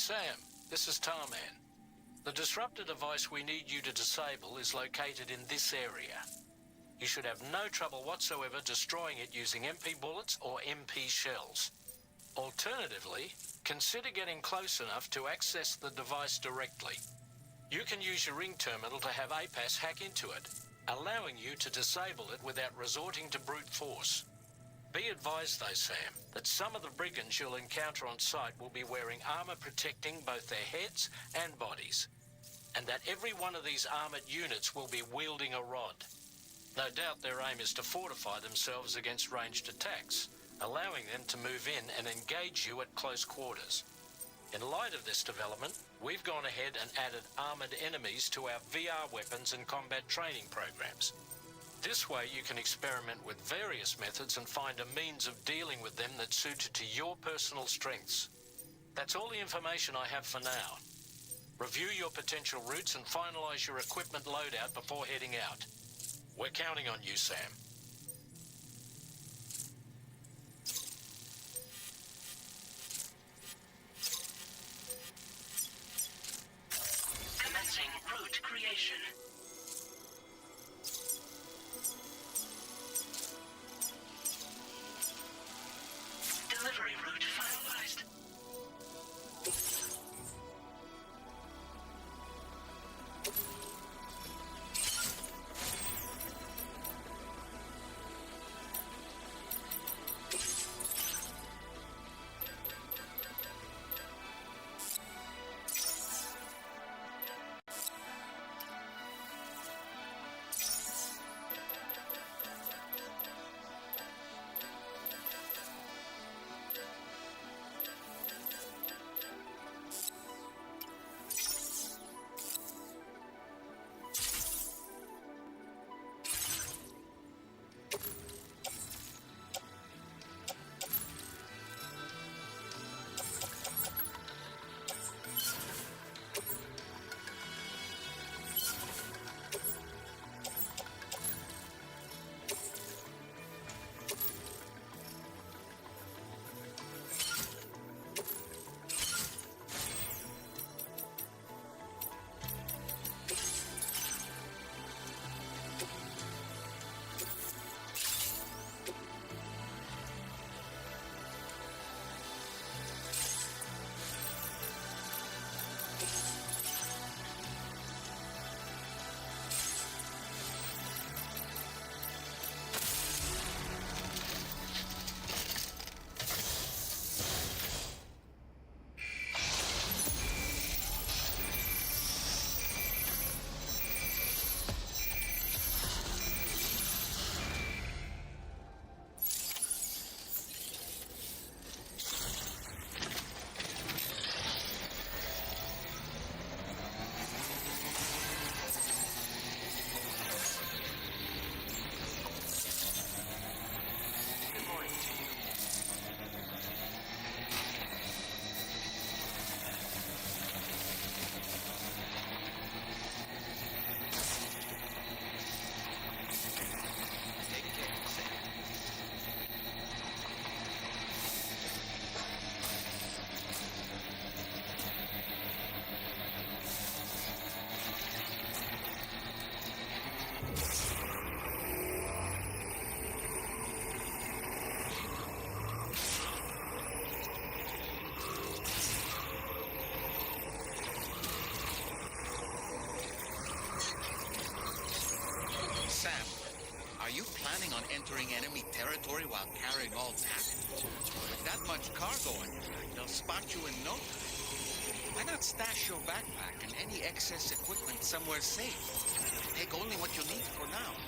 Sam, this is Tarman. The disruptor device we need you to disable is located in this area. You should have no trouble whatsoever destroying it using MP bullets or MP shells. Alternatively, consider getting close enough to access the device directly. You can use your ring terminal to have APAS hack into it, allowing you to disable it without resorting to brute force. Be advised though, Sam, that some of the brigands you'll encounter on site will be wearing armor protecting both their heads and bodies, and that every one of these armored units will be wielding a rod. No doubt their aim is to fortify themselves against ranged attacks, allowing them to move in and engage you at close quarters. In light of this development, we've gone ahead and added armored enemies to our VR weapons and combat training programs. This way you can experiment with various methods and find a means of dealing with them that's suited to your personal strengths. That's all the information I have for now. Review your potential routes and finalize your equipment loadout before heading out. We're counting on you, Sam. Commencing route creation. Delivery route finalized. Are you planning on entering enemy territory while carrying all that? With that much cargo on your back, they'll spot you in no time. Why not stash your backpack and any excess equipment somewhere safe? Take only what you need for now.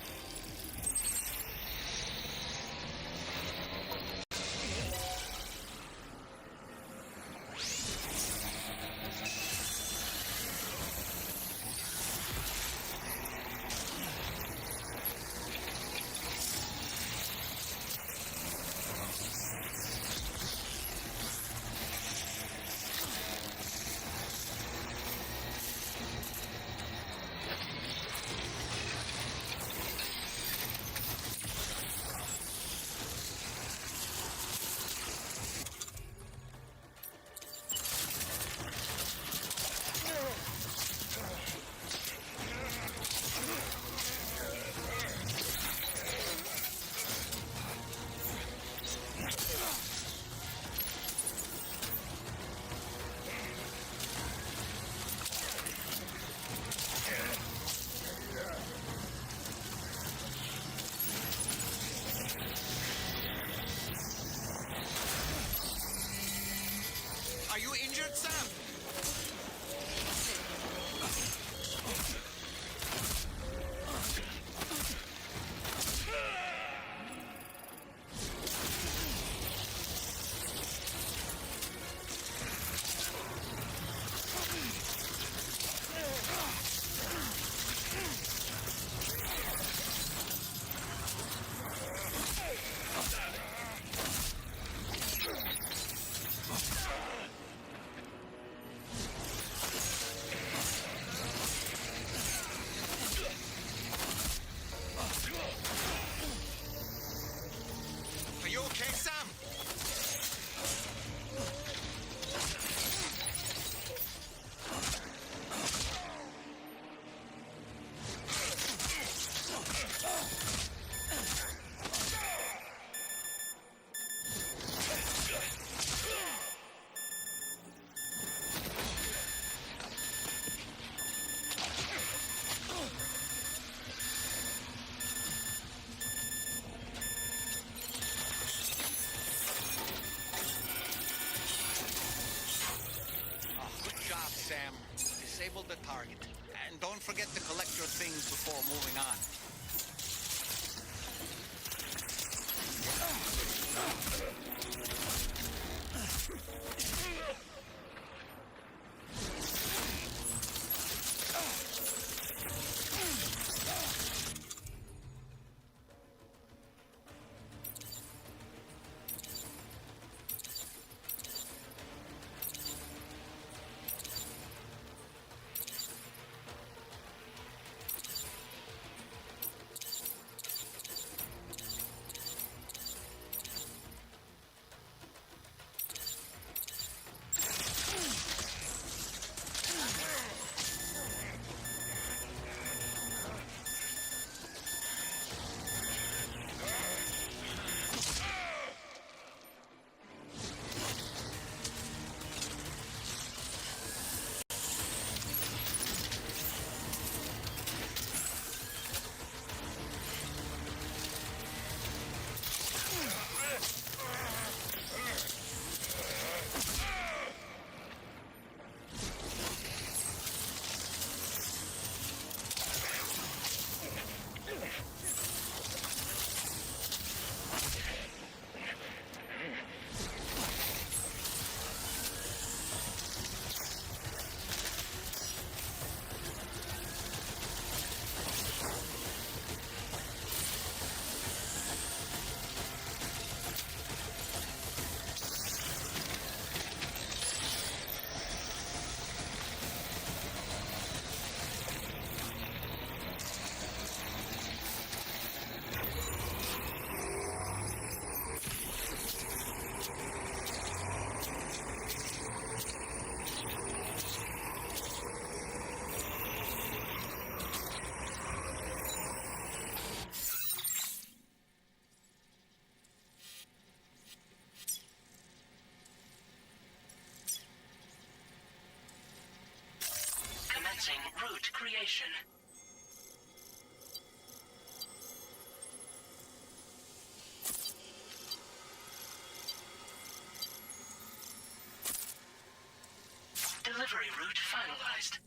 forget to collect your things before moving on. Commencing route creation. Delivery route finalized.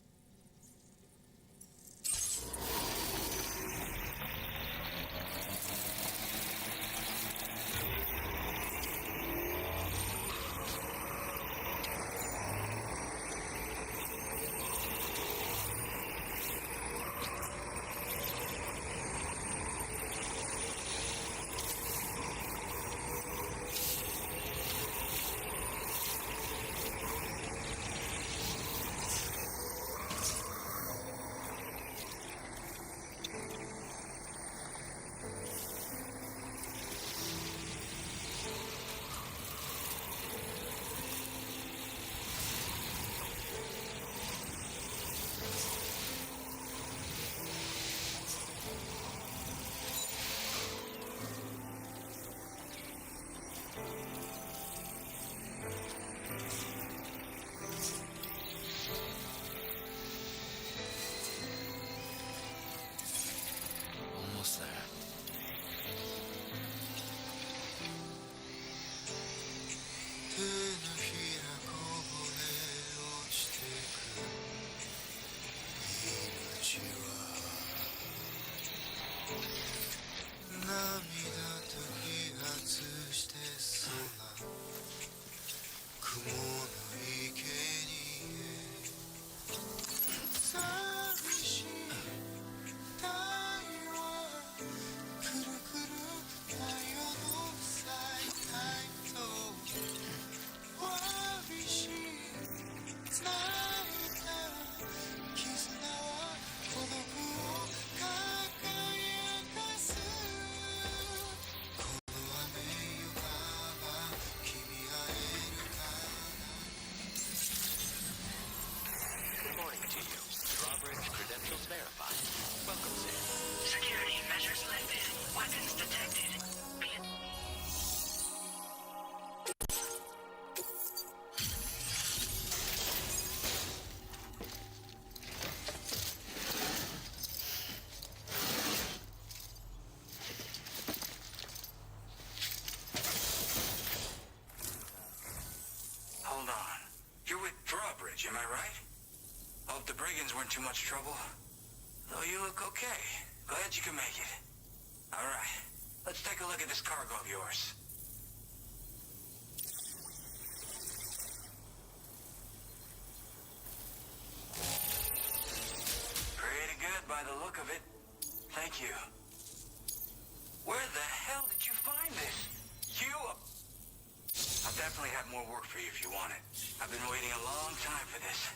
Almost there. Security measures lifted. Weapons detected. Hold on. You're with Drawbridge, am I right? Hope the brigands weren't too much trouble. look okay. Glad you can make it. All right, let's take a look at this cargo of yours. Pretty good by the look of it. Thank you. Where the hell did you find this? I'll definitely have more work for you if you want it. I've been waiting a long time for this.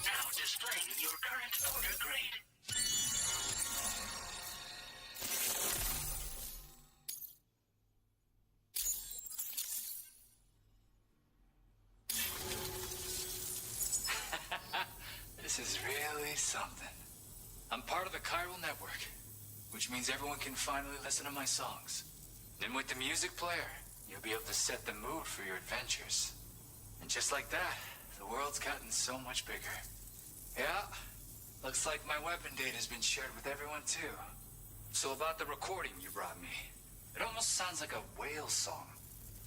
Now displaying your current order grade. This is really something. I'm part of the chiral network, which means everyone can finally listen to my songs. And with the music player, you'll be able to set the mood for your adventures. And just like that, the world's gotten so much bigger. Yeah, looks like my weapon data has been shared with everyone too. So about the recording you brought me, it almost sounds like a whale song.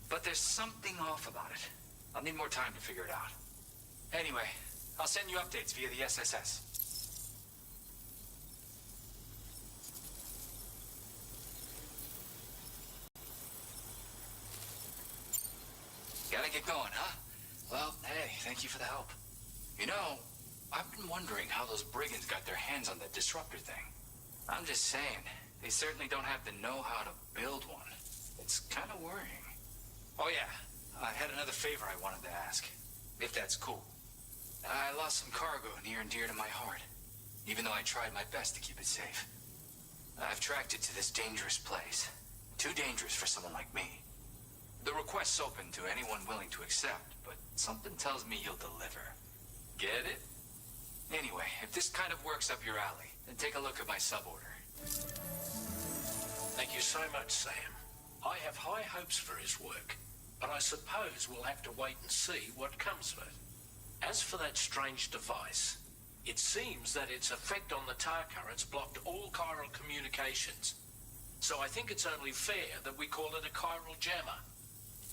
But there's something off about it. I'll need more time to figure it out. Anyway, I'll send you updates via the SSS. Gotta get going, huh? Well, hey, thank you for the help. You know, I've been wondering how those brigands got their hands on that disruptor thing. I'm just saying, they certainly don't have the know-how to build one. It's kind of worrying. Oh yeah, I had another favor I wanted to ask, if that's cool. I lost some cargo near and dear to my heart, even though I tried my best to keep it safe. I've tracked it to this dangerous place. Too dangerous for someone like me. The request's open to anyone willing to accept, but something tells me you'll deliver. Get it? Anyway, if this kind of works up your alley, then take a look at my suborder. Thank you so much, Sam. I have high hopes for his work, but I suppose we'll have to wait and see what comes of it. As for that strange device, it seems that its effect on the tar currents blocked all chiral communications. So I think it's only fair that we call it a chiral jammer.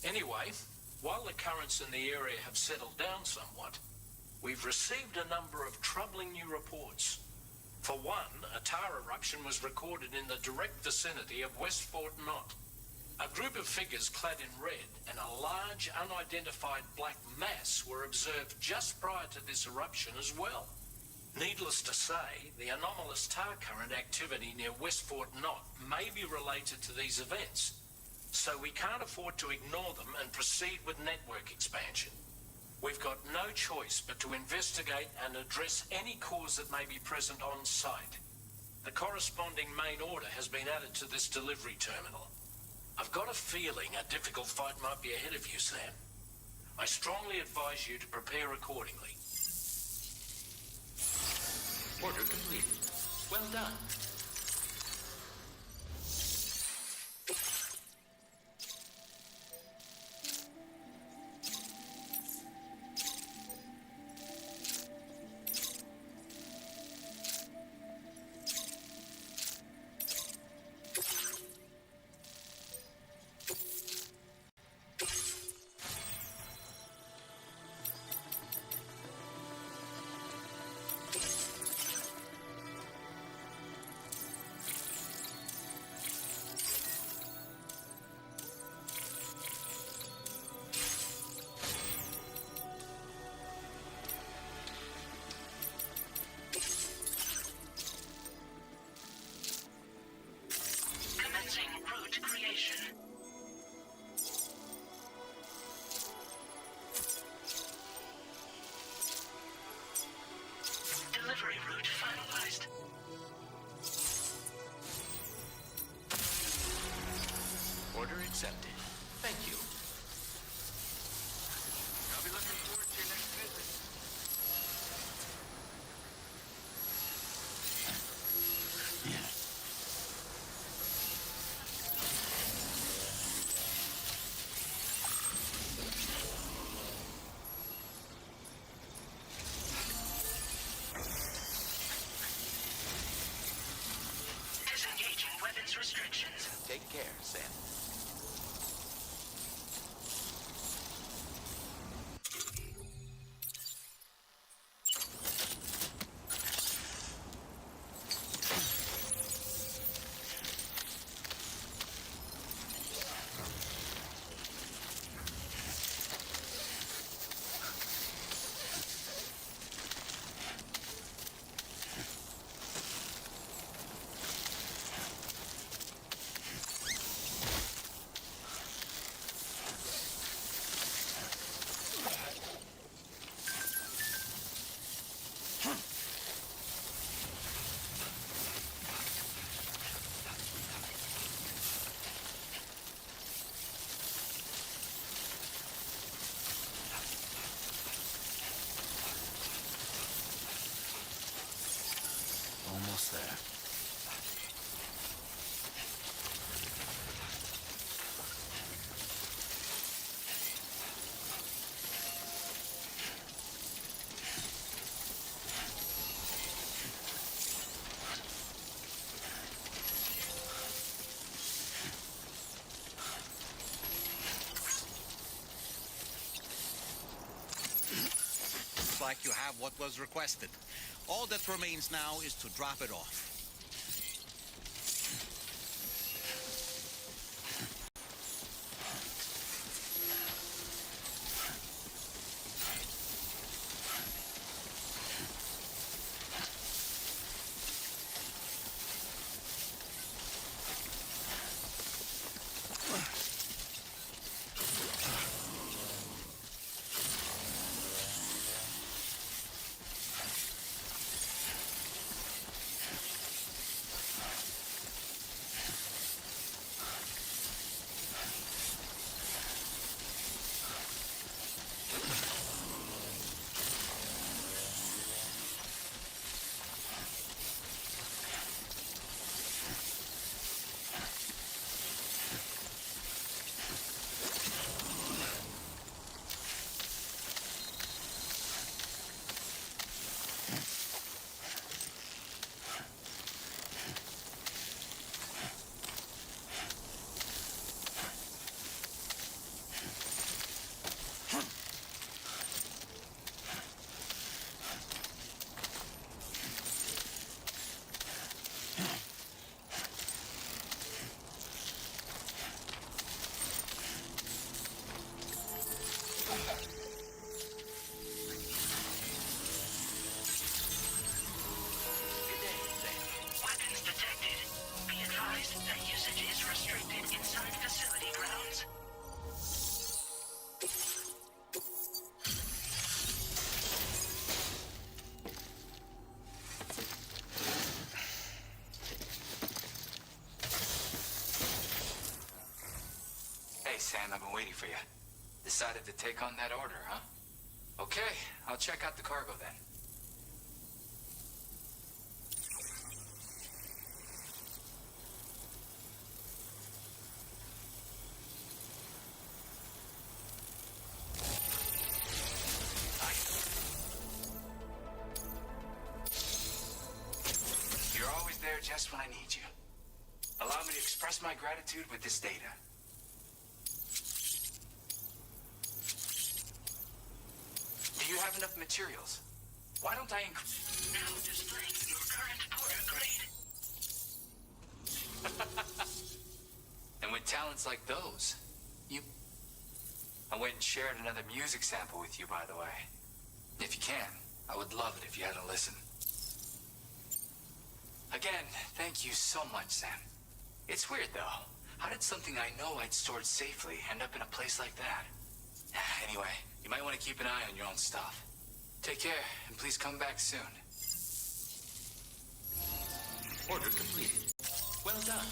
Anyway, while the currents in the area have settled down somewhat, we've received a number of troubling new reports. For one, a tar eruption was recorded in the direct vicinity of West Fort Knot. A group of figures clad in red and a large unidentified black mass were observed just prior to this eruption as well. Needless to say, the anomalous tar current activity near West Fort Knot may be related to these events, so we can't afford to ignore them and proceed with network expansion. We've got no choice but to investigate and address any cause that may be present on site. The corresponding main order has been added to this delivery terminal. I've got a feeling a difficult fight might be ahead of you, Sam. I strongly advise you to prepare accordingly. Order complete. Well done. accepted. Thank you. I'll be looking forward to your next visit. Disengaging weapons restrictions. Take care, Sam. Almost there. Looks like you have what was requested. All that remains now is to drop it off. Good day, Sam. Weapons detected. Be advised that usage is restricted inside facility grounds. Hey, Sam, I've been waiting for you. Decided to take on that order, huh? Okay, I'll check out the cargo then. You're always there just when I need you. Allow me to express my gratitude with this data. Do you have enough materials? Why don't I increase... Now displaying your current porter grade. And with talents like those, you... I went and shared another music sample with you, by the way. If you can, I would love it if you had a listen. Again, thank you so much, Sam. It's weird, though. How did something I know I'd stored safely end up in a place like that? Anyway, you might want to keep an eye on your own stuff. Take care, and please come back soon. Order completed. Well done.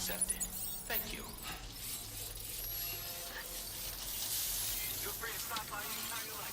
accepted. Thank you. Feel free to stop by anytime you like.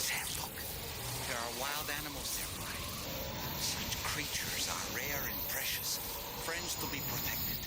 Sam, look. There are wild animals nearby. Such creatures are rare and precious. Friends to be protected.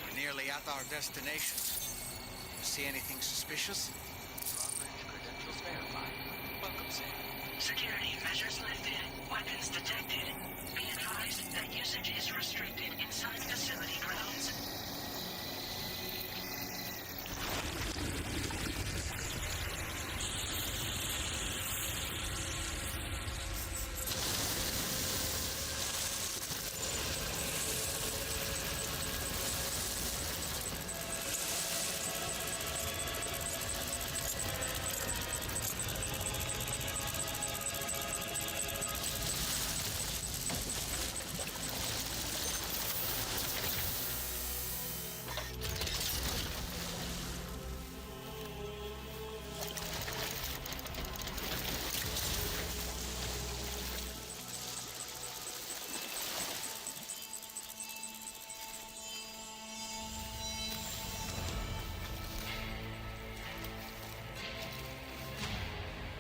We're nearly at our destination. See anything suspicious? Long-range credentials verified. Welcome, Sam. Security measures lifted. Weapons detected. Be advised that usage is restricted inside facility grounds.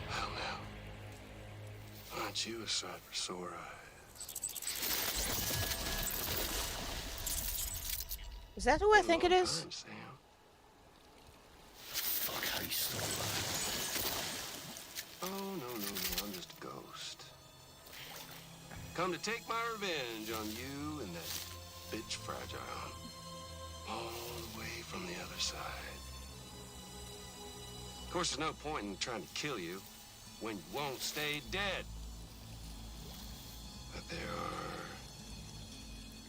Well, now, aren't you a sight for sore eyes? Is that who I think it Long is? time, Sam. Fuck, how you still alive? Oh, no, I'm just a ghost. Come to take my revenge on you and that bitch Fragile. All the way from the other side. Of course, there's no point in trying to kill you when you won't stay dead. But there are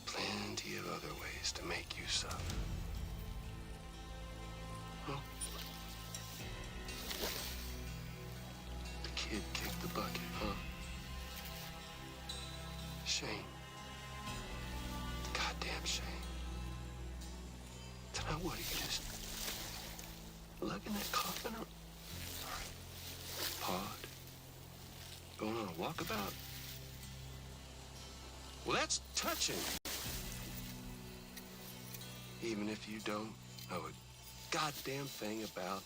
plenty of other ways to make you suffer. Huh? The kid kicked the bucket, huh? Shame. Goddamn shame. So now what, are you just lugging that coffin or pod? Going on a walkabout? Well, that's touching. Even if you don't know a goddamn thing about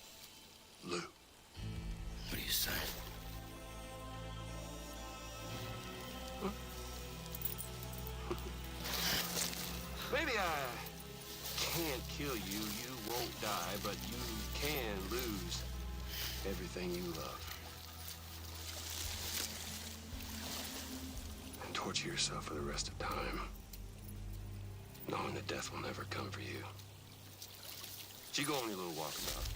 Lou. What are you saying? Maybe I can't kill you, you won't die, but you can lose everything you love. And torture yourself for the rest of time, knowing that death will never come for you. So you go on your little walkabout.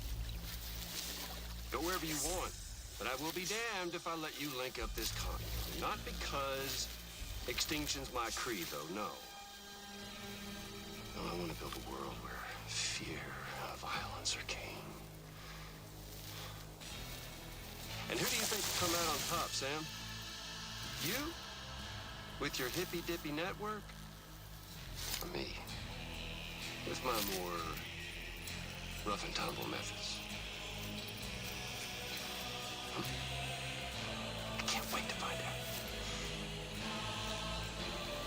Go wherever you want. But I will be damned if I let you link up this continent. Not because extinction's my creed, though, no. No, I want to build a world where fear and violence are king. And who do you think will come out on top, Sam? You? With your hippy-dippy network? Or me? With my more rough and tumble methods? I can't wait to find out.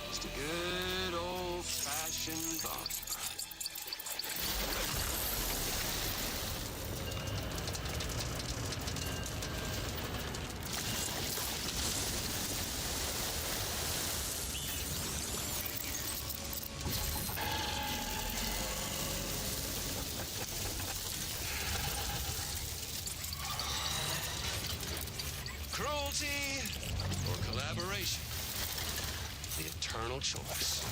Just a good old-fashioned boss fight. Cruelty or collaboration? The eternal choice.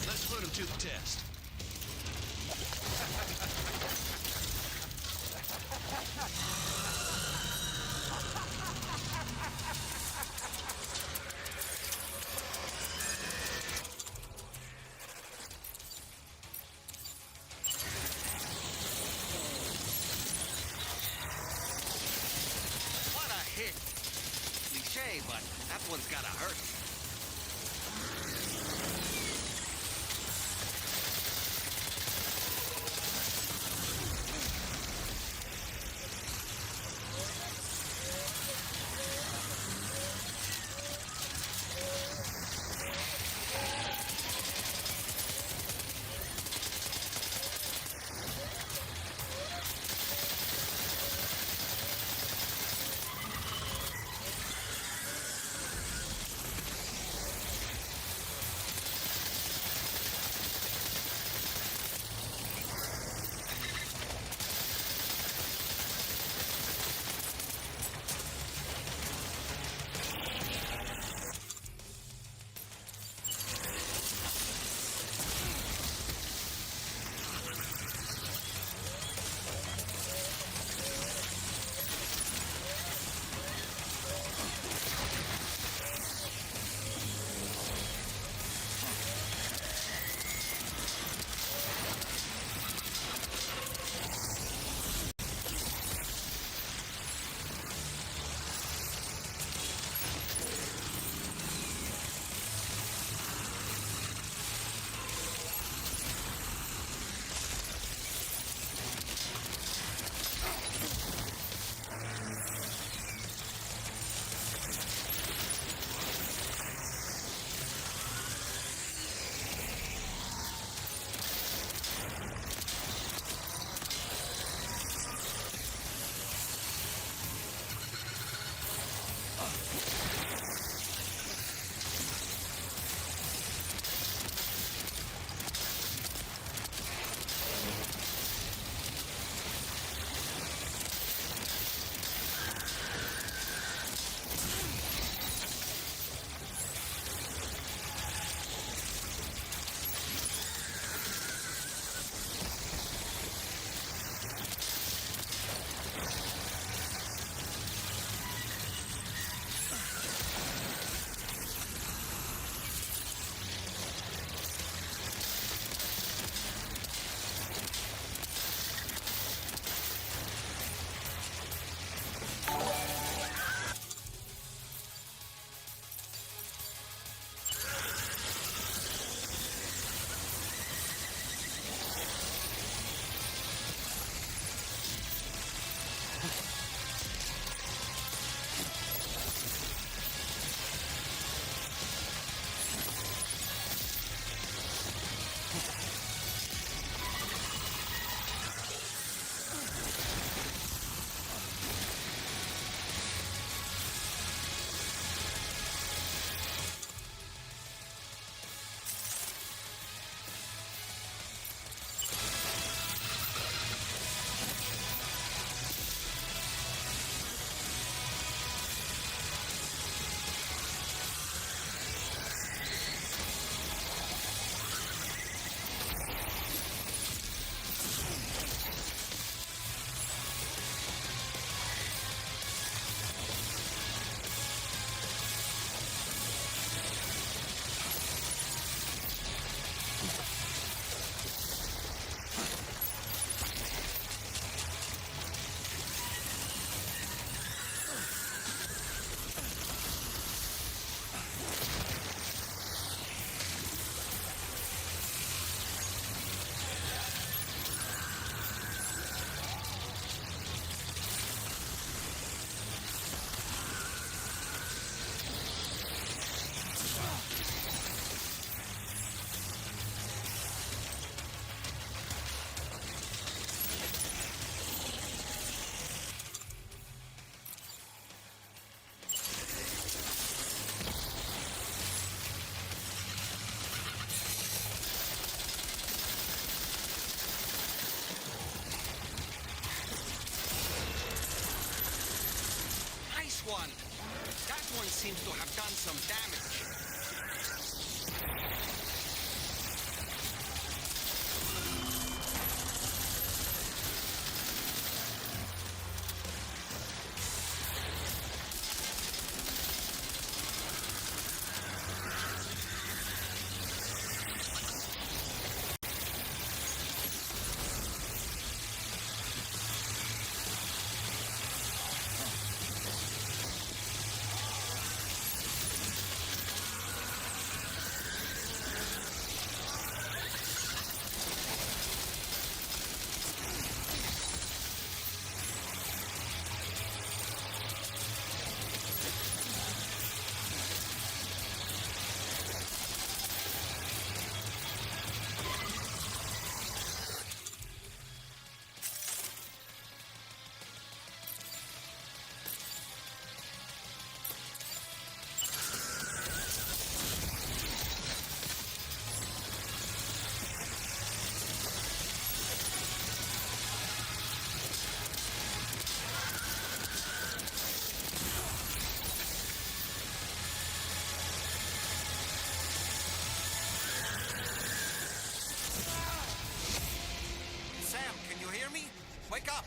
Let's put him to the test. What a hit! Cliche, but that one's gotta hurt. seems to have done some damage. Sam, can you hear me? Wake up!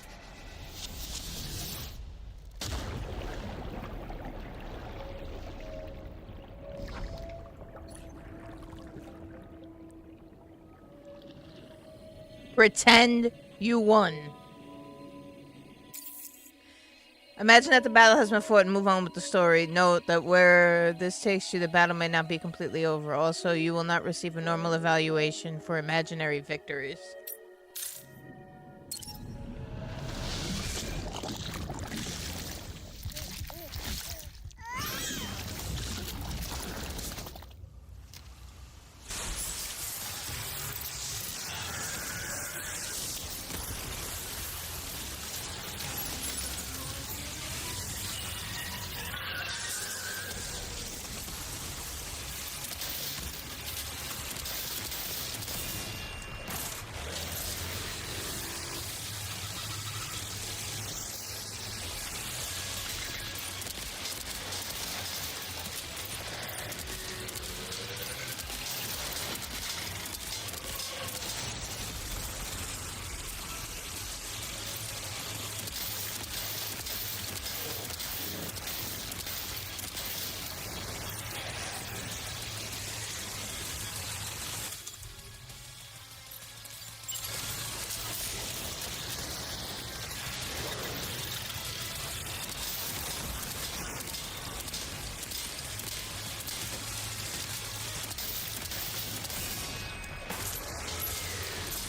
Pretend you won. Imagine that the battle has been fought and move on with the story. Note that where this takes you, the battle may not be completely over. Also, you will not receive a normal evaluation for imaginary victories.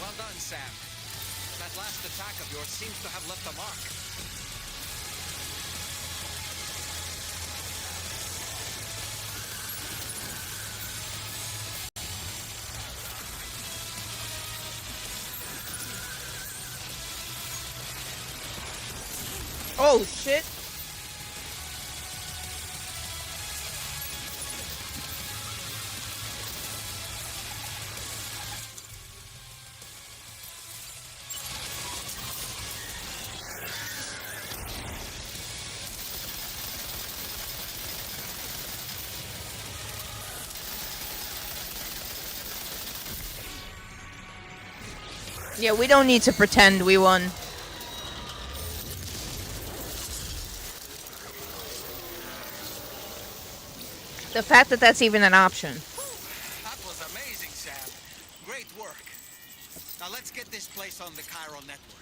Well done, Sam. That last attack of yours seems to have left a mark. Oh, shit. Yeah, we don't need to pretend we won. The fact that that's even an option. That was amazing, Sam. Great work. Now let's get this place on the chiral network.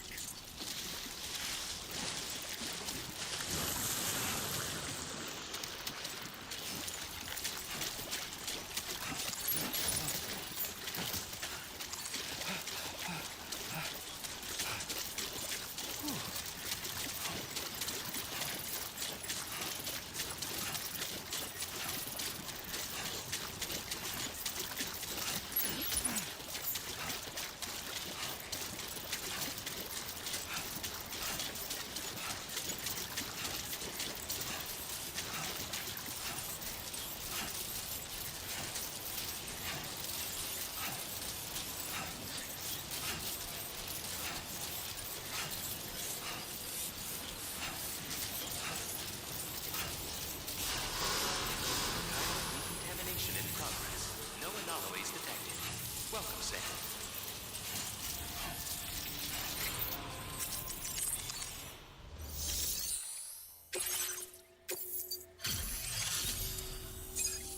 Welcome, Sam.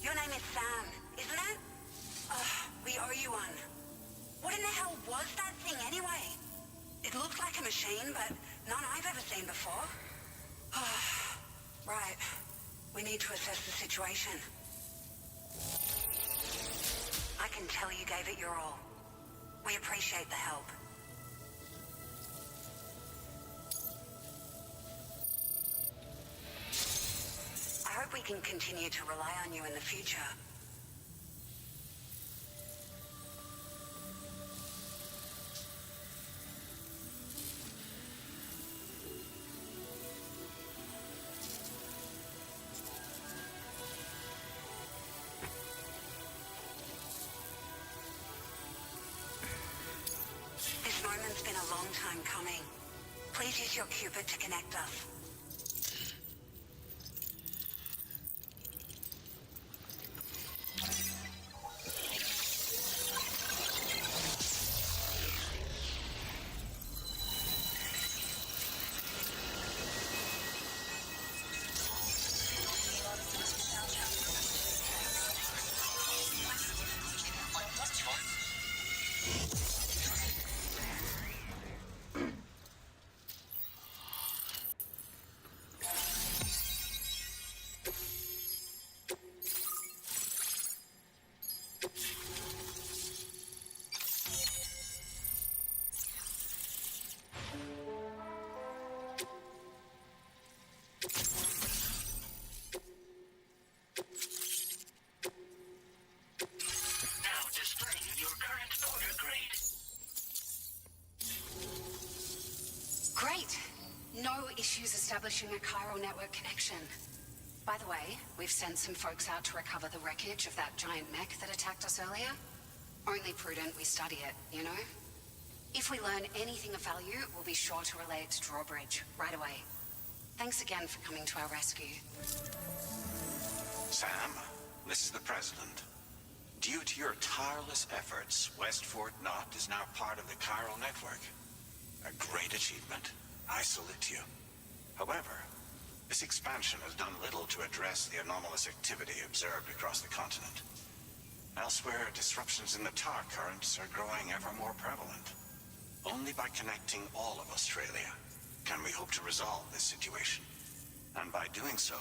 Your name is Sam, isn't it? We owe you one. What in the hell was that thing anyway? It looked like a machine, but none I've ever seen before. Right. We need to assess the situation. I can tell you gave it your all. We appreciate the help. I hope we can continue to rely on you in the future. This moment's been a long time coming. Please use your Cupid to connect us. Now displaying your current order grade. Great. No issues establishing a chiral network connection. By the way, we've sent some folks out to recover the wreckage of that giant mech that attacked us earlier. Only prudent we study it, you know? If we learn anything of value, we'll be sure to relay it to Drawbridge right away. Thanks again for coming to our rescue. Sam, this is the President. Due to your tireless efforts, West Fort Knot is now part of the chiral network. A great achievement. I salute you. However, this expansion has done little to address the anomalous activity observed across the continent. Elsewhere, disruptions in the tar currents are growing ever more prevalent. Only by connecting all of Australia can we hope to resolve this situation. And by doing so,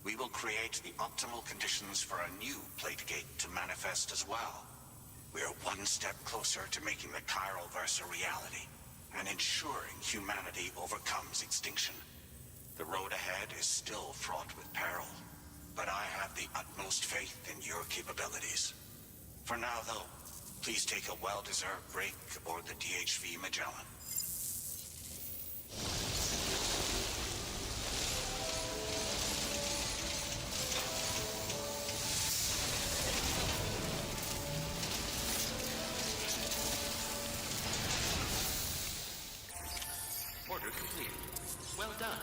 we will create the optimal conditions for a new Plategate to manifest as well. We are one step closer to making the chiral verse a reality and ensuring humanity overcomes extinction. The road ahead is still fraught with peril, but I have the utmost faith in your capabilities. For now, though, please take a well-deserved break aboard the DHV Magellan. Order complete. Well done.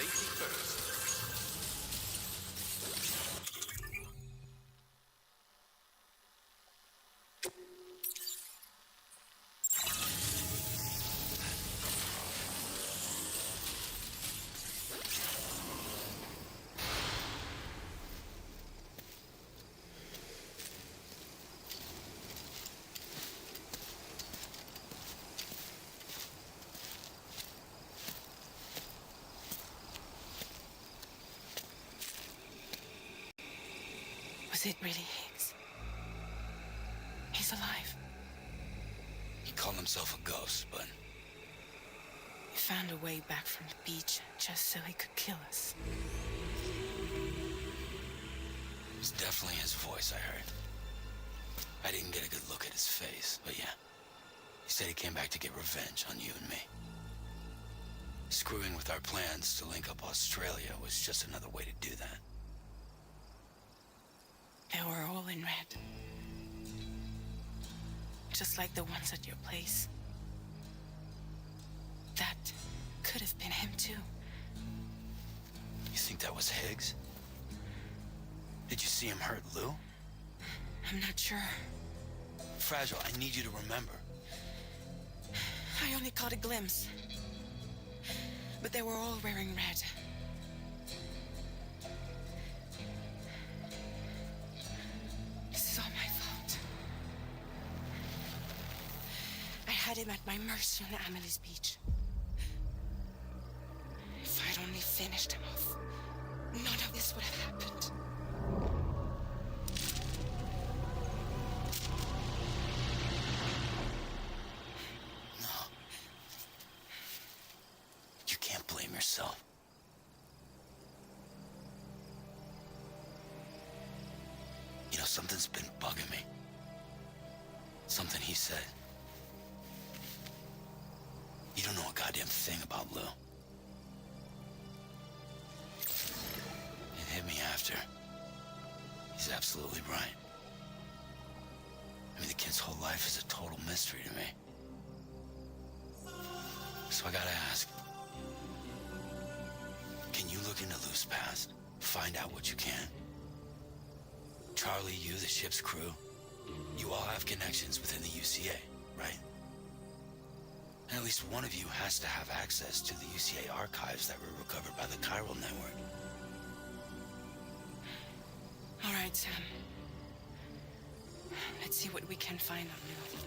safety first. Was it really Higgs? He's alive. He called himself a ghost, but He found a way back from the beach just so he could kill us. it was definitely his voice I heard. I didn't get a good look at his face, but yeah. He said he came back to get revenge on you and me. Screwing with our plans to link up Australia was just another way to do that. They were all in red. Just like the ones at your place. That could have been him too. You think that was Higgs? Did you see him hurt Lou? I'm not sure. Fragile, I need you to remember. I only caught a glimpse. But they were all wearing red. This is all my fault. I had him at my mercy on Amelie's beach. If I'd only finished him off, none of this would have happened. You can't blame yourself. You know, something's been bugging me. Something he said. You don't know a goddamn thing about Lou. It hit me after. He's absolutely right. I mean, the kid's whole life is a total mystery to me. So I gotta ask. Can you look into Lou's past? Find out what you can? Charlie, you, the ship's crew, you all have connections within the UCA, right? And at least one of you has to have access to the UCA archives that were recovered by the Chiral Network. All right, Sam. Let's see what we can find on Lou.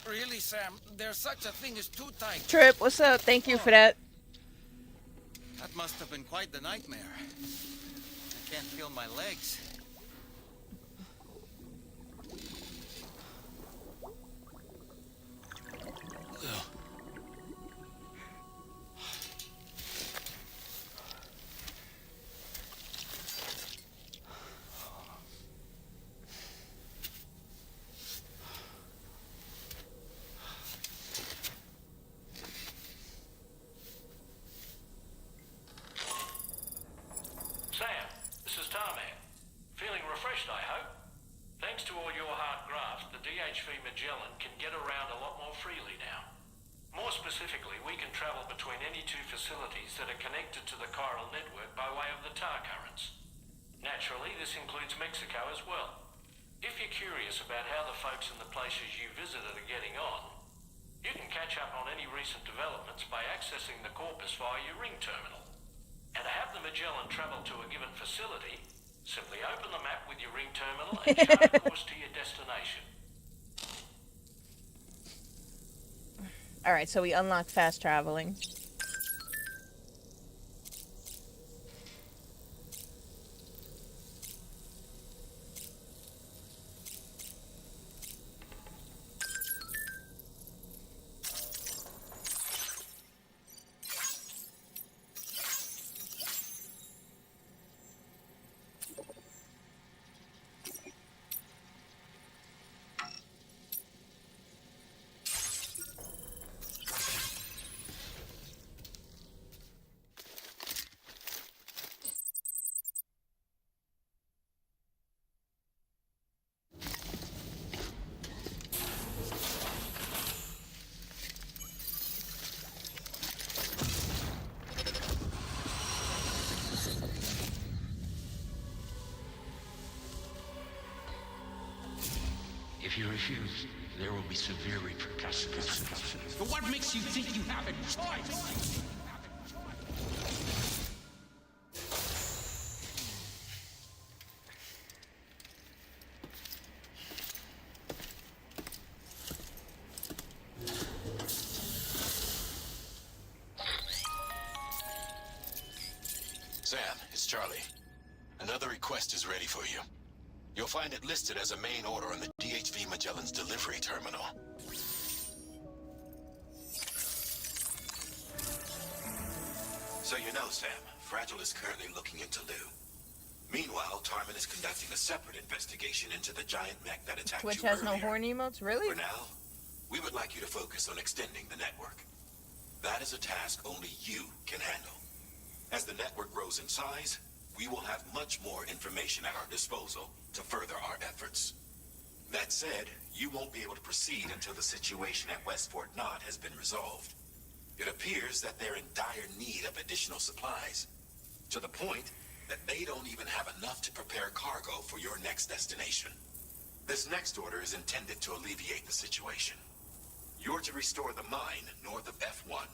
Really, Sam? There's such a thing as too tight. Trip, what's up? Thank you for that. That must have been quite the nightmare. I can't feel my legs. Sam, this is Tarman. Feeling refreshed, I hope? Thanks to all your hard graft, the DHV Magellan can get around a lot more freely now. More specifically, we can travel between any two facilities that are connected to the chiral network by way of the tar currents. Naturally, this includes Mexico as well. If you're curious about how the folks in the places you visited are getting on, you can catch up on any recent developments by accessing the Corpus via your ring terminal. And to have the Magellan travel to a given facility, simply open the map with your ring terminal and chart a course to your destination. Alright, so we unlock fast traveling. If you refuse, there will be severe repercussions. But what makes you think you have a choice? Sam, it's Charlie. Another request is ready for you. You'll find it listed as a main order on the DHV Magellan's delivery terminal. So you know, Sam, Fragile is currently looking into Lou. Meanwhile, Tarman is conducting a separate investigation into the giant mech that attacked Twitch you has no earlier. horn emotes? Really? For now, we would like you to focus on extending the network. That is a task only you can handle. As the network grows in size, we will have much more information at our disposal to further our efforts. That said, you won't be able to proceed until the situation at West Fort Knott has been resolved. It appears that they're in dire need of additional supplies, to the point that they don't even have enough to prepare cargo for your next destination. This next order is intended to alleviate the situation. You're to restore the mine north of F1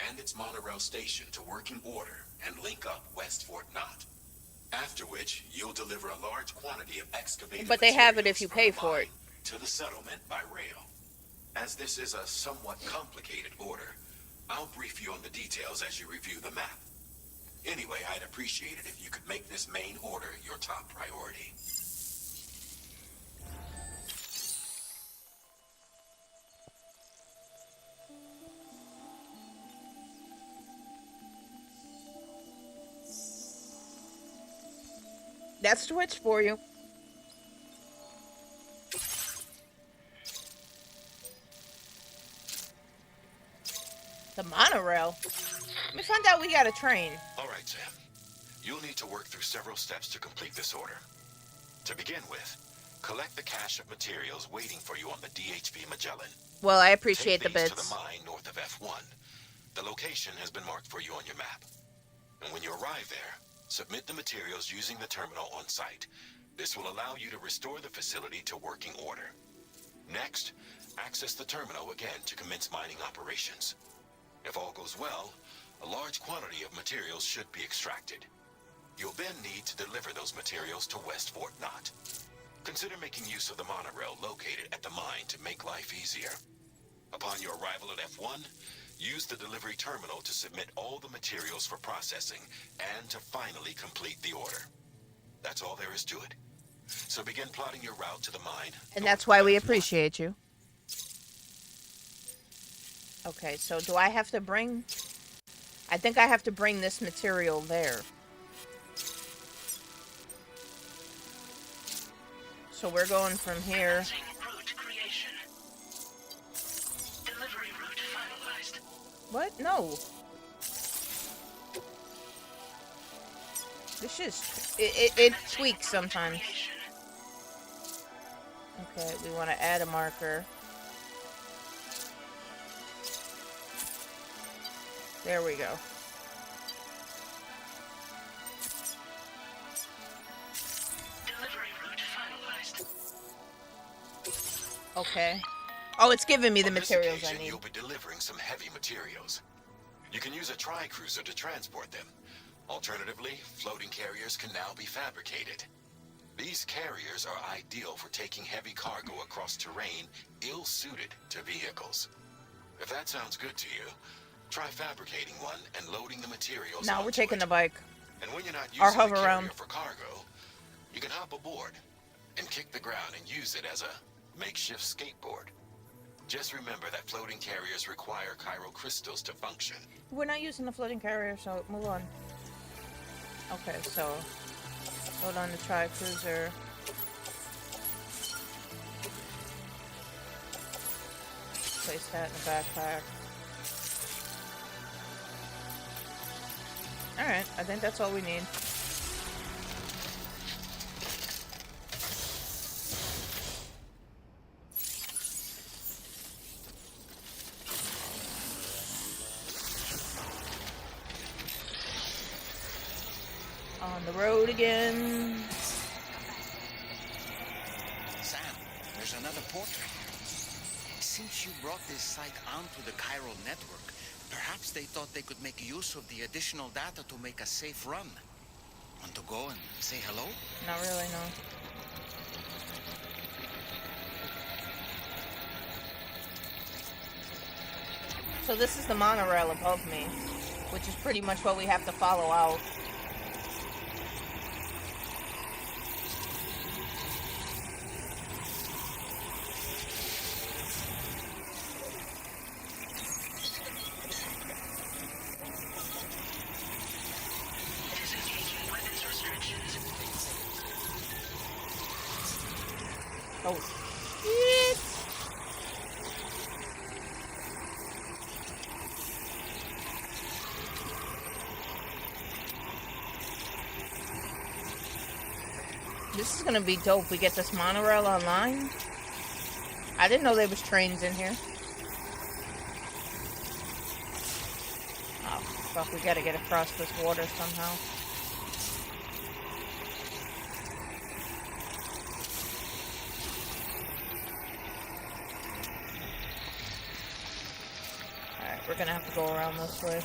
and its monorail station to working order and link up West Fort Knott. After which, you'll deliver a large quantity of excavated But they have it if materials you from pay the for it. mine to the settlement by rail. As this is a somewhat complicated order, I'll brief you on the details as you review the map. Anyway, I'd appreciate it if you could make this main order your top priority. That's Twitch for you. The monorail? Let me find out we got a train. All right, Sam. You'll need to work through several steps to complete this order. To begin with, collect the cache of materials waiting for you on the DHV Magellan. Well, I appreciate the Take these bits. to the mine north of F1. The location has been marked for you on your map. And when you arrive there, submit the materials using the terminal on site. This will allow you to restore the facility to working order. Next, access the terminal again to commence mining operations. If all goes well, a large quantity of materials should be extracted. You'll then need to deliver those materials to West Fort Knott. Consider making use of the monorail located at the mine to make life easier. Upon your arrival at F1, use the delivery terminal to submit all the materials for processing and to finally complete the order. That's all there is to it. So begin plotting your route to the mine. And that's why we appreciate you. Okay, so do I have to bring... I think I have to bring this material there. So we're going from here. Route creation. Delivery route finalized. What? No. This is... It tweaks sometimes. Okay, we want to add a marker. There we go. Delivery route finalized. Okay. Oh, it's giving me the On this materials I occasion, need. You'll be delivering some heavy materials. You can use a tri-cruiser to transport them. Alternatively, floating carriers can now be fabricated. These carriers are ideal for taking heavy cargo across terrain ill-suited to vehicles. If that sounds good to you, try fabricating one and loading the materials. Now we're onto taking it. the bike. And when you're not Or using the hover carrier around. for cargo, you can hop aboard and kick the ground and use it as a makeshift skateboard. Just remember that floating carriers require chiral crystals to function. We're not using the floating carrier, so move on. Okay, so load on the tri-cruiser. Place that in the backpack. Alright, I think that's all we need. On the road again. Sam, there's another portrait. Since you brought this site onto the chiral network, perhaps they thought they could make use of the additional data to make a safe run. Want to go and say hello? Not really, no. So this is the monorail above me, which is pretty much what we have to follow out. Oh, shit! This is gonna be dope. We get this monorail online. I didn't know there was trains in here. Oh, fuck, we gotta get across this water somehow. Alright, we're gonna have to go around this way.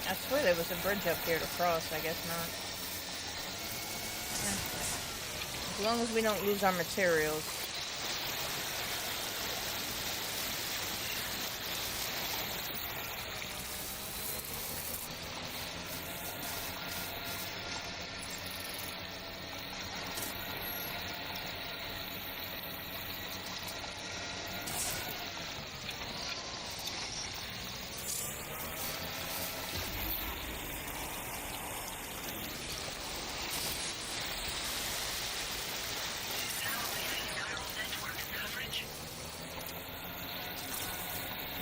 I swear there was a bridge up here to cross, I guess not. Yeah. As long as we don't lose our materials.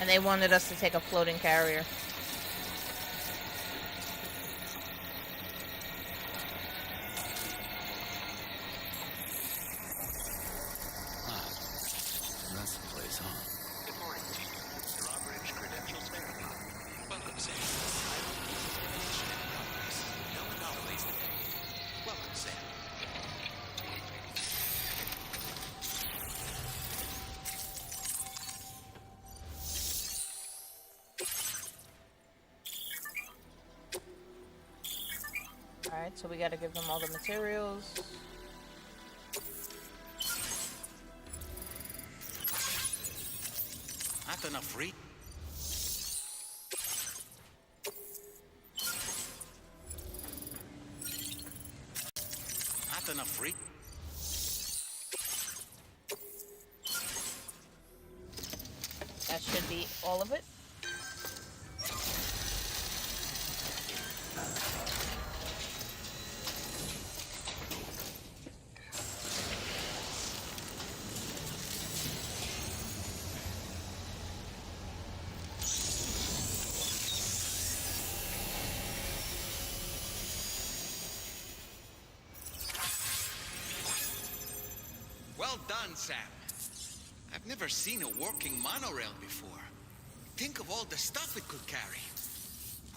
And they wanted us to take a floating carrier. That's the place, huh? Good morning, team. Drawbridge credentials verified. Welcome, Sam. No anomalies today. Welcome, Sam. Alright, so we gotta give them all the materials. Not enough read. Not enough read. That should be all of it. Well done, Sam. I've never seen a working monorail before. Think of all the stuff it could carry.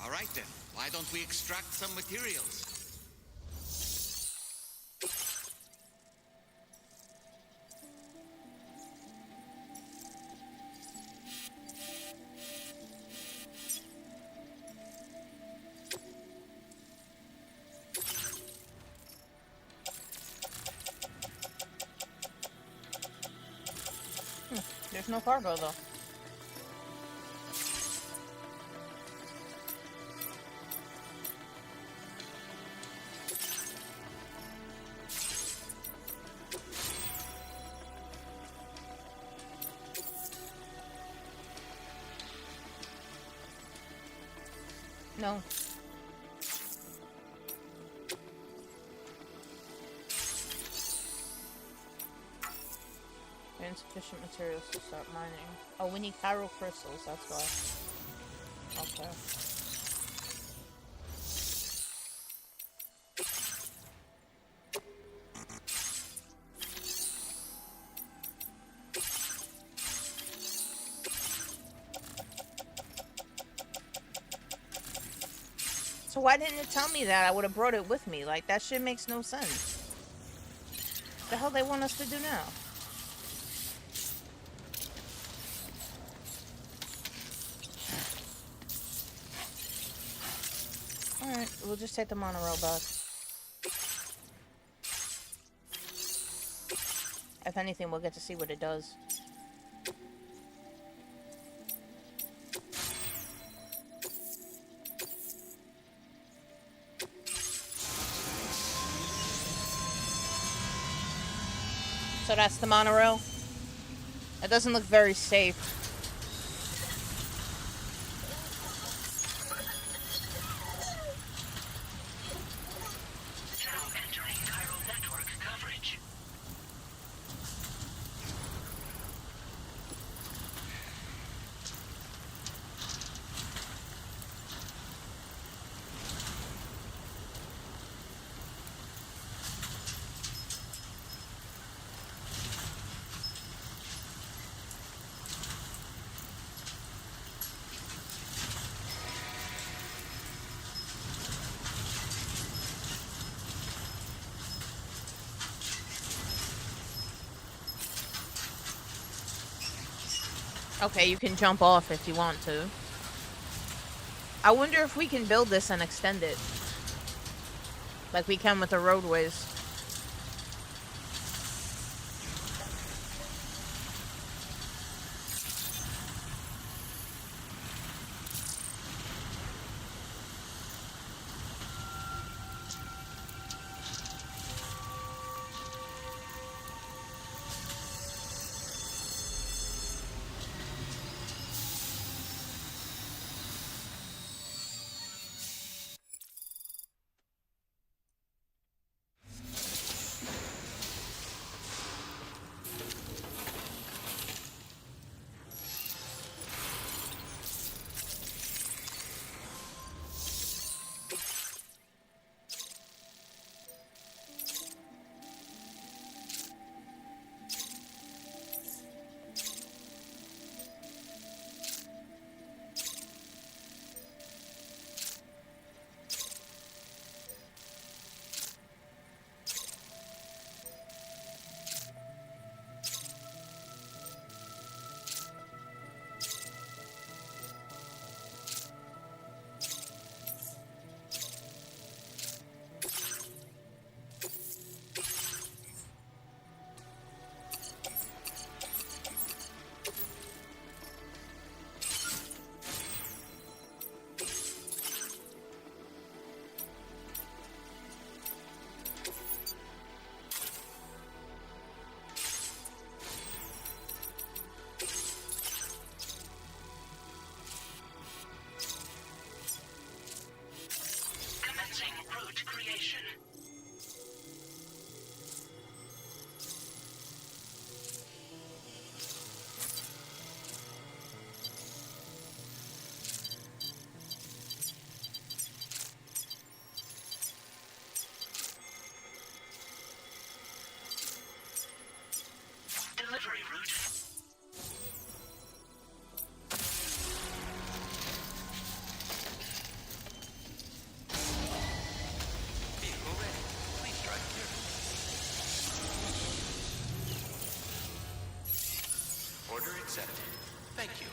All right then, why don't we extract some materials? There's no cargo though. No. Insufficient materials to start mining. Oh, we need chiral crystals, that's why. Okay. So why didn't it tell me that? I would have brought it with me. Like, that shit makes no sense. What the hell they want us to do now? Alright, we'll just take the monorail back. If anything, we'll get to see what it does. So that's the monorail. It doesn't look very safe. Okay, you can jump off if you want to. I wonder if we can build this and extend it. Like we can with the roadways. Order accepted. Thank you.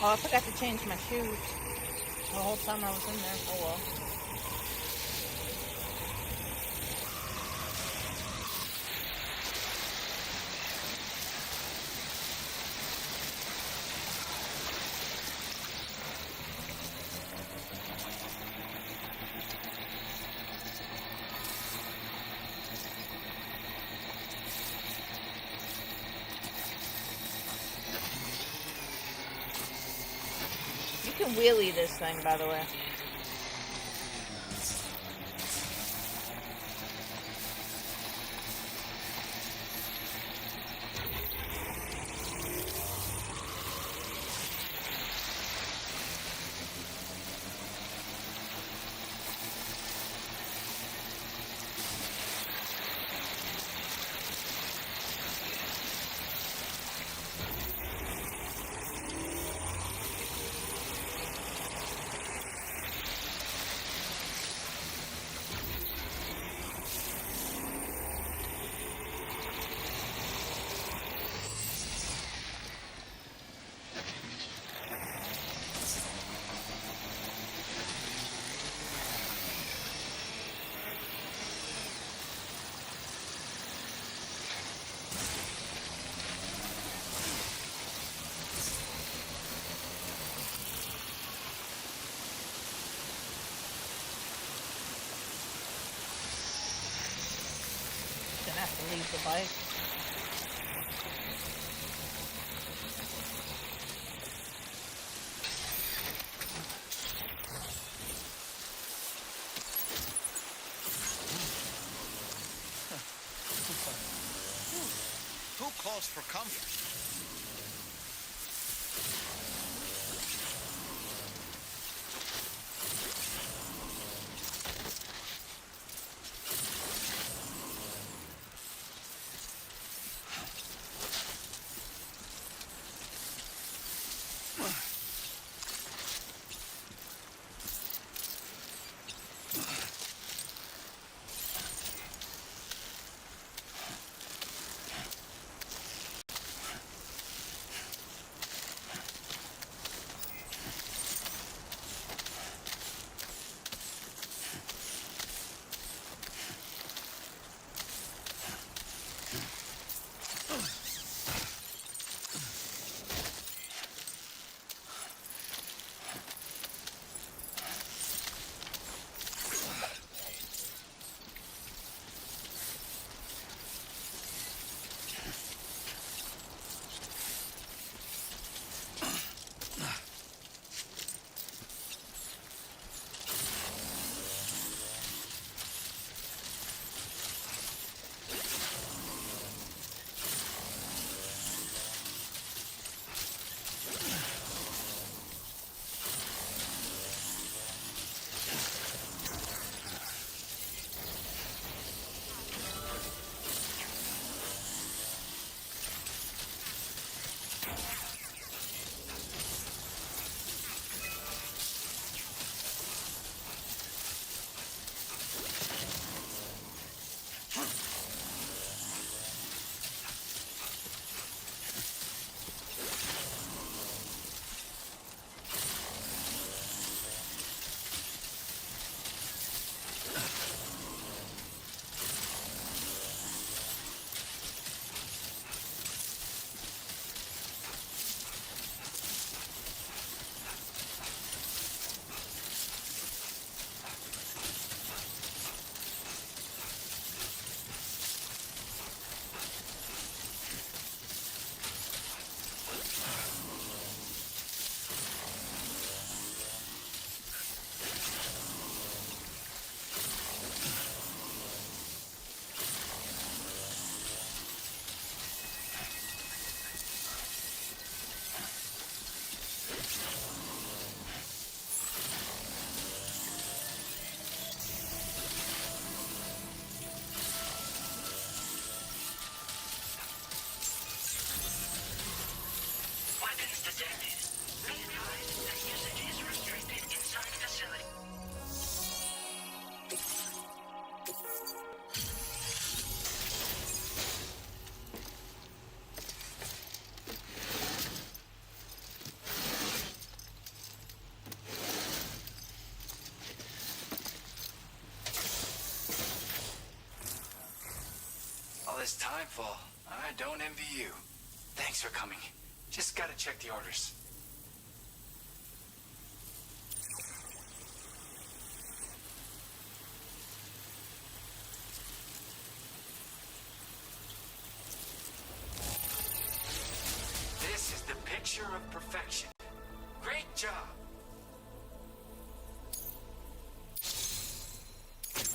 Oh, I forgot to change my shoes. The whole time I was in there. Oh well. You can wheelie this thing, by the way. Gonna have to leave the bike. Too close for comfort. detected. Be advised that usage is restricted inside facility. All this time, Fall. I don't envy you. Thanks for coming. Just gotta check the orders. This is the picture of perfection. Great job.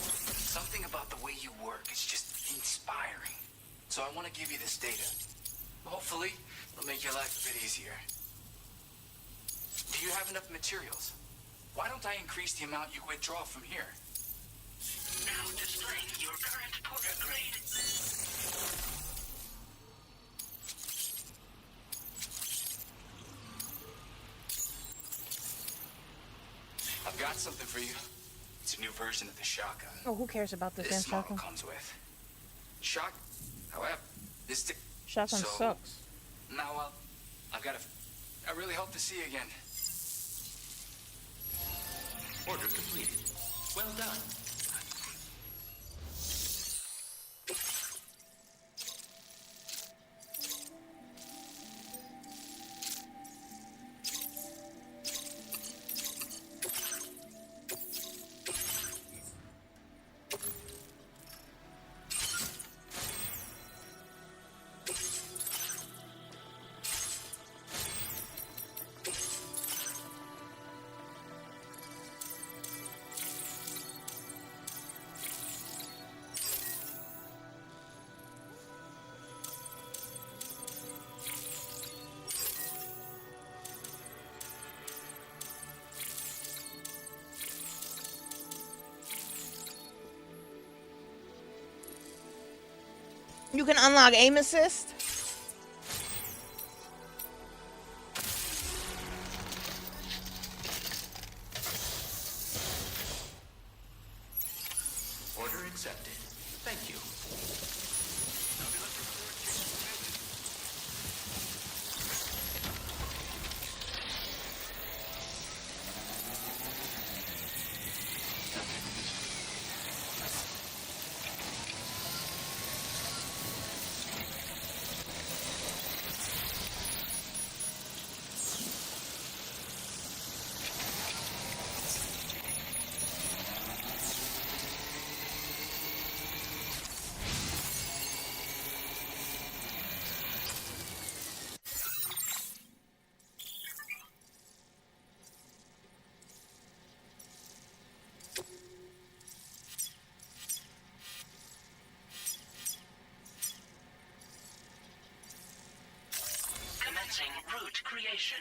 Something about the way you work is just inspiring. So I want to give you this data. Hopefully, it'll make your life a bit easier. Do you have enough materials? Why don't I increase the amount you withdraw from here? Now displaying your current porter grade. I've got something for you. It's a new version of the shotgun. Oh, who cares about this damn This model shotgun? comes with. However, this Shotgun sucks. Now, I really hope to see you again. Order completed. Well done. You can unlock aim assist. Order accepted. Thank you. Commencing route creation.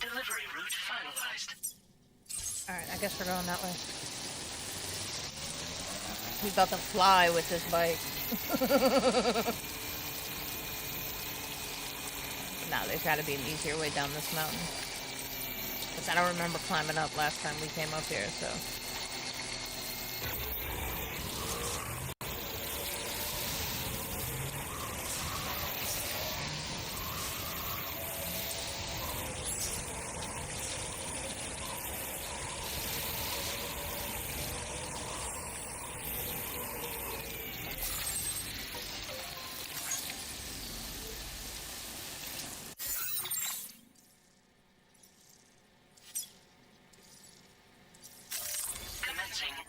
Delivery route finalized. Alright, I guess we're going that way. He's about to fly with this bike. No, there's gotta be an easier way down this mountain. Because I don't remember climbing up last time we came up here, so.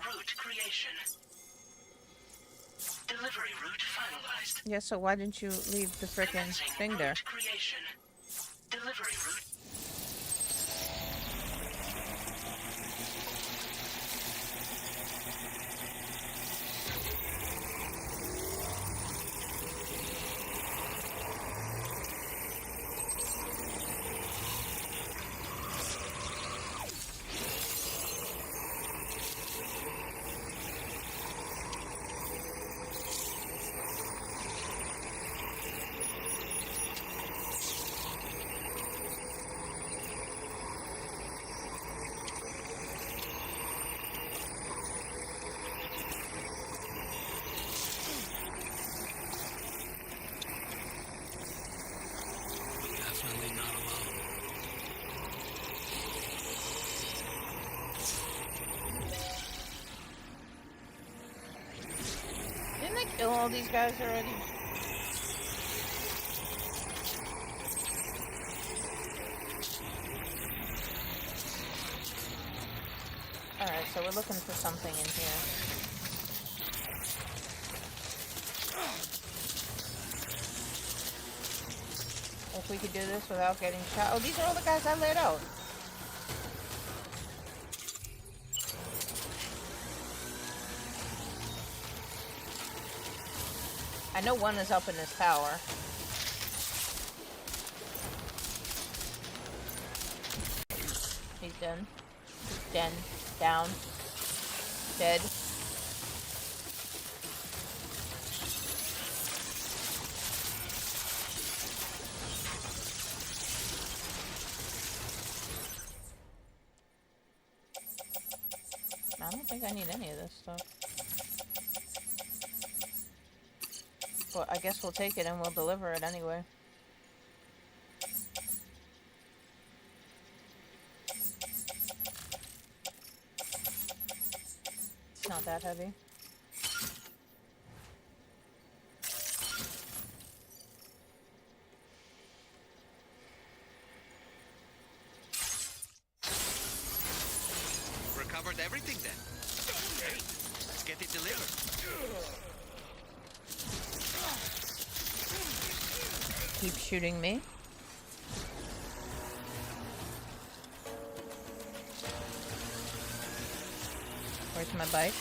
Route creation. Delivery route finalized. Yeah, so why didn't you leave the frickin' thing there? Creation. Delivery route. all these guys already? Alright, so we're looking for something in here. If we could do this without getting shot. Oh, these are all the guys I laid out. I know one is up in this tower. He's done. Dead. Down. Dead. I don't think I need any of this stuff. But I guess we'll take it and we'll deliver it anyway. It's not that heavy. Recovered everything then. Great. Let's get it delivered. Keep shooting me. Where's my bike?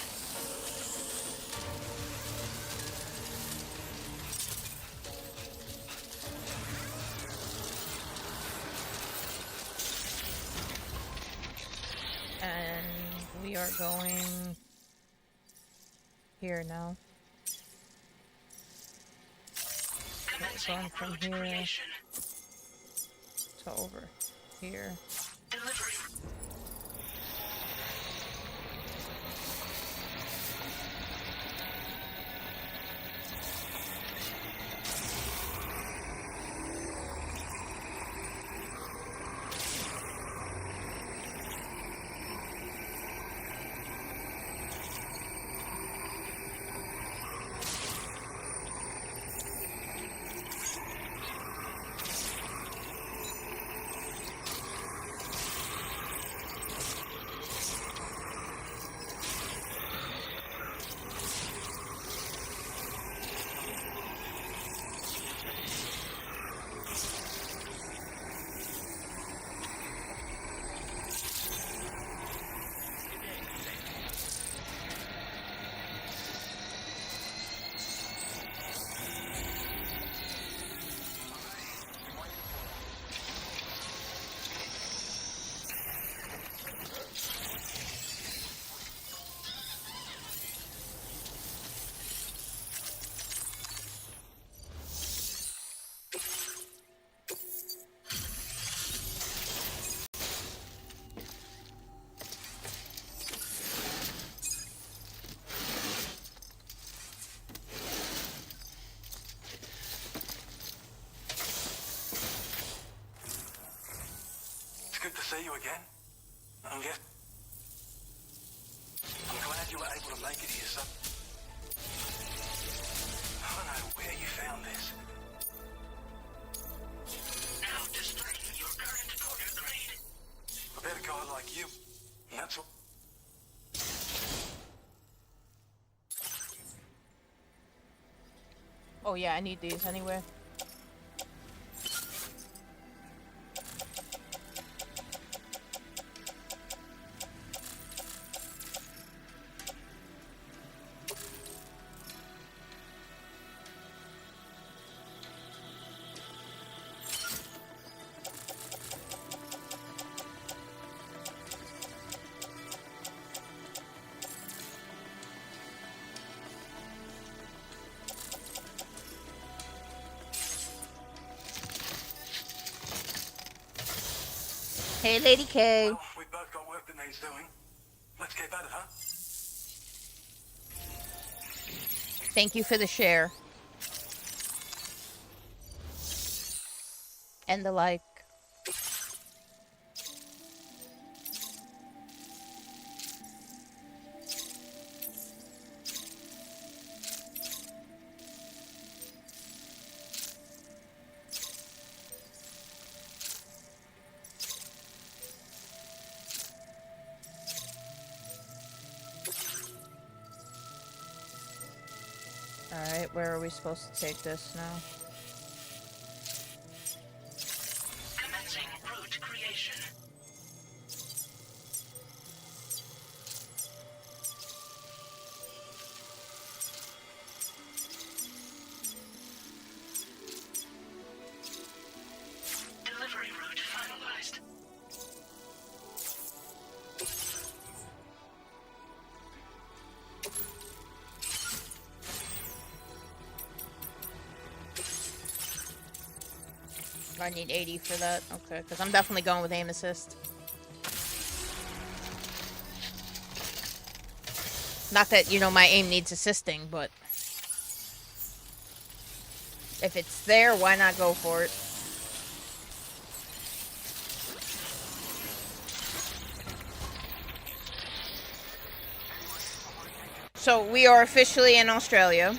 And we are going here now. So we're going from here to over here. Good to see you again. I'm glad you were able to make it here, son. I don't know where you found this. Now displaying your current order grade. A better guy like you. And that's all. Oh yeah, I need these anyway. Hey, Lady K. Well, we've both got work that needs doing. Let's get at it, huh? Thank you for the share. And the like. Alright, where are we supposed to take this now? Commencing route creation. Delivery route finalized. I need 80 for that. Okay, because I'm definitely going with aim assist. Not that, you know, my aim needs assisting, but if it's there, why not go for it? So we are officially in Australia.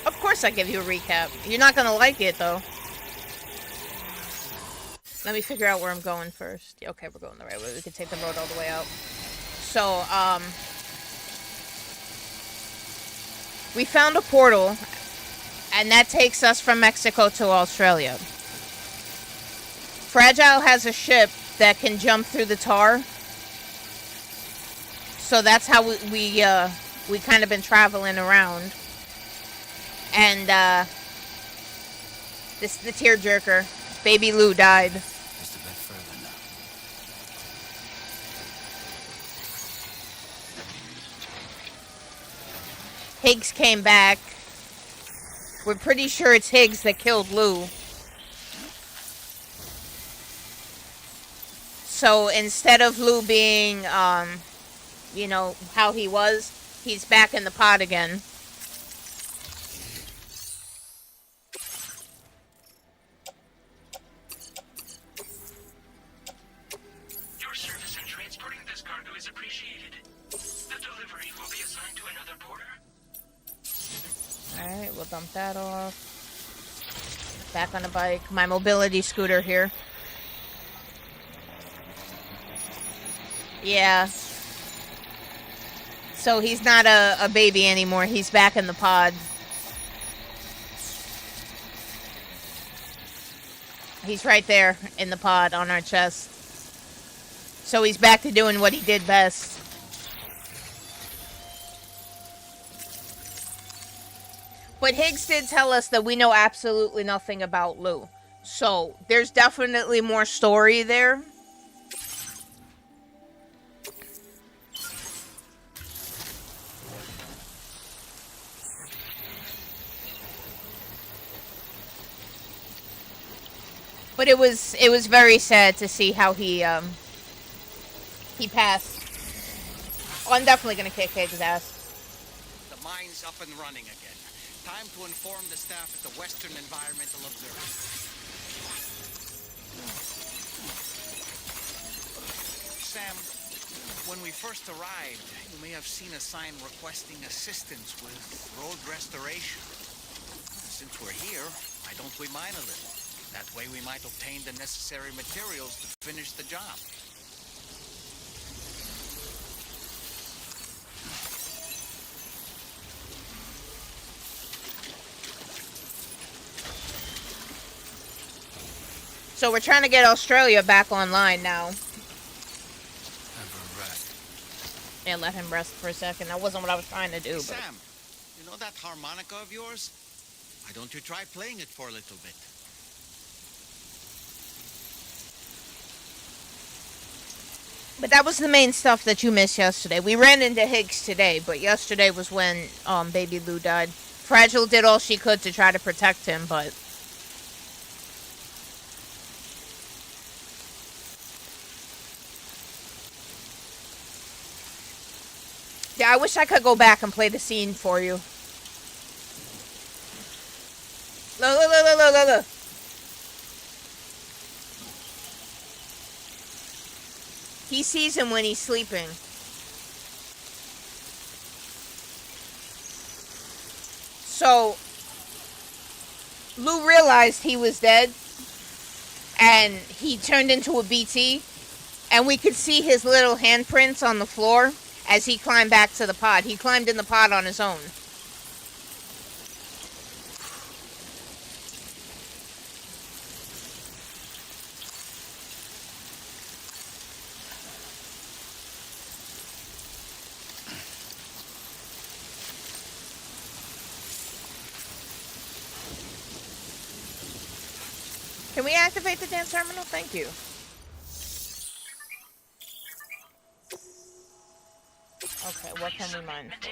Of course I give you a recap. You're not gonna like it, though. Let me figure out where I'm going first. Okay, we're going the right way. We can take the road all the way out. So, we found a portal, and that takes us from Mexico to Australia. Fragile has a ship that can jump through the tar. So that's how we kind of been traveling around. And, this is the tearjerker. Baby Lou died. Just a bit further now. Higgs came back. We're pretty sure it's Higgs that killed Lou. So instead of Lou being, you know, how he was, he's back in the pod again. Your service in transporting this cargo is appreciated. The delivery will be assigned to another porter. Alright, we'll dump that off. Back on the bike. My mobility scooter here. Yeah. So he's not a baby anymore. He's back in the pod. He's right there in the pod on our chest. So he's back to doing what he did best. But Higgs did tell us that we know absolutely nothing about Lou. So there's definitely more story there. But it was very sad to see how he passed. Oh, I'm definitely gonna kick Higgs' ass. The mine's up and running again. Time to inform the staff at the Western Environmental Observatory. Sam, when we first arrived, you may have seen a sign requesting assistance with road restoration. Since we're here, why don't we mine a little? That way we might obtain the necessary materials to finish the job. So we're trying to get Australia back online now. Have a rest. Yeah, let him rest for a second. That wasn't what I was trying to do. Hey, But Sam, you know that harmonica of yours? Why don't you try playing it for a little bit? But that was the main stuff that you missed yesterday. We ran into Higgs today, but yesterday was when baby Lou died. Fragile did all she could to try to protect him, but Yeah, I wish I could go back and play the scene for you. Look, look, look, look, look, look, look. He sees him when he's sleeping. So, Lou realized he was dead, and he turned into a BT, and we could see his little handprints on the floor as he climbed back to the pod. He climbed in the pod on his own. Can we activate the damn terminal? Thank you. Okay, what can we mine for?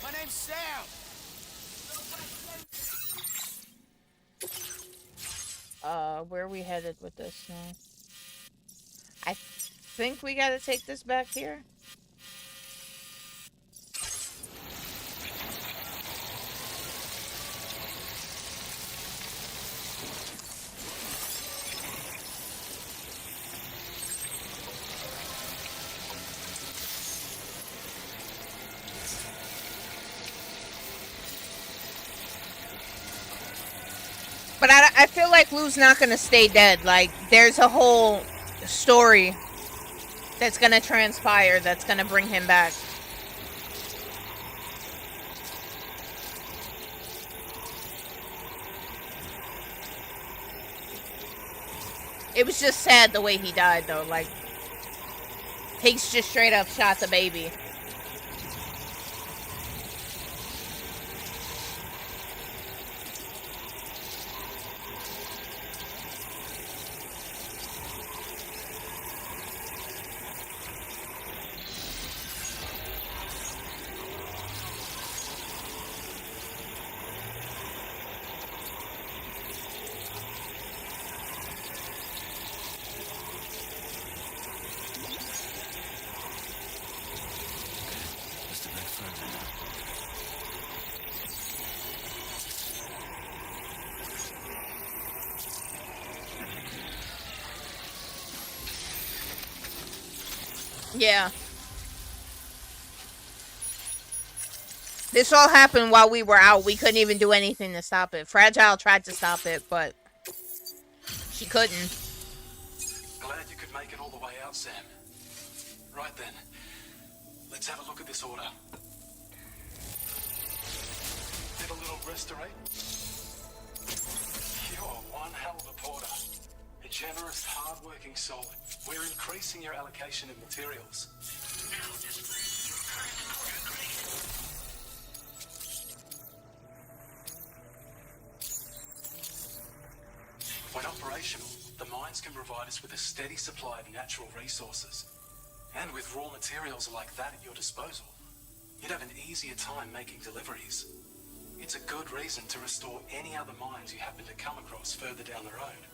My name's Sam. Where are we headed with this now? I think we gotta take this back here. But I feel like Lou's not gonna stay dead. Like, there's a whole story that's gonna transpire that's gonna bring him back. It was just sad the way he died, though. Like, Higgs just straight up shot the baby. Just a bit further now. Yeah. This all happened while we were out. We couldn't even do anything to stop it. Fragile tried to stop it, but she couldn't. Glad you could make it all the way out, Sam. Right then, let's have a look at this order. Did a little restorate? You're one hell of a porter. A generous, hard-working soul. We're increasing your allocation of materials. Now display your current porter grade. When operational, the mines can provide us with a steady supply of natural resources. And with raw materials like that at your disposal, you'd have an easier time making deliveries. It's a good reason to restore any other mines you happen to come across further down the road.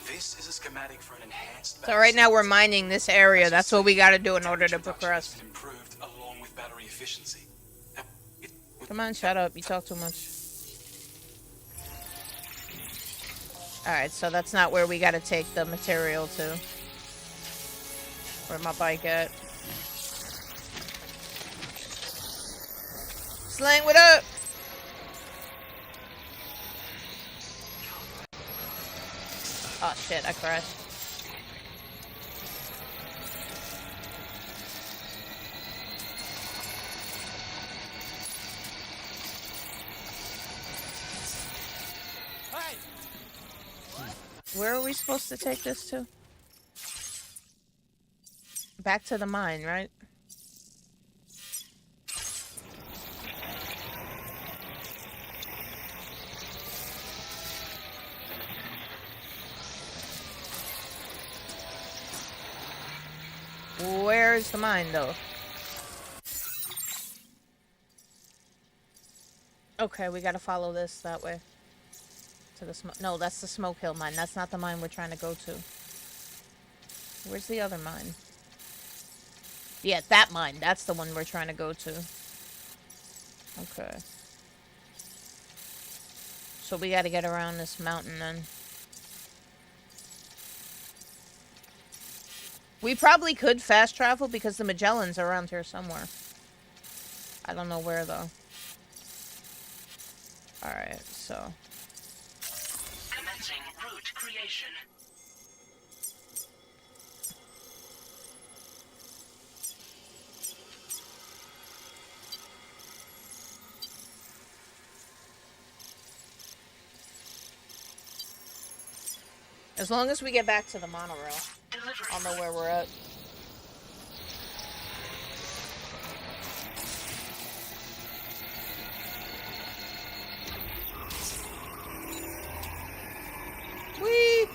This is a schematic for an enhanced... So right now we're mining this area. That's what we gotta do in order to progress. Improved along with battery efficiency. Come on, shut up. You talk too much. Alright, so that's not where we gotta take the material to. Where my bike at? Slang, what up? Oh shit, I crashed. Where are we supposed to take this to? Back to the mine, right? Where's the mine, though? Okay, we gotta follow this that way. To the smoke. No, that's the Smoke Hill mine. That's not the mine we're trying to go to. Where's the other mine? Yeah, that mine. That's the one we're trying to go to. Okay. So we gotta get around this mountain then. We probably could fast travel because the Magellan's around here somewhere. I don't know where though. Alright, so. Commencing route creation. As long as we get back to the monorail, I'll know where we're at. Whee!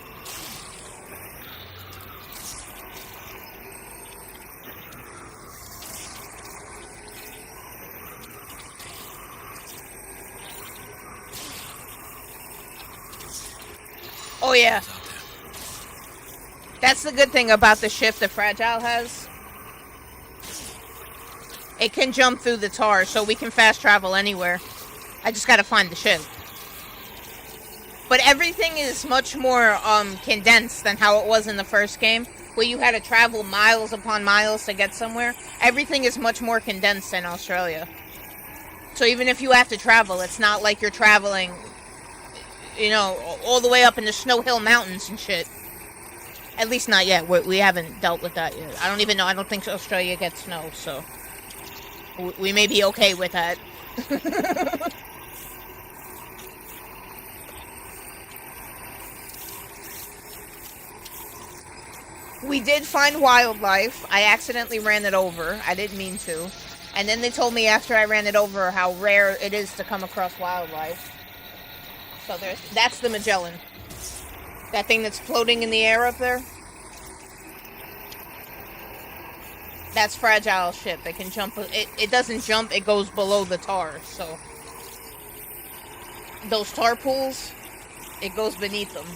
Oh yeah. That's the good thing about the ship that Fragile has. It can jump through the tar, so we can fast travel anywhere. I just gotta find the ship. But everything is much more condensed than how it was in the first game, where you had to travel miles upon miles to get somewhere. Everything is much more condensed in Australia. So even if you have to travel, it's not like you're traveling, you know, all the way up in the Snow Hill Mountains and shit. At least not yet. We haven't dealt with that yet. I don't even know. I don't think Australia gets snow, so we may be okay with that. We did find wildlife. I accidentally ran it over. I didn't mean to. And then they told me after I ran it over how rare it is to come across wildlife. So that's the Magellan. That thing that's floating in the air up there. That's Fragile's ship. It can jump. It doesn't jump. It goes below the tar. So those tar pools, it goes beneath them.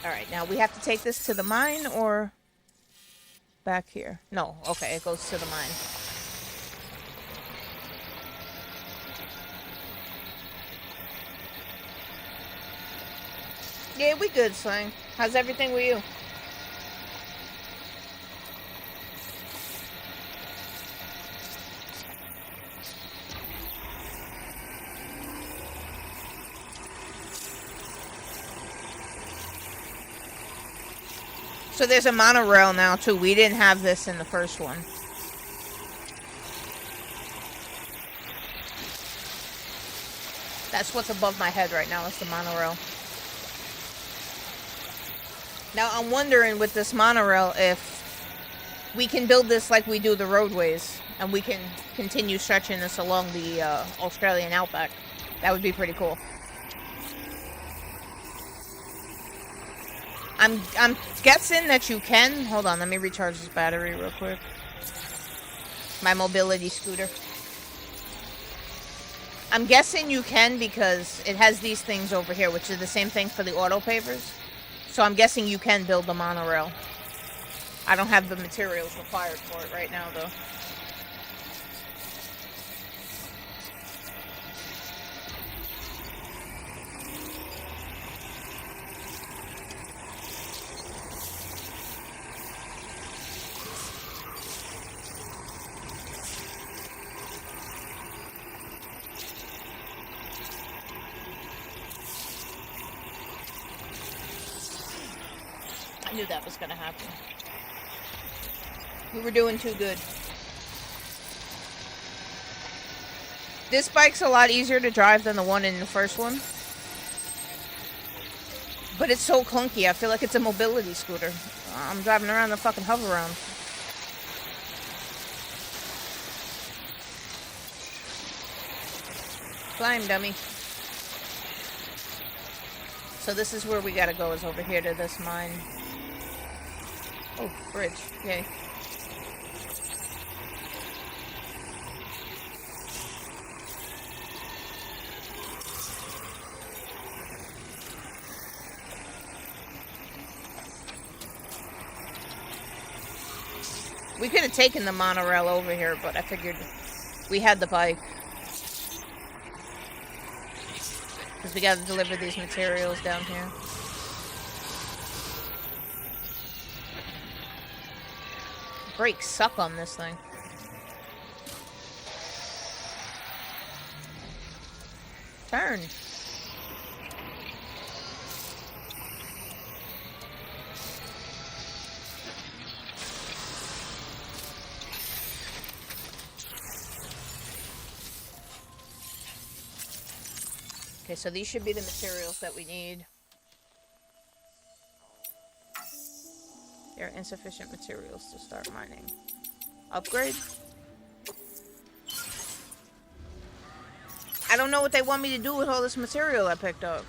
Alright, now we have to take this to the mine or back here? No, okay, it goes to the mine. Yeah, we good, Slang. How's everything with you? So there's a monorail now, too. We didn't have this in the first one. That's what's above my head right now, is the monorail. Now, I'm wondering with this monorail if we can build this like we do the roadways, and we can continue stretching this along the Australian outback. That would be pretty cool. I'm guessing that you can. Hold on, let me recharge this battery real quick. My mobility scooter. I'm guessing you can because it has these things over here, which is the same thing for the auto pavers. So I'm guessing you can build the monorail. I don't have the materials required for it right now, though. I knew that was gonna happen. We were doing too good. This bike's a lot easier to drive than the one in the first one. But it's so clunky. I feel like it's a mobility scooter. I'm driving around the fucking hover around. Climb, dummy. So this is where we gotta go, is over here to this mine. Oh, bridge. Yay. We could have taken the monorail over here, but I figured we had the bike. Because we gotta deliver these materials down here. Brakes suck on this thing. Turn. Okay, so these should be the materials that we need. There are insufficient materials to start mining. Upgrade? I don't know what they want me to do with all this material I picked up.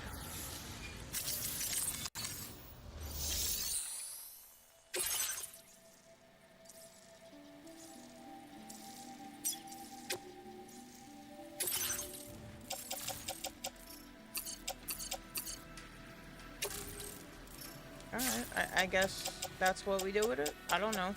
Alright, I guess that's what we do with it. I don't know.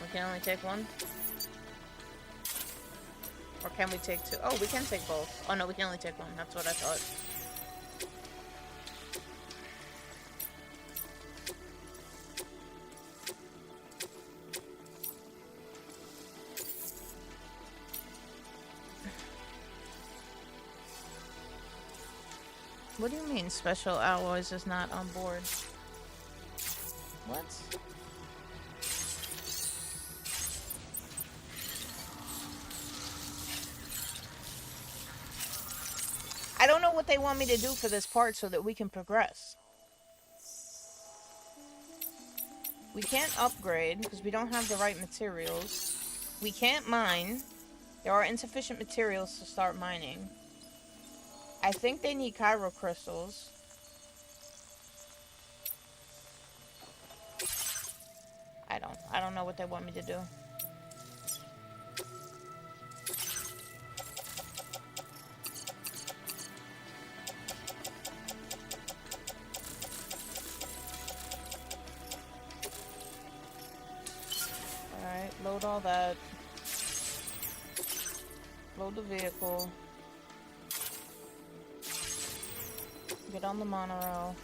We can only take one? Or can we take two? Oh, we can take both. Oh no, we can only take one. That's what I thought. What do you mean special alloys is not on board? What? I don't know what they want me to do for this part so that we can progress. We can't upgrade because we don't have the right materials. We can't mine. There are insufficient materials to start mining. I think they need Cairo crystals. I don't know what they want me to do. Alright, load all that. Load the vehicle. Get on the monorail.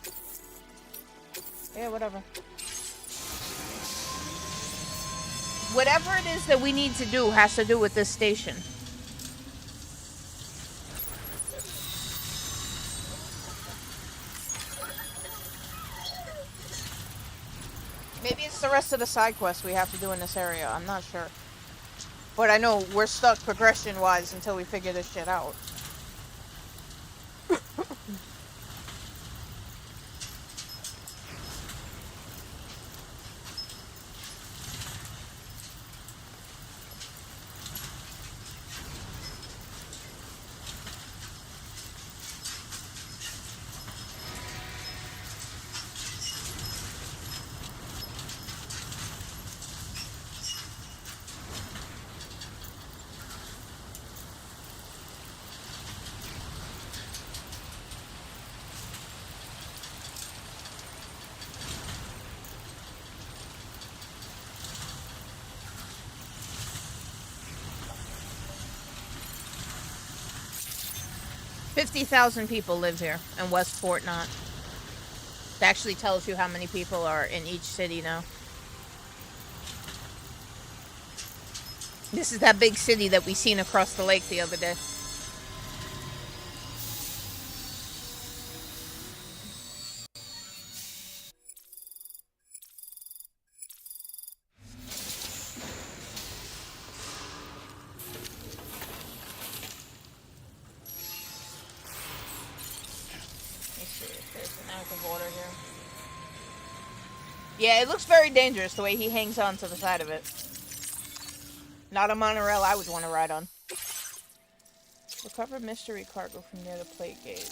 Yeah, whatever. Whatever it is that we need to do has to do with this station. Maybe it's the rest of the side quests we have to do in this area. I'm not sure. But I know we're stuck progression-wise until we figure this shit out. $50,000 people live here in West Fort Knott. It actually tells you how many people are in each city now. This is that big city that we seen across the lake the other day. out of order here. Yeah, it looks very dangerous the way he hangs on to the side of it. Not a monorail I would want to ride on. Recover mystery cargo from near the plate gate.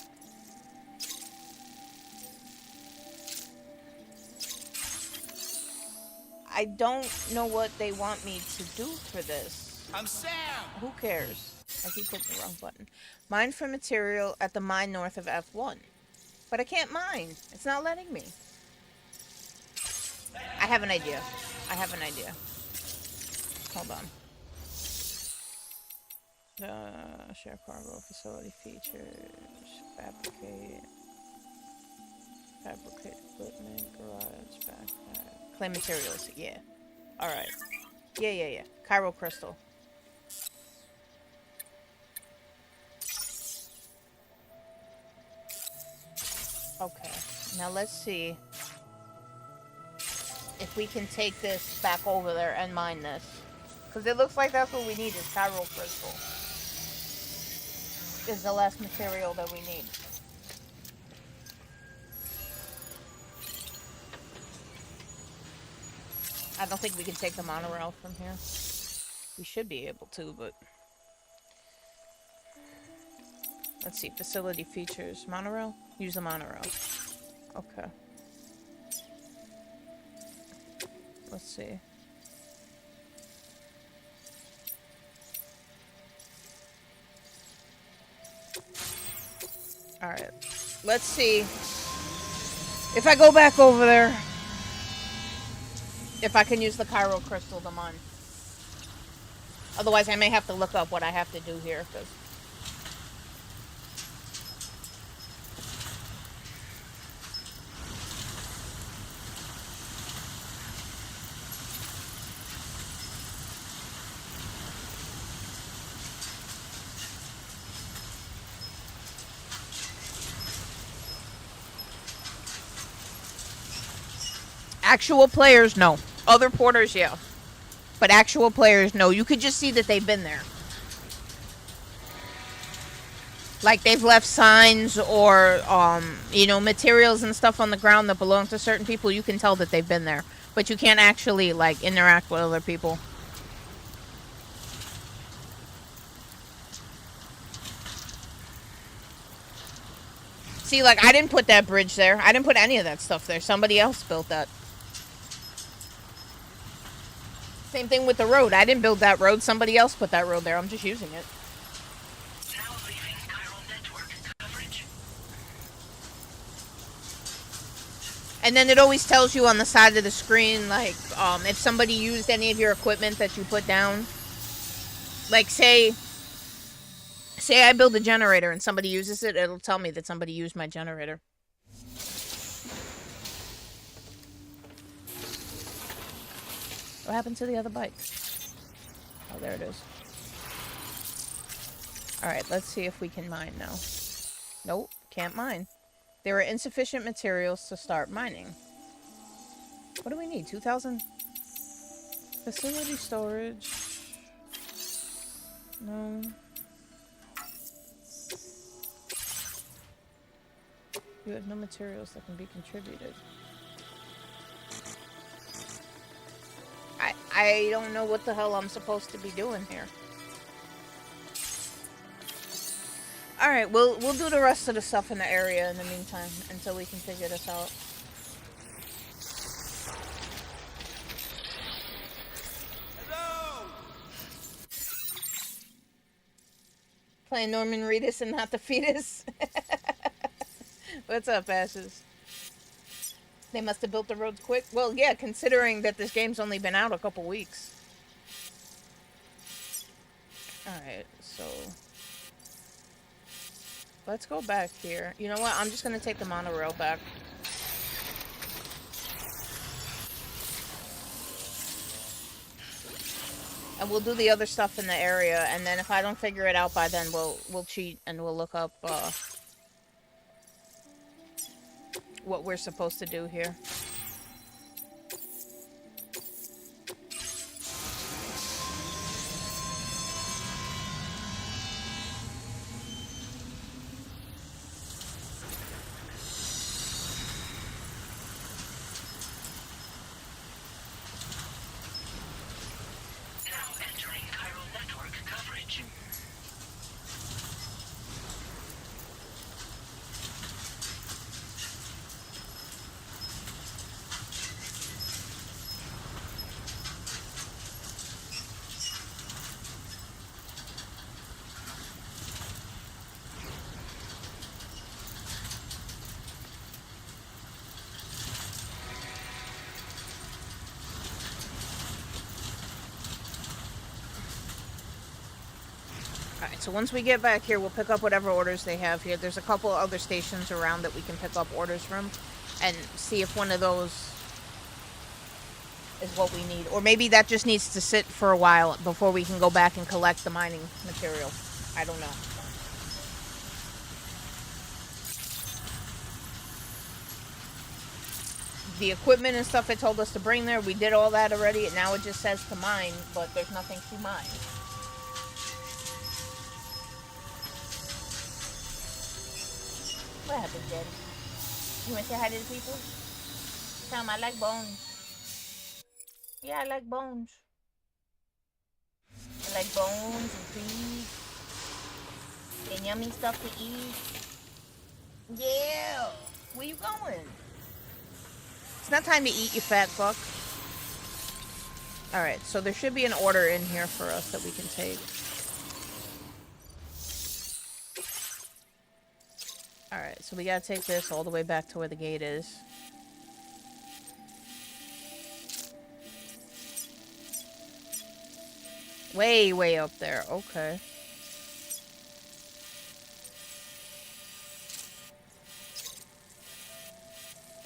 I don't know what they want me to do for this. I'm Sam! Who cares? I keep hitting the wrong button. Mine for material at the mine north of F1. But I can't mine. It's not letting me. I have an idea. Hold on. Share cargo facility features. Fabricate equipment. Garage. Backpack. Claim materials. Yeah. Alright. Yeah. Chiral crystal. Okay. Now let's see if we can take this back over there and mine this. Because it looks like that's what we need is chiral crystal. Is the last material that we need. I don't think we can take the monorail from here. We should be able to, but... Let's see, facility features. Monorail? Use the monorail. Okay. Let's see. Alright. Let's see. If I go back over there, if I can use the chiral crystal to mine. Otherwise, I may have to look up what I have to do here, because... Actual players, no. Other porters, yeah. But actual players, no. You could just see that they've been there. Like they've left signs or, materials and stuff on the ground that belong to certain people. You can tell that they've been there. But you can't actually, interact with other people. See, I didn't put that bridge there. I didn't put any of that stuff there. Somebody else built that. Same thing with the road. I didn't build that road. Somebody else put that road there. I'm just using it. Now leaving chiral network coverage. And then it always tells you on the side of the screen, if somebody used any of your equipment that you put down. Like, say I build a generator and somebody uses it, it'll tell me that somebody used my generator. What happened to the other bike? Oh, there it is. Alright, let's see if we can mine now. Nope, can't mine. There are insufficient materials to start mining. What do we need? 2,000? Facility storage. No. You have no materials that can be contributed. I don't know what the hell I'm supposed to be doing here. Alright, we'll do the rest of the stuff in the area in the meantime until we can figure this out. Hello! Playing Norman Reedus and not the fetus. What's up, Ashes? They must have built the roads quick. Well, yeah, considering that this game's only been out a couple weeks. Alright, so... let's go back here. You know what? I'm just gonna take the monorail back. And we'll do the other stuff in the area, and then if I don't figure it out by then, we'll cheat and we'll look up, what we're supposed to do here. so once we get back here, we'll pick up whatever orders they have here. There's a couple other stations around that we can pick up orders from and see if one of those is what we need. Or maybe that just needs to sit for a while before we can go back and collect the mining material. I don't know. The equipment and stuff it told us to bring there, we did all that already, and now it just says to mine, but there's nothing to mine. What happened, Daddy? You want to say hi to the people? Tell them I like bones. Yeah, I like bones. I like bones and feet and yummy stuff to eat. Yeah. Where you going? It's not time to eat, you fat fuck. Alright, so there should be an order in here for us that we can take. Alright, so we gotta take this all the way back to where the gate is. Way, way up there. Okay.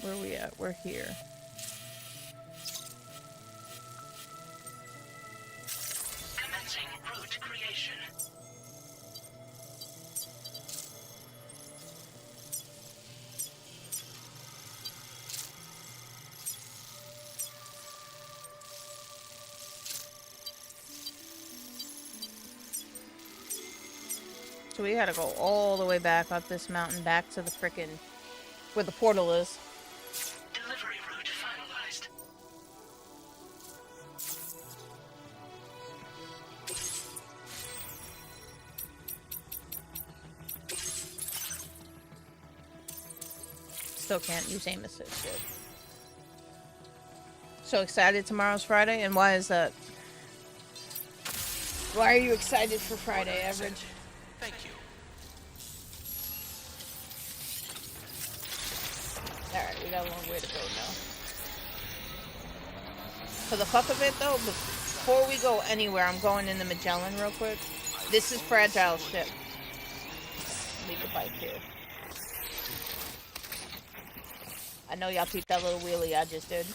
Where are we at? We're here. Commencing route creation. So we gotta go all the way back up this mountain, back to the frickin' where the portal is. Delivery route finalized. Still can't use aim assist yet. So excited tomorrow's Friday, and why is that? Why are you excited for Friday, Average? Thank you. Alright, we got a long way to go now. For the fuck of it, though, before we go anywhere, I'm going in the Magellan real quick. This is fragile ship. Leave the bike here. I know y'all peeped that little wheelie I just did.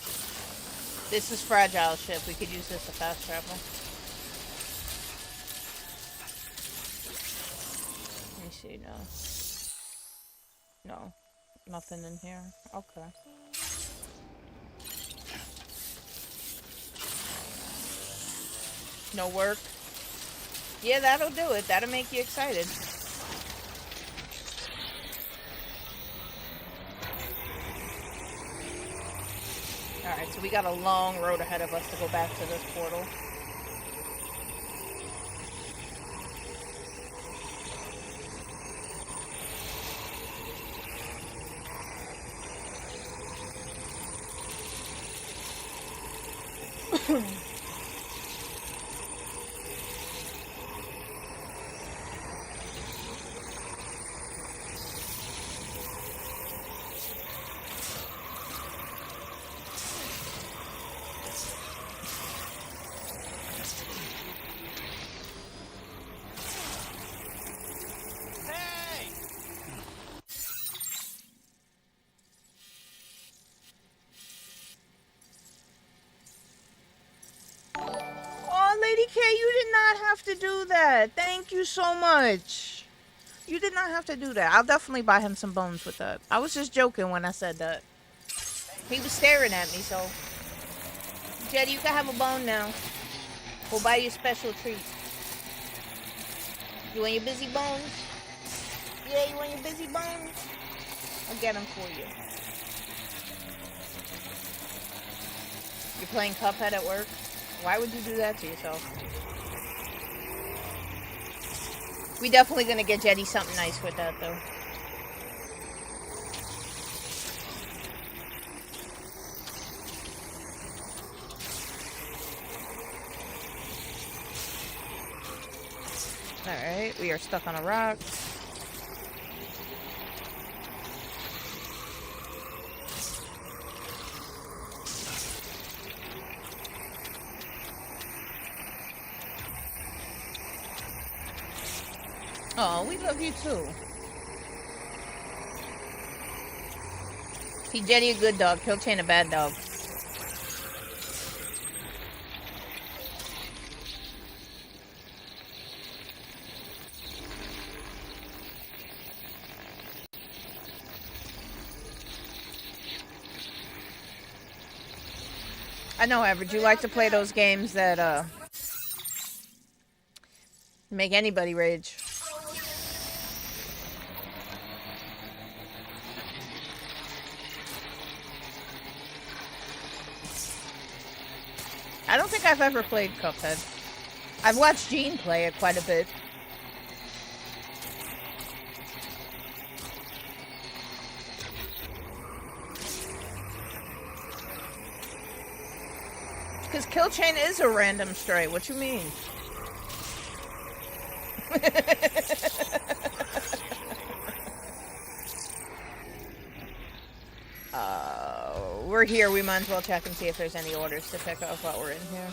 This is fragile ship. We could use this to fast travel. Let me see, no. No. Nothing in here. Okay. No work? Yeah, that'll do it. That'll make you excited. Alright, so we got a long road ahead of us to go back to this portal. To do that. Thank you so much. You did not have to do that. I'll definitely buy him some bones with that. I was just joking when I said that. He was staring at me, so. Jetty, you can have a bone now. We'll buy you a special treat. You want your busy bones? Yeah, you want your busy bones? I'll get them for you. You're playing Cuphead at work? Why would you do that to yourself? We definitely gonna get Jetty something nice with that, though. Alright, we are stuck on a rock. Oh, we love you too. See, Jetty a good dog. Kilchain a bad dog. I know, Average. You like to play those games that make anybody rage. I don't think I've ever played Cuphead. I've watched Gene play it quite a bit. Because Killchain is a random stray. What you mean? We're here. We might as well check and see if there's any orders to pick up while we're in here.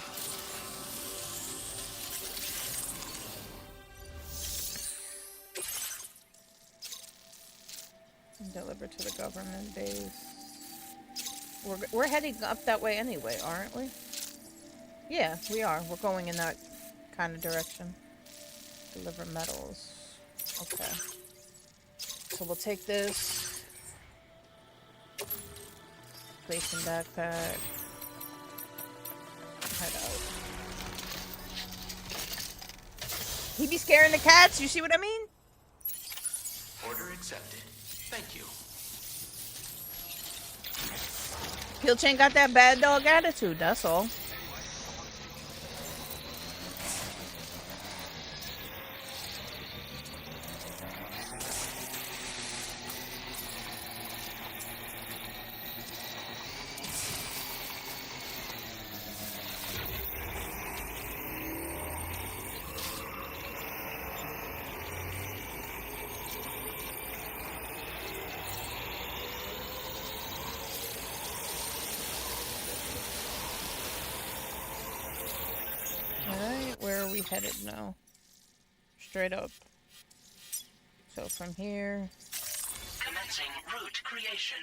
Deliver to the government base. We're heading up that way anyway, aren't we? Yeah, we are. We're going in that kind of direction. Deliver metals. Okay. So we'll take this. Place in backpack. Head out. He be scaring the cats, you see what I mean? Order accepted. Thank you. Killchain got that bad dog attitude, that's all. Headed now. Straight up. So from here. Commencing route creation.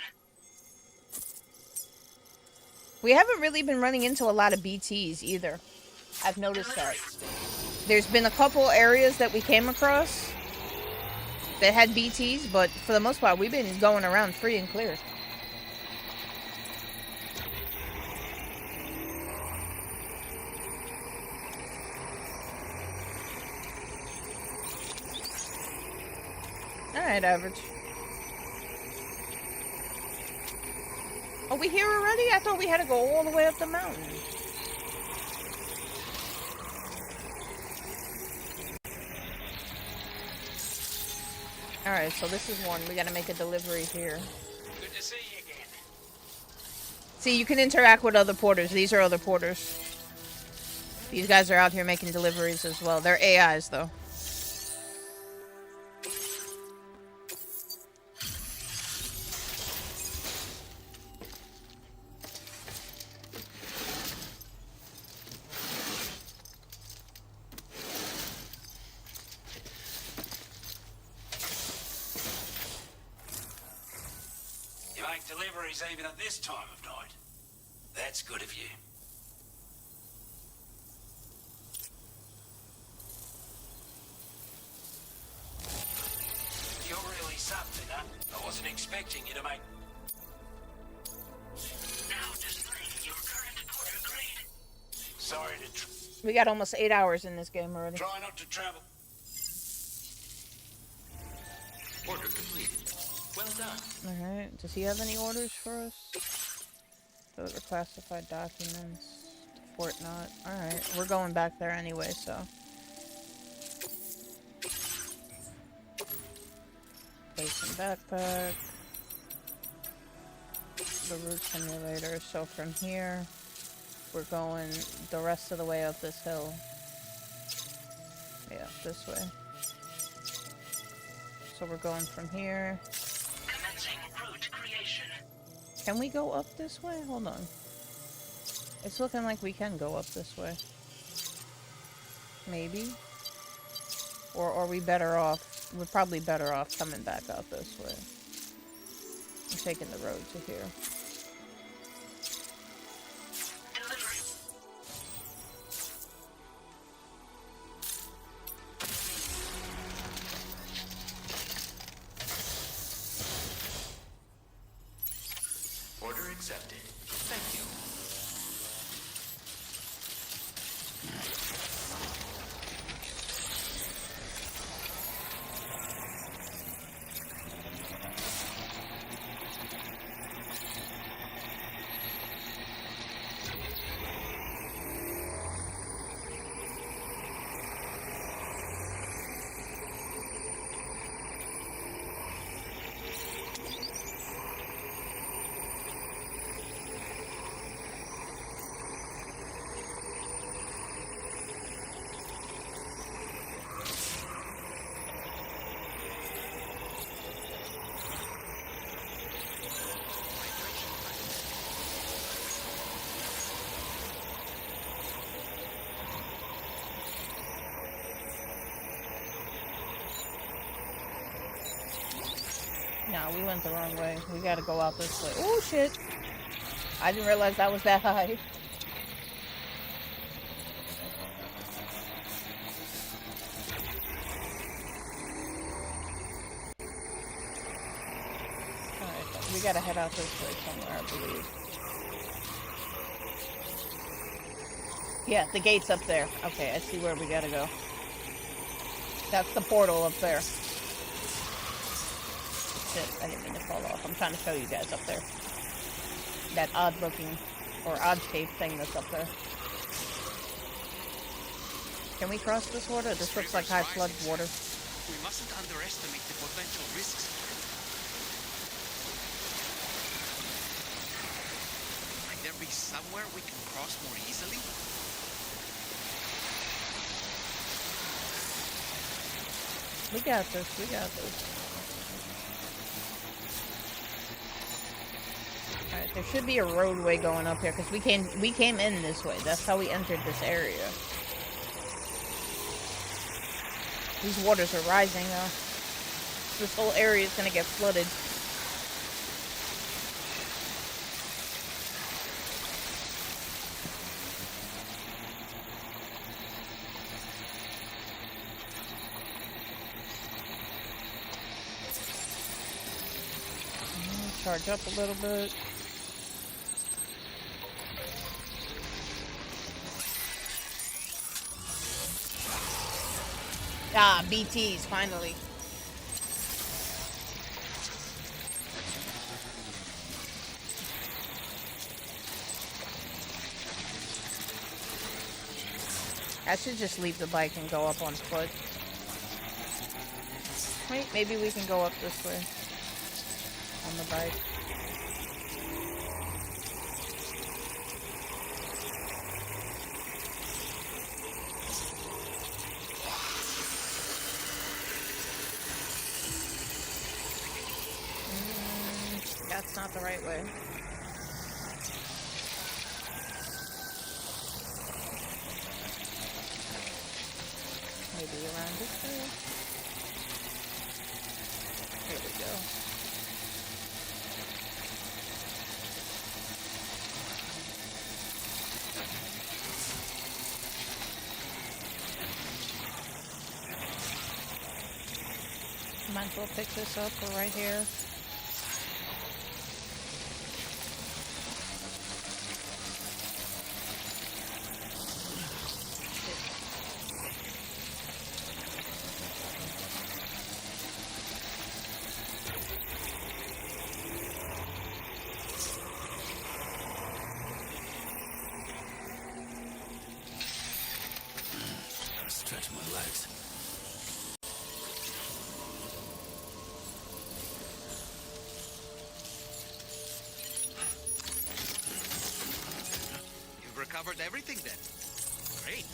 We haven't really been running into a lot of BTs either. I've noticed that. There's been a couple areas that we came across that had BTs, but for the most part, we've been going around free and clear. Alright, Average. Are we here already? I thought we had to go all the way up the mountain. Alright, so this is one. We gotta make a delivery here. Good to see you again. See, you can interact with other porters. These are other porters. These guys are out here making deliveries as well. They're AIs, though. Deliveries even at this time of night. That's good of you. You're really something, huh? I wasn't expecting you to make... Now displaying your current porter grade. Sorry to... We got almost 8 hours in this game already. Try not to travel. Order completed. Well done. Alright, does he have any orders for us? Those are classified documents. Fort Knot. Alright, we're going back there anyway, so. Place in backpack. The route simulator. So from here, we're going the rest of the way up this hill. Yeah, this way. So we're going from here. Route creation. Can we go up this way? Hold on. It's looking like we can go up this way. Maybe. Or are we better off we're probably better off coming back out this way. I'm taking the road to here. Order accepted. Thank you. No, we went the wrong way. We gotta go out this way. Oh shit! I didn't realize that was that high. Alright, we gotta head out this way somewhere, I believe. Yeah, the gate's up there. Okay, I see where we gotta go. That's the portal up there. Shit, I didn't mean to fall off. I'm trying to show you guys up there. That odd looking, or odd shaped thing that's up there. Can we cross this water? This looks like high flood water. We mustn't underestimate the potential risks. Might there be somewhere we can cross more easily? We got this, we got this. Alright, there should be a roadway going up here, because we came in this way. That's how we entered this area. These waters are rising, though. This whole area is gonna get flooded. Charge up a little bit. Ah, BTs, finally. I should just leave the bike and go up on foot. Wait, maybe we can go up this way. On the bike. That's not the right way. Maybe around this way. Here we go. Might as well pick this up. We're right here. Stretch my legs. You've recovered everything then. Great.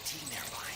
MT nearby.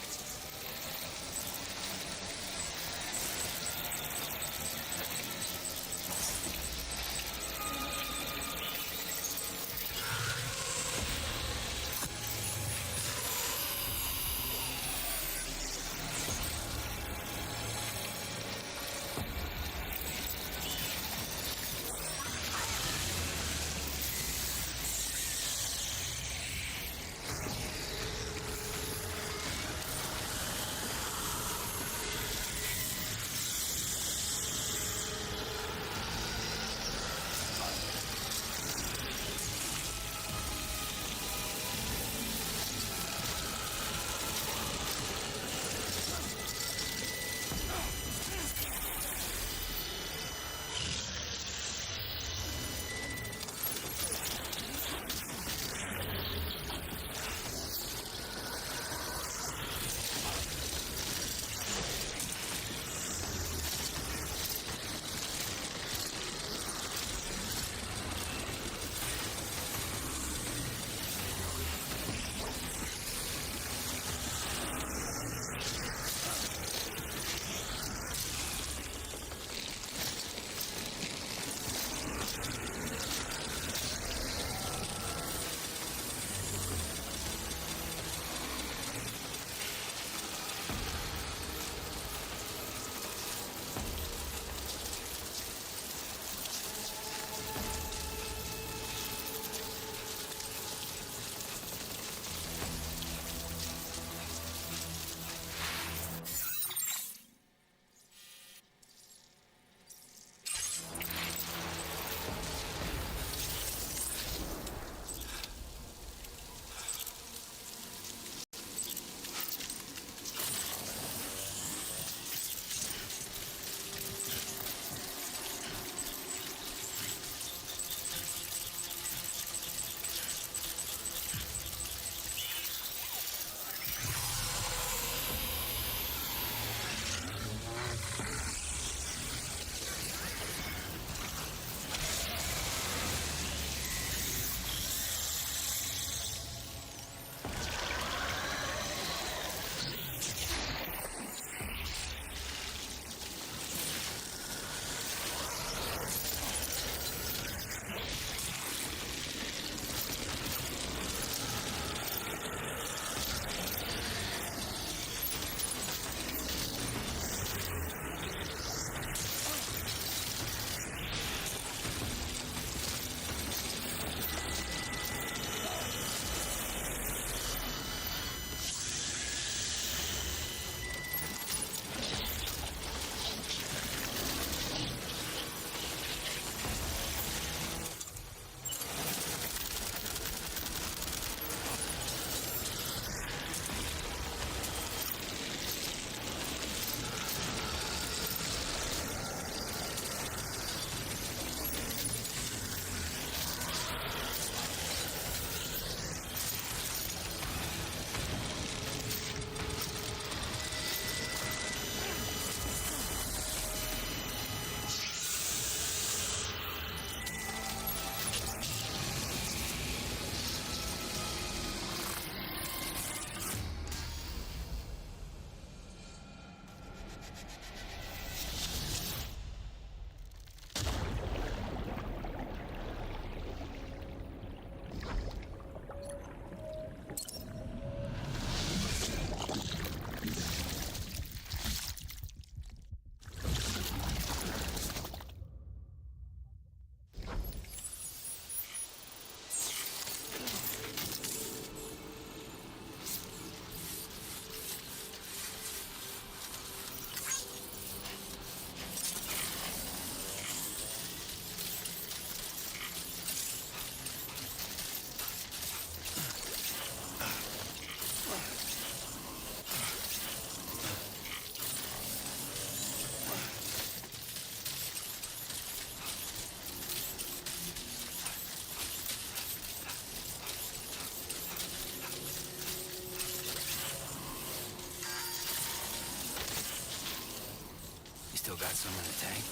Still got some in the tank?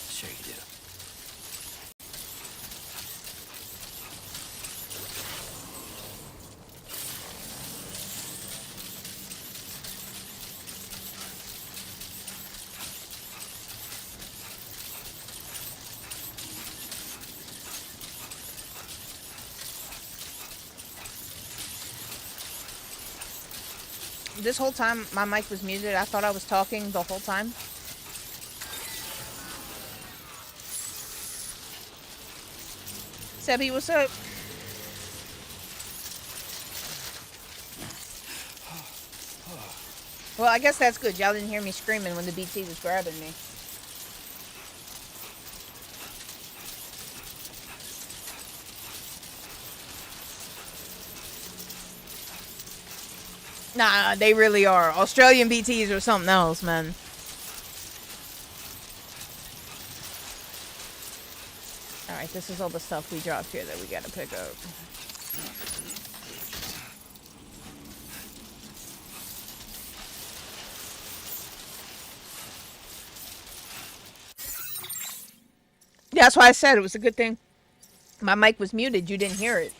Sure you do. This whole time, my mic was muted. I thought I was talking the whole time. Sebby, what's up? Well, I guess that's good. Y'all didn't hear me screaming when the BT was grabbing me. Nah, they really are. Australian BTs are something else, man. Alright, this is all the stuff we dropped here that we gotta pick up. Yeah, that's why I said it was a good thing. My mic was muted. You didn't hear it.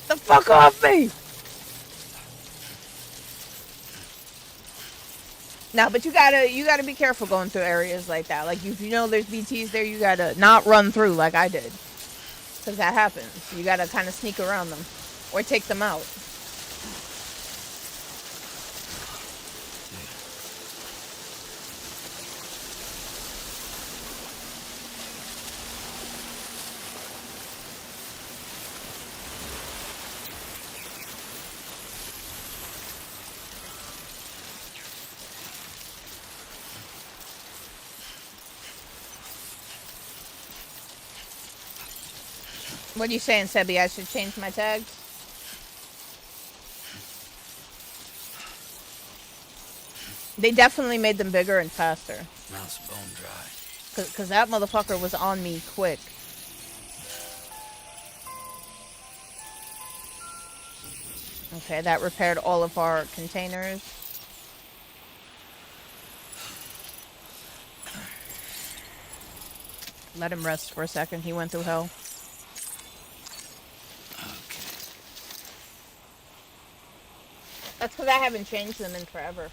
The fuck off me! No, but you gotta be careful going through areas like that. Like, if you know there's BTs there, you gotta not run through like I did. Because that happens. You gotta kind of sneak around them. Or take them out. What are you saying, Sebby? I should change my tags? They definitely made them bigger and faster. Mouth's bone dry. Because that motherfucker was on me quick. Okay, that repaired all of our containers. Let him rest for a second. He went through hell. That's because I haven't changed them in forever.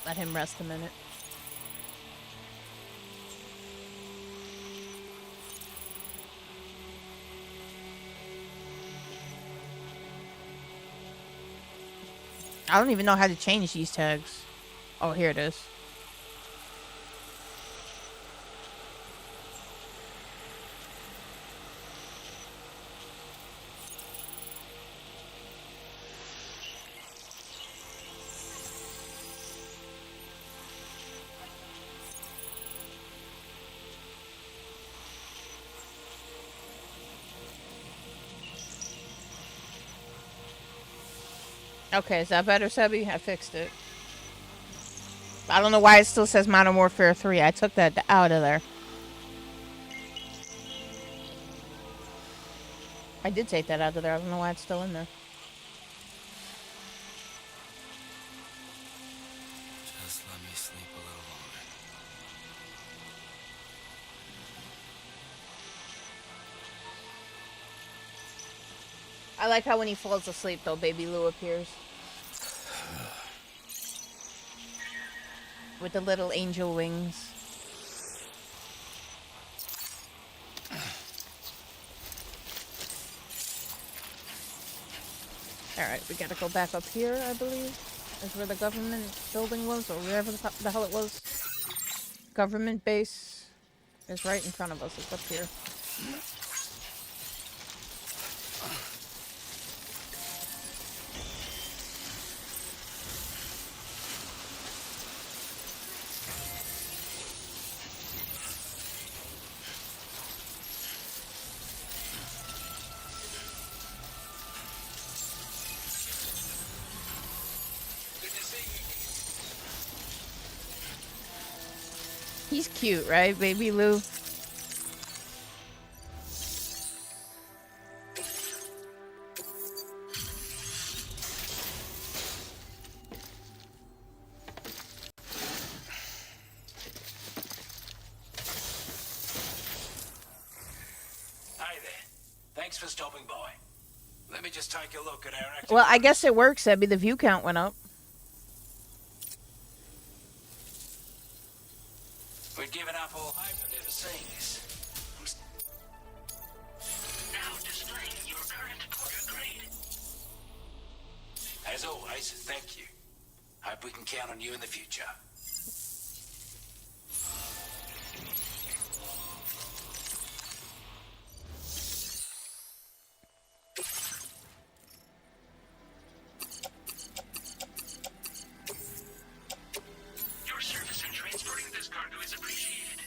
Let him rest a minute. I don't even know how to change these tags. Oh, here it is. Okay, is that better, Sebby? I fixed it. I don't know why it still says Modern Warfare 3. I took that out of there. I did take that out of there. I don't know why it's still in there. Just let me sleep a little longer. I like how when he falls asleep, though, Baby Lou appears. With the little angel wings. Alright, we gotta go back up here, I believe. Is where the government building was, or wherever the hell it was. Government base is right in front of us. It's up here. He's cute, right, Baby Lou? Hi there. Thanks for stopping by. Let me just take a look at our active... Well, I guess it works, Sebby. The view count went up. We're giving up all hope of ever seeing this. Now displaying your current Porter grade. As always, thank you. Hope we can count on you in the future. Your service in transporting this cargo is appreciated.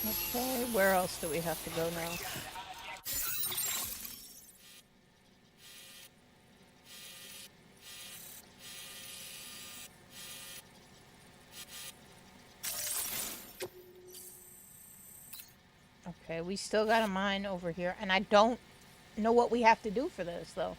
Okay, where else do we have to go now? Okay, we still got a mine over here, and I don't know what we have to do for this, though.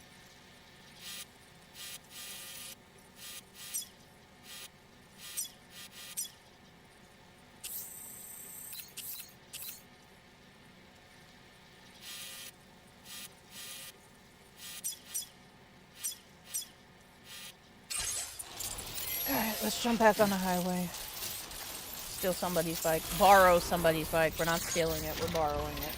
Alright, let's jump back on the highway. Steal somebody's bike. Borrow somebody's bike. We're not stealing it, we're borrowing it.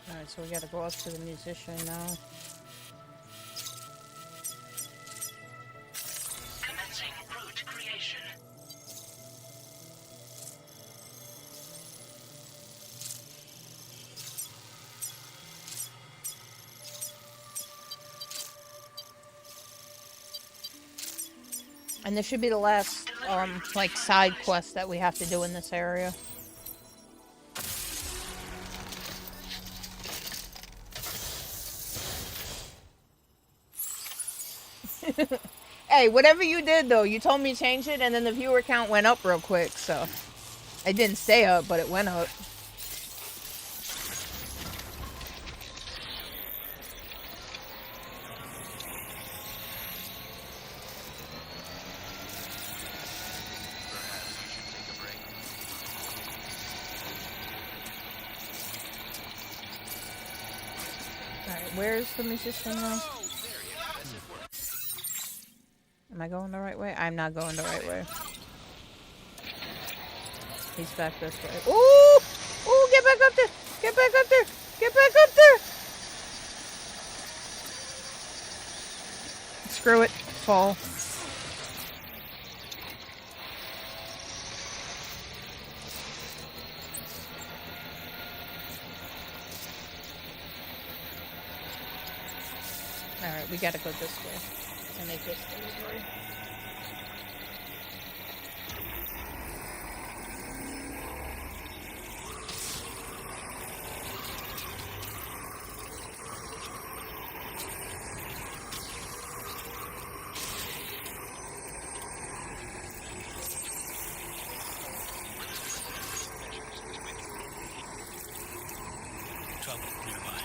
Alright, so we gotta go up to the musician now. Commencing route creation. And this should be the last, like, side quest that we have to do in this area. Hey, whatever you did, though, you told me to change it, and then the viewer count went up real quick, so... It didn't stay up, but it went up. Alright, where's the musician now? Am I going the right way? I'm not going the right way. He's back this way. Ooh! Ooh, get back up there! Get back up there! Get back up there! Screw it. Fall. Alright, we gotta go this way. And make this delivery. Trouble nearby.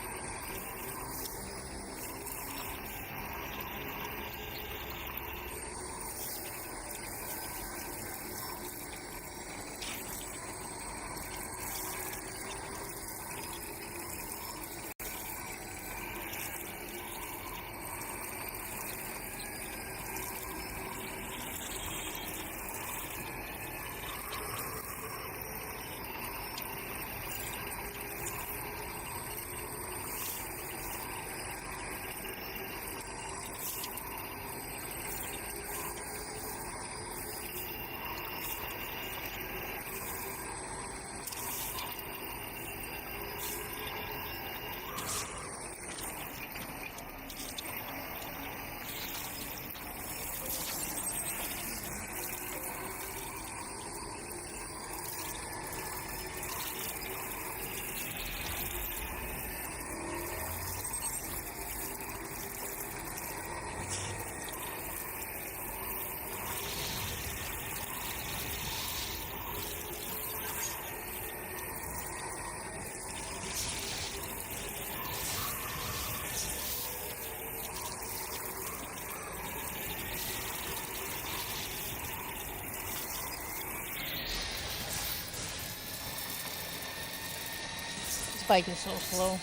bike is so slow.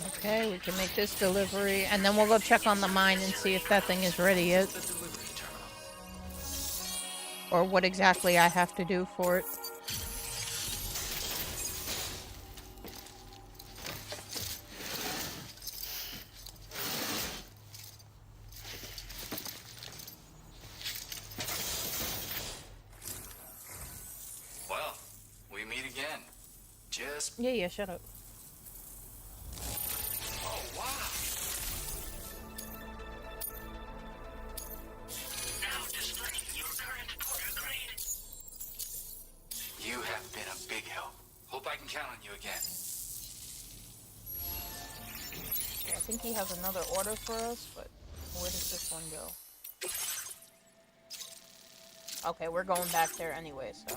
Okay, we can make this delivery, and then we'll go check on the mine and see if that thing is ready yet. Or what exactly I have to do for it. Well, we meet again. Just... Yeah, shut up. Oh, wow. Now displaying your current porter grade. You have been a big help. Hope I can count on you again. Yeah, I think he has another order for us, but where does this one go? Okay, we're going back there anyway, so.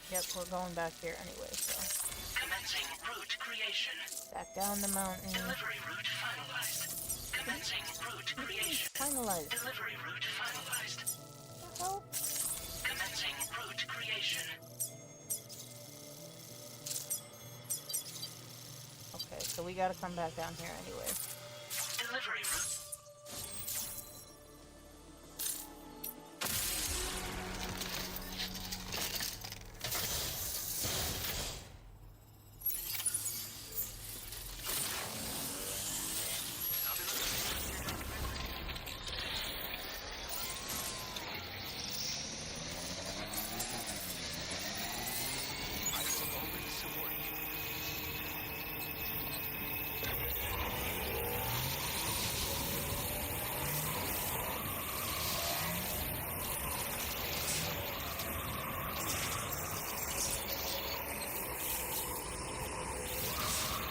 Yep, we're going back here anyway, so. Commencing route creation. Back down the mountain. Delivery route finalized. Commencing route creation. Finalized. Delivery route finalized. What the hell? Commencing route creation. Okay, so we gotta come back down here anyway. Delivery route.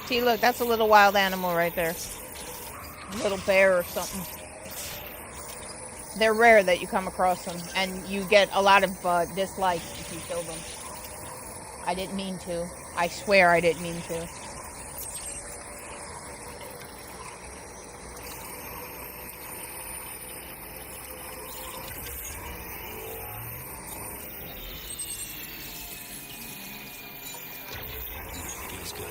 See, look, that's a little wild animal right there. A little bear or something. They're rare that you come across them, and you get a lot of dislikes if you kill them. I didn't mean to. I swear I didn't mean to. Feels good.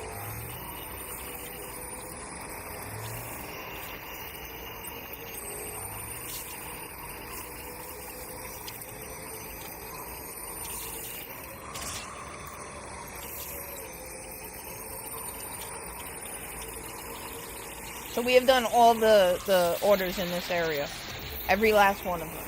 So we have done all the orders in this area. Every last one of them.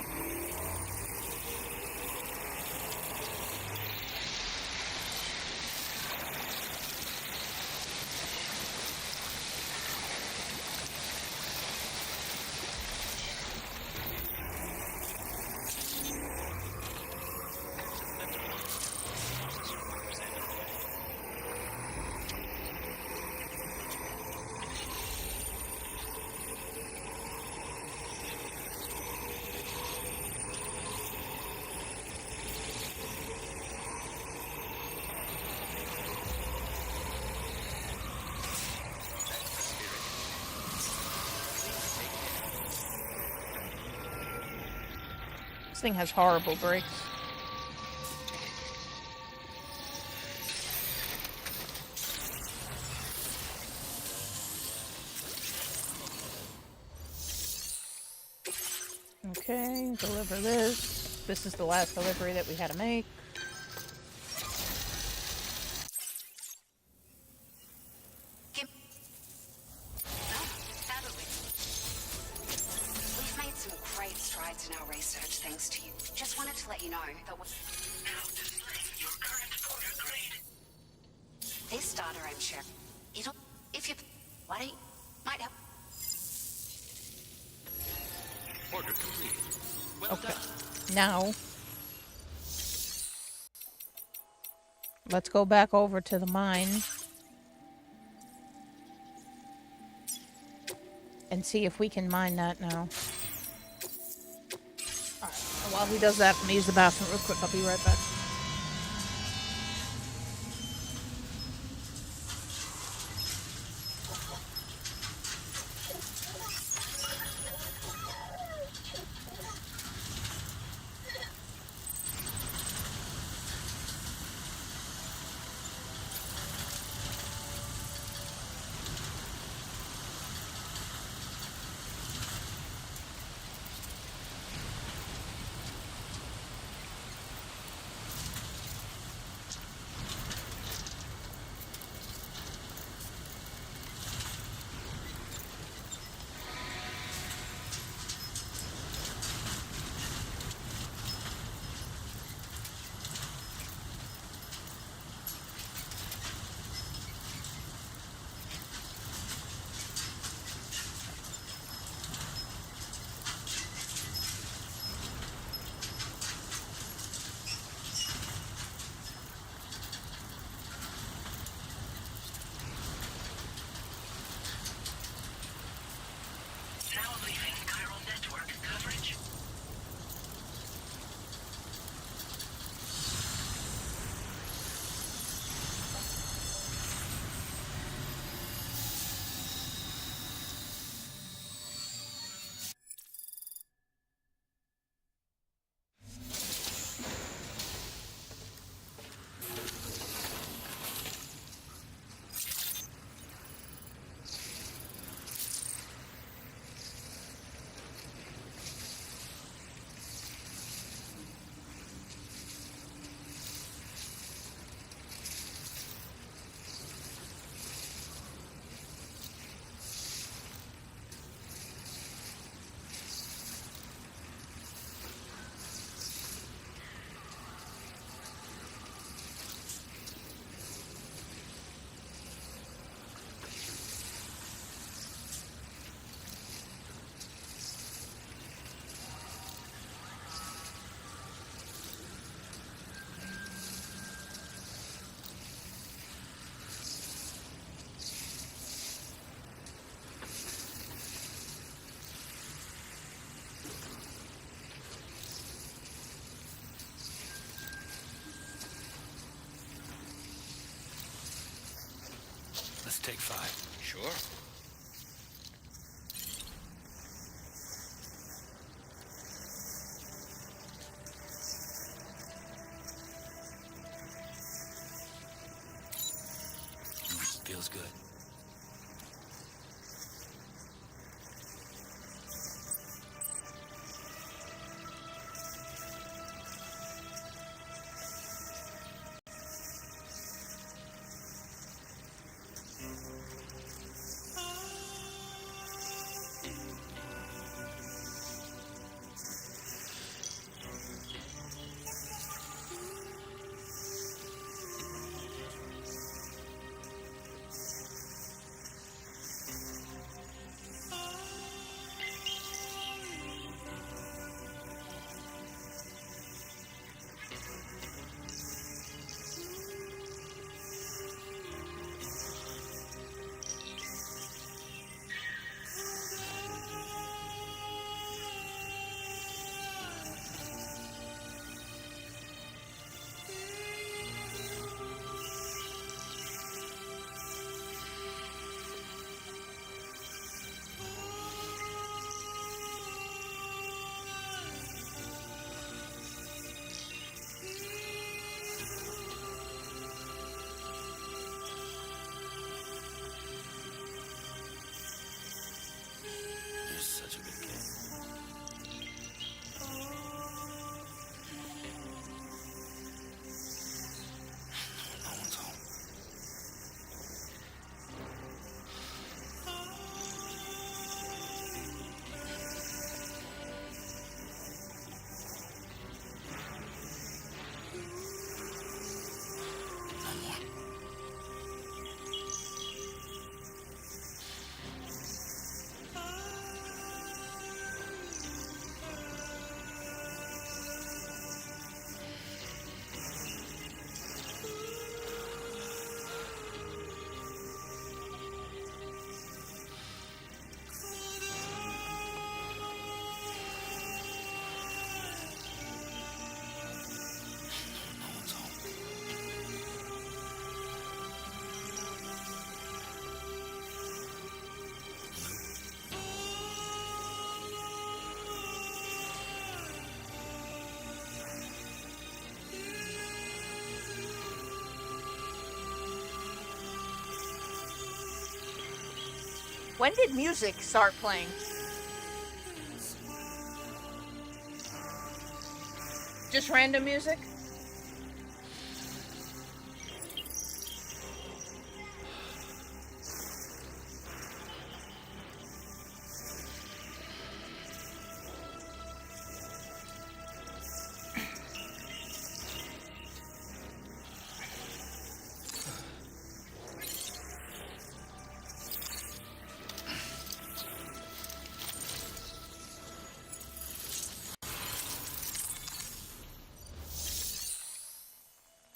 This thing has horrible brakes. Okay, deliver this. This is the last delivery that we had to make. We've made some great strides in our research thanks to you. Just wanted to let you know that Now displaying your current porter grade. this data I'm sharing, it'll, if you, why don't you, might help. Order complete. Well Okay. done. Now, let's go back over to the mine. and see if we can mine that now. Alright, while he does that, let me use the bathroom real quick. I'll be right back. Now leaving chiral network coverage. Let's take 5. Sure. Feels good. When did music start playing? Just random music?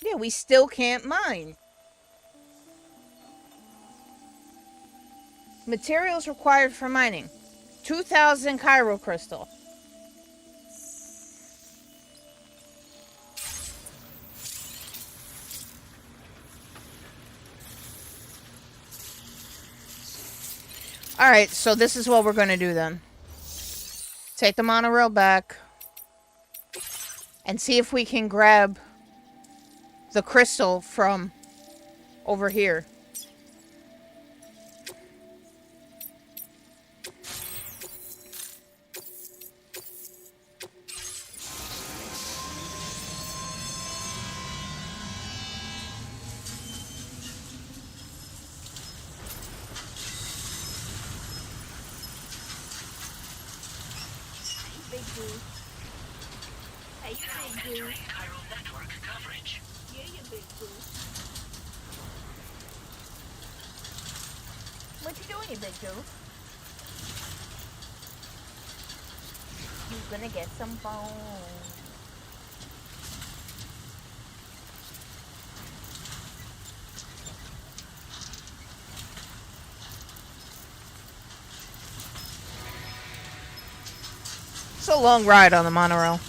Yeah, we still can't mine. Materials required for mining. 2,000 Cairo crystal. Alright, so this is what we're going to do then. Take the monorail back. And see if we can grab the crystal from over here. Big dude. Hey, big dude. Entering chiral network coverage. Yeah, you big dude. What you doing, you big dude? You gonna get some bones. It's a long ride on the monorail.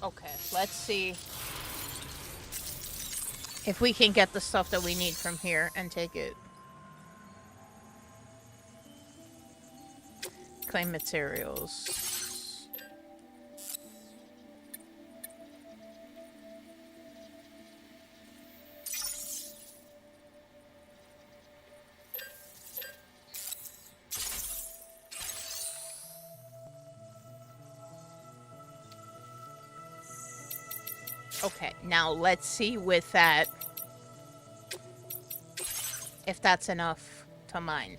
Okay, let's see if we can get the stuff that we need from here and take it. Claim materials. Okay, now let's see with that if that's enough to mine.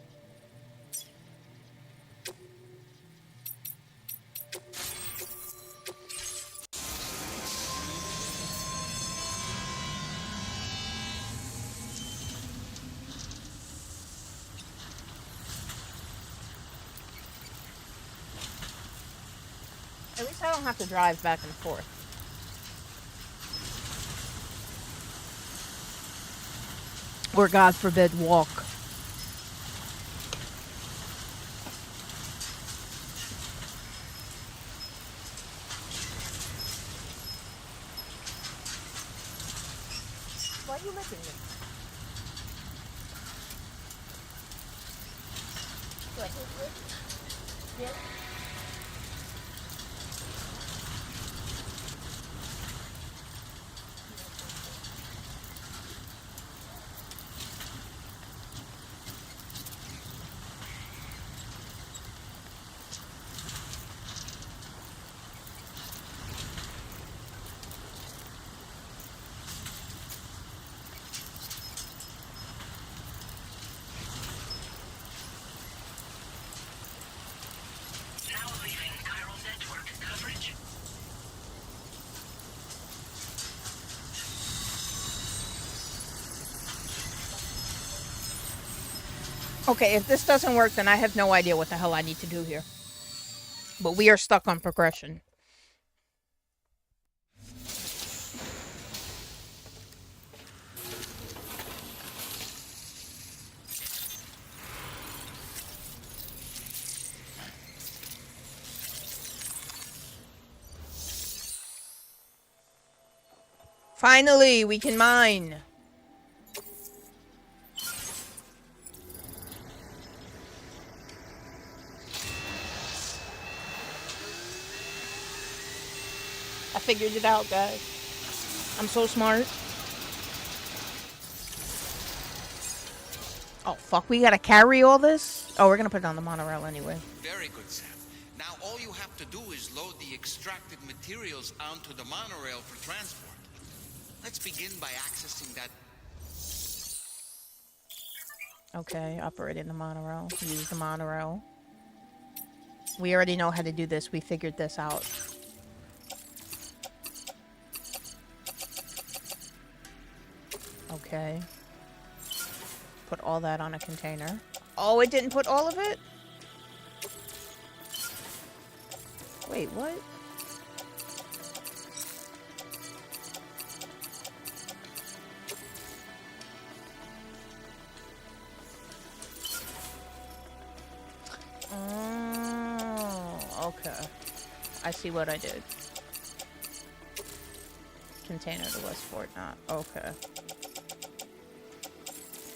At least I don't have to drive back and forth. Or, God forbid, walk. Why are you licking me? Do I taste good? Yes? Okay, if this doesn't work, then I have no idea what the hell I need to do here. But we are stuck on progression. Finally, we can mine. I figured it out, guys. I'm so smart. Oh, fuck, we gotta carry all this? Oh, we're gonna put it on the monorail anyway. Very good, Sam. Now all you have to do is load the extracted materials onto the monorail for transport. Let's begin by accessing that. Okay, operating the monorail. Use the monorail. We already know how to do this. We figured this out. Okay. Put all that on a container. Oh, it didn't put all of it? Wait, what? Oh, okay. I see what I did. Container to West Fort, not. Okay.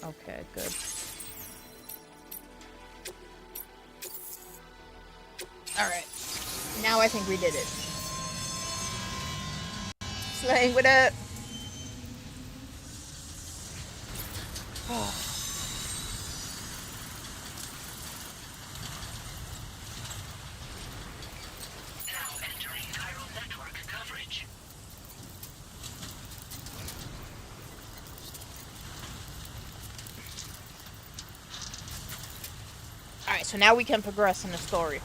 Okay, good. Alright. Now I think we did it. Slang, what up? Oh. Now entering chiral network coverage. Alright, so now we can progress in the story.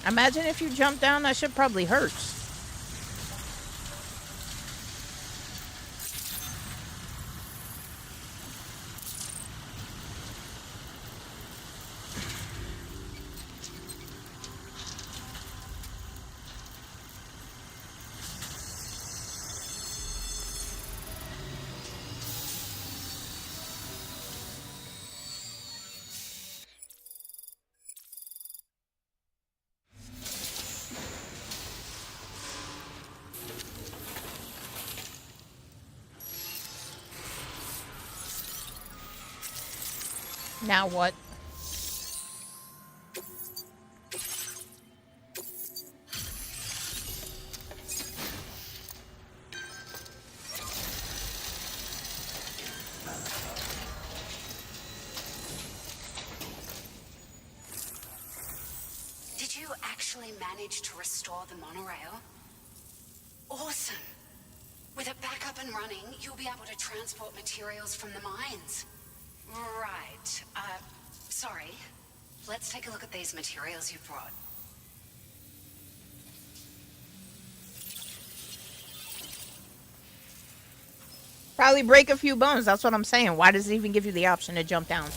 Imagine if you jump down, that shit probably hurts. Now what? Did you actually manage to restore the monorail? Awesome. With it back up and running, you'll be able to transport materials from the mines. Right. Sorry. Let's take a look at these materials you brought. Probably break a few bones, that's what I'm saying. Why does it even give you the option to jump down?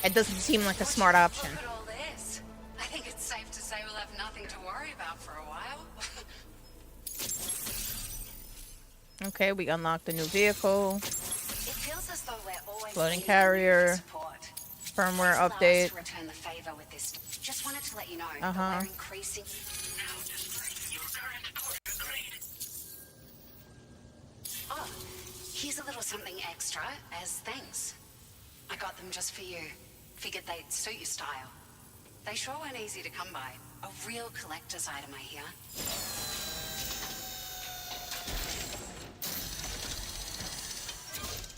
It doesn't seem like a smart option. Look at all this. I think it's safe to say we'll have nothing to worry about for a while. Okay, we unlocked the new vehicle. It feels as though we're always Floating needing carrier. support. Firmware Allow us update. to return the favor with this. Just wanted to let you know Uh-huh. that we're increasing. Now displaying your current porter grade. Oh, here's a little something extra as thanks. I got them just for you. Figured they'd suit your style. They sure weren't easy to come by. A real collector's item, I hear.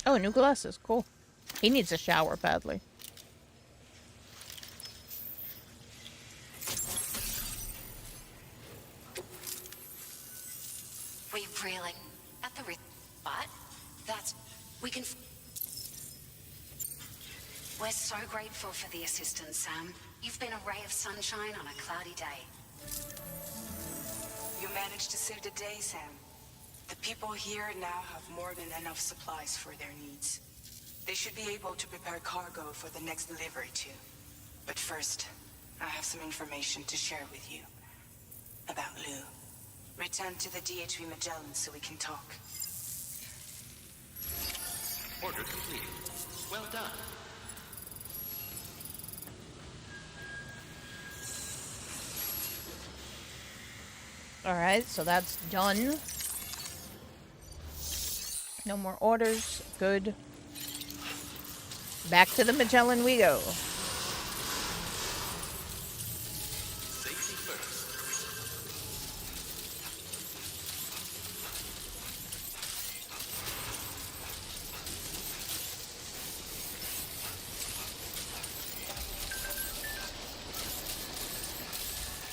Oh, new glasses, cool. He needs a shower badly. We really at the but that's we can. We're so grateful for the assistance, Sam. You've been a ray of sunshine on a cloudy day. You managed to save the day, Sam. The people here now have more than enough supplies for their needs. They should be able to prepare cargo for the next delivery too. But first, I have some information to share with you. About Lou. Return to the DHV Magellan so we can talk. Order complete. Well done. Alright, so that's done. No more orders. Good. Back to the Magellan we go. Safety first.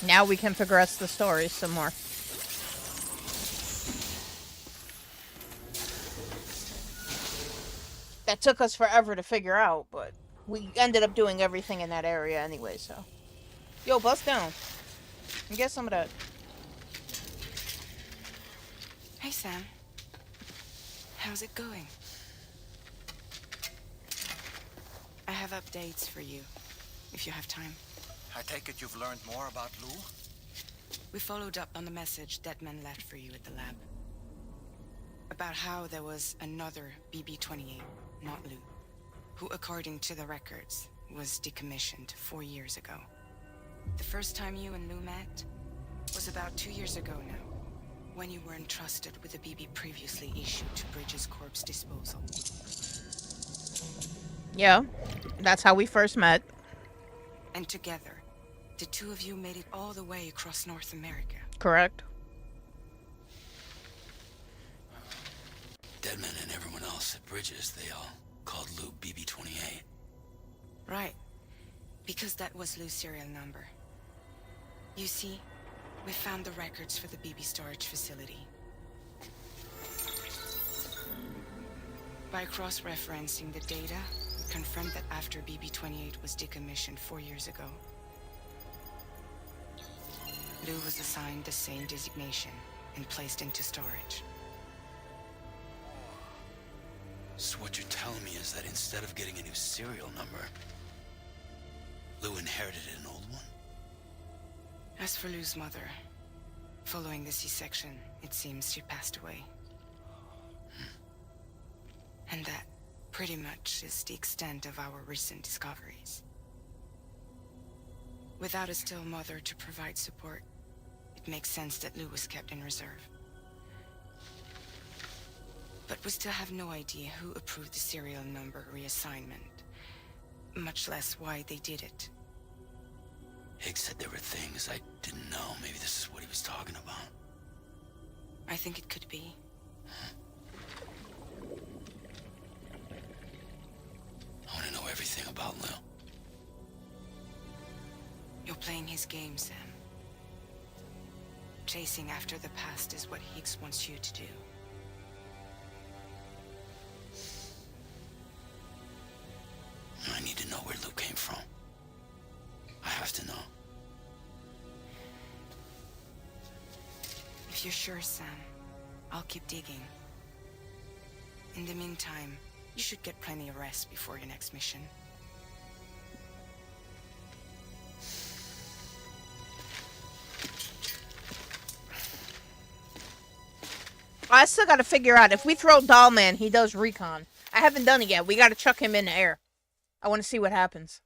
Now we can progress the story some more. That took us forever to figure out, but we ended up doing everything in that area anyway, so. Yo, bust down. And get some of that. Hey, Sam. How's it going? I have updates for you, if you have time. I take it you've learned more about Lou? We followed up on the message Deadman left for you at the lab. About how there was another BB-28, not Lou, who, according to the records, was decommissioned 4 years ago. The first time you and Lou met was about 2 years ago now, when you were entrusted with a BB previously issued to Bridges Corp's disposal. Yeah, that's how we first met. And together, the two of you made it all the way across North America. Correct. Deadman and everyone else at Bridges, they all called Lou BB-28. Right. Because that was Lou's serial number. You see, we found the records for the BB storage facility. By cross-referencing the data, we confirmed that after BB-28 was decommissioned 4 years ago, Lou was assigned the same designation and placed into storage. So what you're telling me is that instead of getting a new serial number, Lou inherited an old one? As for Lou's mother, following the C-section, it seems she passed away. And that pretty much is the extent of our recent discoveries. Without a still mother to provide support, it makes sense that Lou was kept in reserve. But we still have no idea who approved the serial number reassignment, much less why they did it. Higgs said there were things I didn't know. Maybe this is what he was talking about. I think it could be. I want to know everything about Lou. You're playing his game, Sam. Chasing after the past is what Higgs wants you to do. I need to know where Lou came from. I have to know. If you're sure, Sam, I'll keep digging. In the meantime, you should get plenty of rest before your next mission. I still gotta figure out, if we throw Dollman, he does recon. I haven't done it yet. We gotta chuck him in the air. I want to see what happens.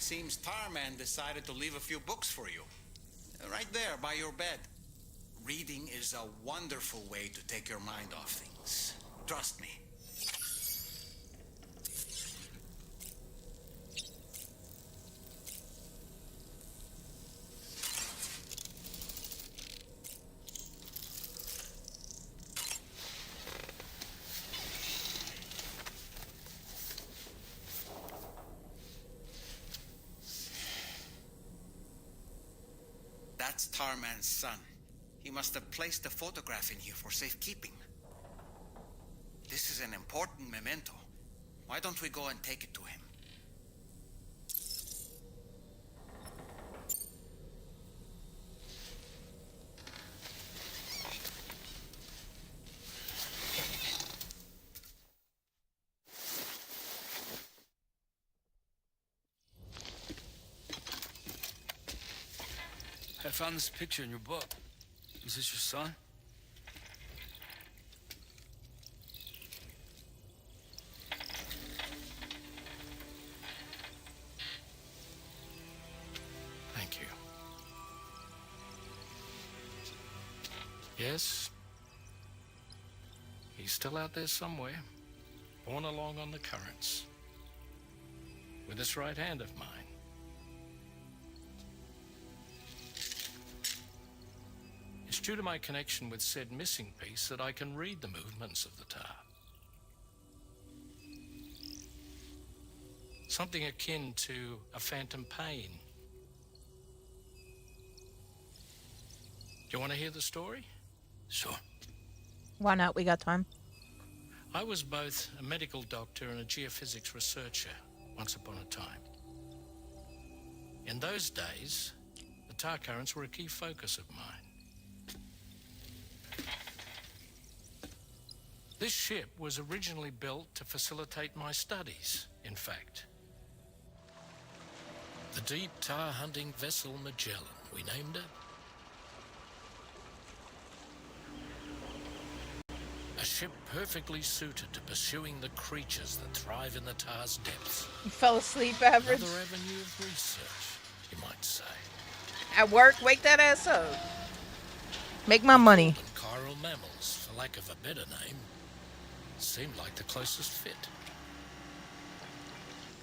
seems Tarman decided to leave a few books for you. Right there, by your bed. Reading is a wonderful way to take your mind off things. Trust me. That's Tarman's son. He must have placed a photograph in here for safekeeping. This is an important memento. Why don't we go and take it to him? I found this picture in your book. Is this your son? Thank you. Yes. He's still out there somewhere, borne along on the currents, with this right hand of mine. It's due to my connection with said missing piece that I can read the movements of the tar. Something akin to a phantom pain. Do you want to hear the story? Sure. Why not? We got time. I was both a medical doctor and a geophysics researcher once upon a time. In those days, the tar currents were a key focus of mine. This ship was originally built to facilitate my studies, in fact. The deep tar hunting vessel Magellan, we named it. A ship perfectly suited to pursuing the creatures that thrive in the tar's depths. You fell asleep, Average? Another avenue of research, you might say. At work, wake that ass up. Make my money. Chiral mammals, for lack of a better name, seemed like the closest fit.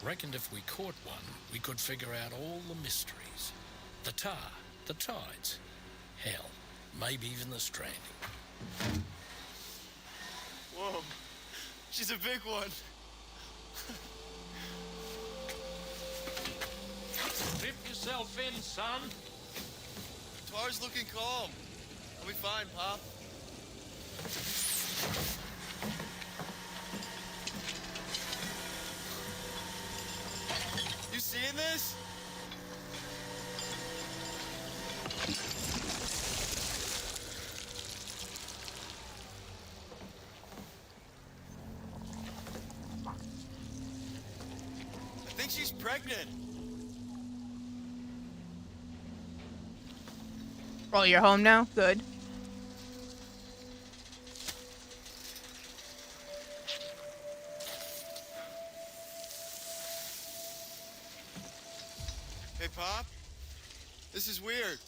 Reckoned if we caught one, we could figure out all the mysteries. The tar, the tides, hell, maybe even the stranding. Whoa, she's a big one. Strip yourself in, son. Tar's looking calm. I'll be fine, Pop. You seeing this? I think she's pregnant. Oh, you're home now? Good. Hey, Pop. This is weird.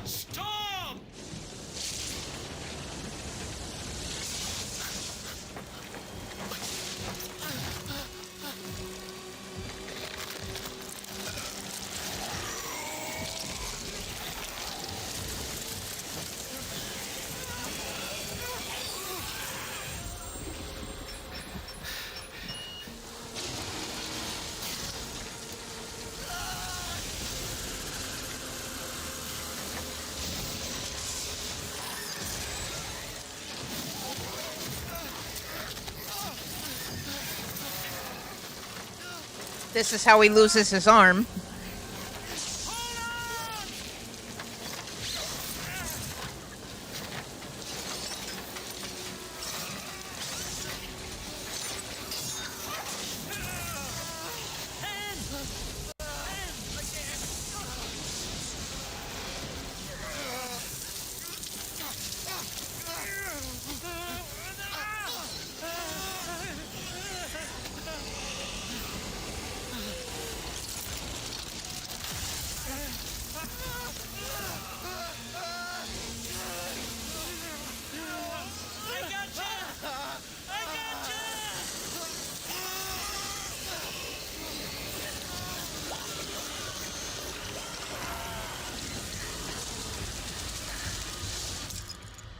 Stop! This is how he loses his arm.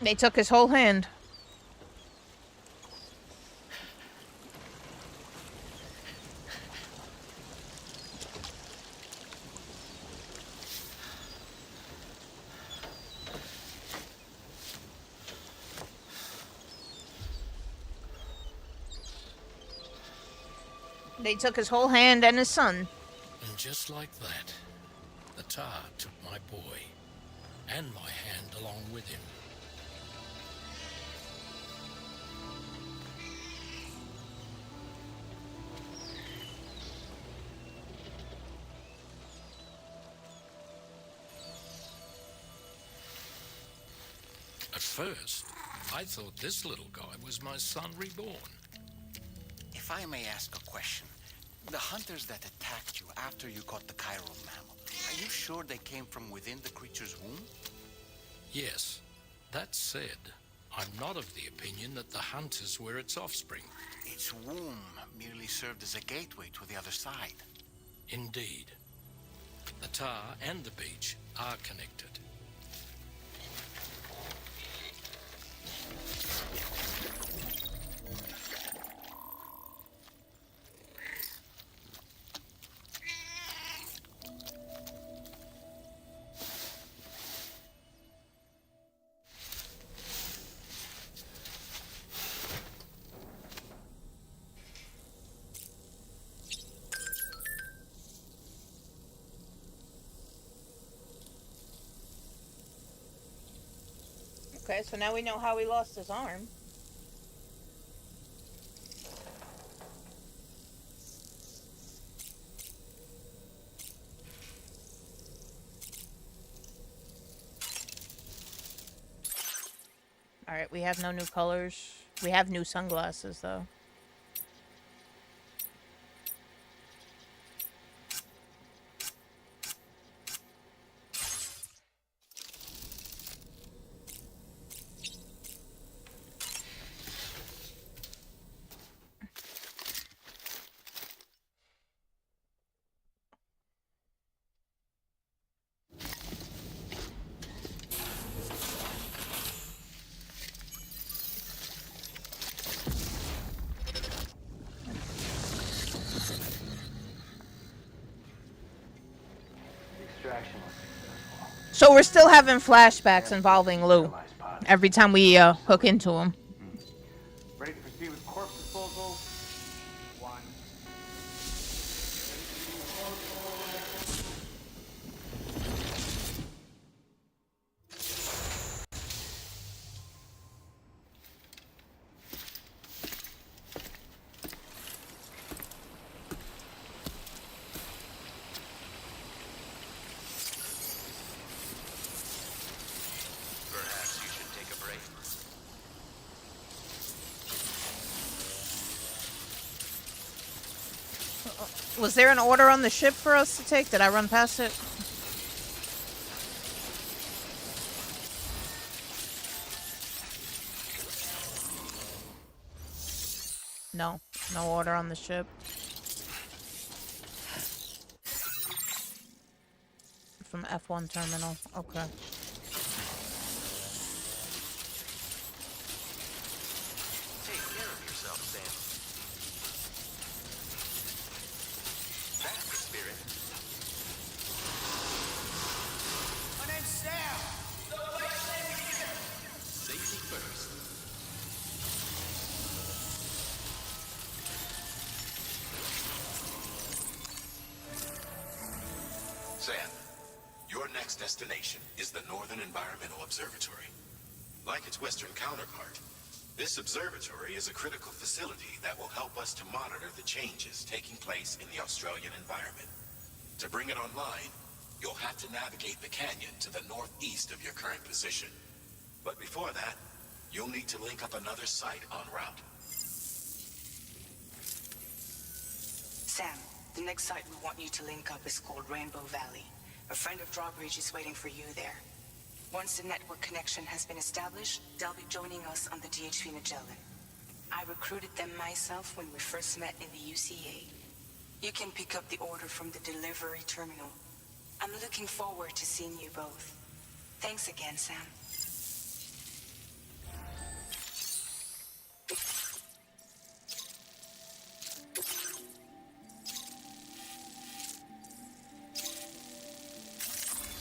They took his whole hand. They took his whole hand and his son. And just like that, the tar took my boy and my hand along with him. At first, I thought this little guy was my son reborn. If I may ask a question, the hunters that attacked you after you caught the chiral mammal, are you sure they came from within the creature's womb? Yes. That said, I'm not of the opinion that the hunters were its offspring. Its womb merely served as a gateway to the other side. Indeed. The tar and the beach are connected. Okay, so now we know how he lost his arm. Alright, we have no new colors. We have new sunglasses, though. So we're still having flashbacks involving Lou every time we hook into him. Ready to proceed with corpse disposal? 1. Perhaps you should take a break. Was there an order on the ship for us to take? Did I run past it? No. No order on the ship. From F1 terminal. Okay. Take care of yourself, Sam. That's the spirit. My name's Sam. Safety first. Sam, your next destination is the Northern Environmental Observatory. Like its Western counterpart, this observatory is a critical facility that will help us to monitor the changes taking place in the Australian environment. To bring it online, you'll have to navigate the canyon to the northeast of your current position. But before that, you'll need to link up another site en route. Sam, the next site we want you to link up is called Rainbow Valley. A friend of Drawbridge is waiting for you there. Once the network connection has been established, they'll be joining us on the DHV Magellan. I recruited them myself when we first met in the UCA. You can pick up the order from the delivery terminal. I'm looking forward to seeing you both. Thanks again, Sam.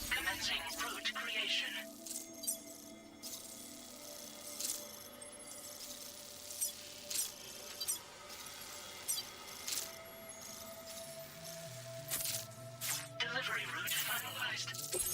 Commencing route creation. Delivery route finalized.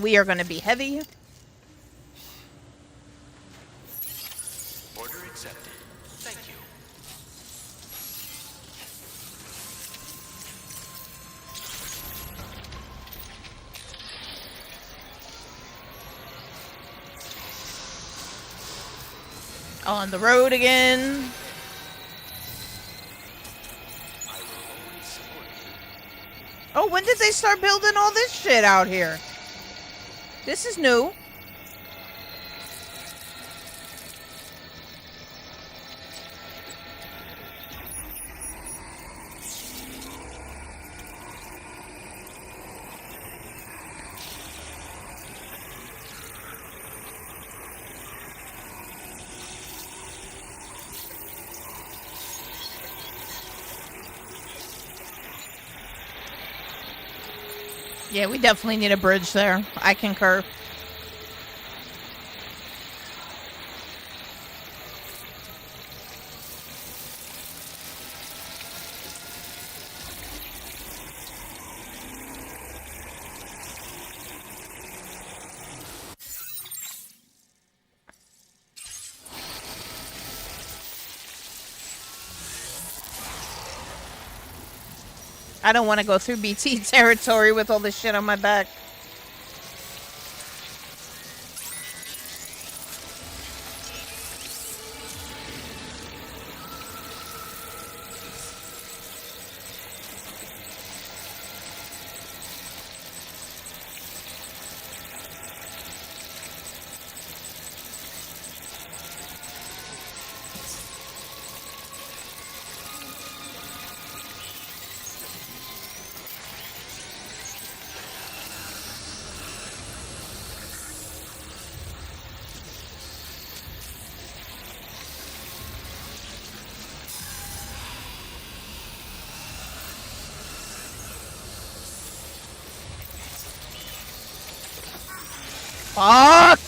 We are going to be heavy. Order accepted. Thank you. On the road again. Oh, when did they start building all this shit out here? This is new. Yeah, we definitely need a bridge there. I concur. I don't want to go through BT territory with all this shit on my back. Fuck!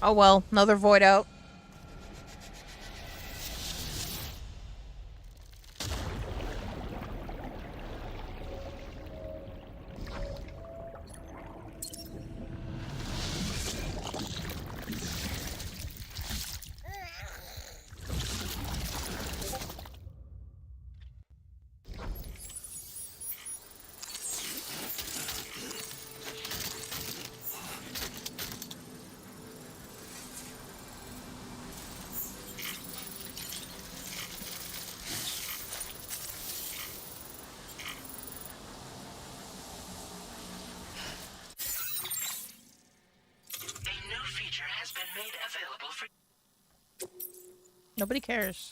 Oh well, another void out. Nobody cares.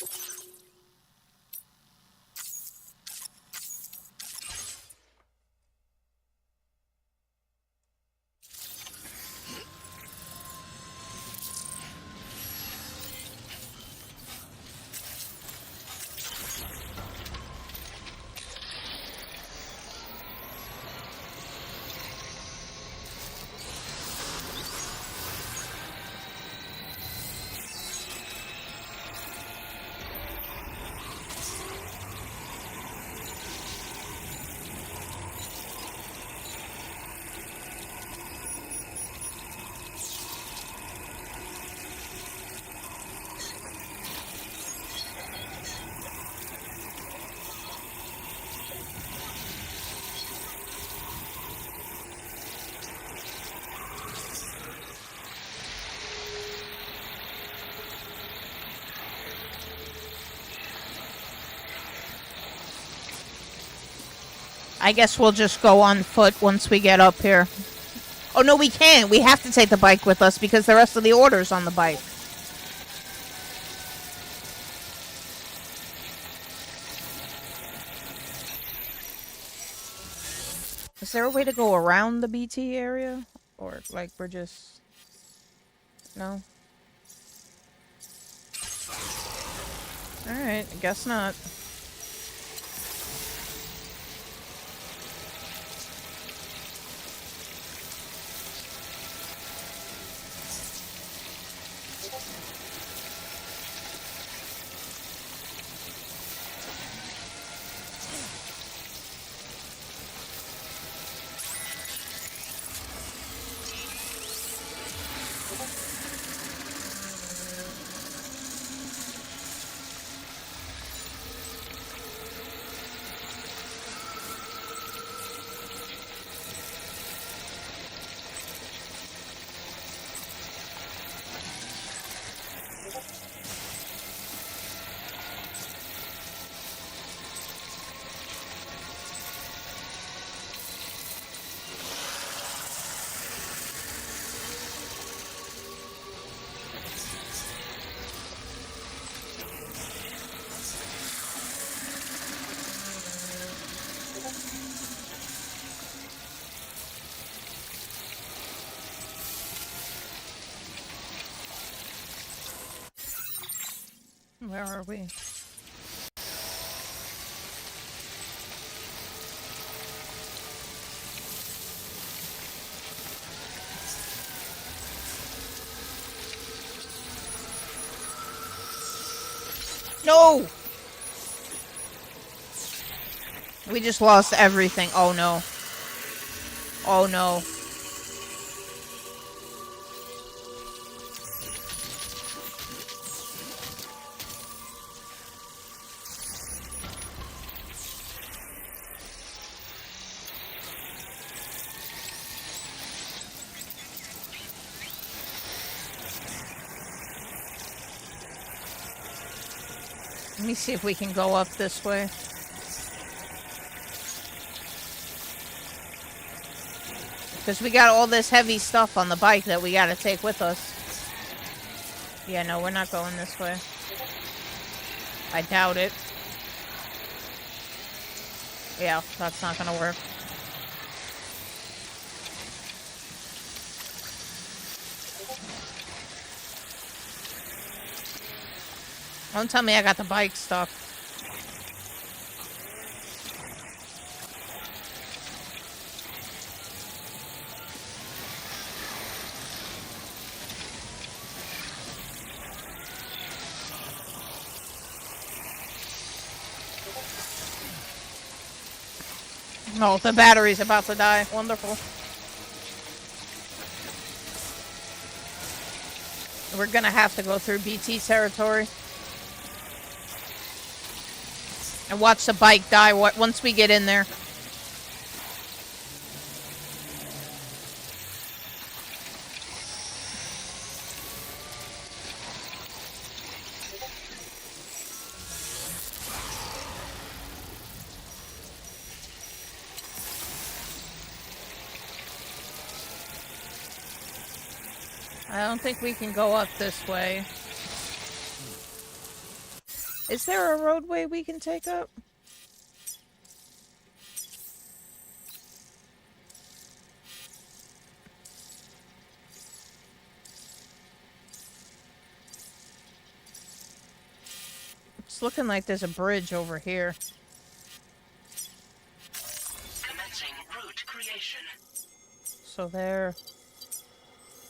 I guess we'll just go on foot once we get up here. Oh, no, we can't. We have to take the bike with us because the rest of the order's on the bike. Is there a way to go around the BT area? Or, like, we're just... No? Alright, I guess not. Where are we? No! We just lost everything. Oh no. Oh no. Let me see if we can go up this way. Because we got all this heavy stuff on the bike that we gotta take with us. Yeah, no, we're not going this way. I doubt it. Yeah, that's not gonna work. Don't tell me I got the bike stuck. Oh, the battery's about to die. Wonderful. We're gonna have to go through BT territory. And watch the bike die once we get in there. I don't think we can go up this way. Is there a roadway we can take up? It's looking like there's a bridge over here. Commencing route creation. So there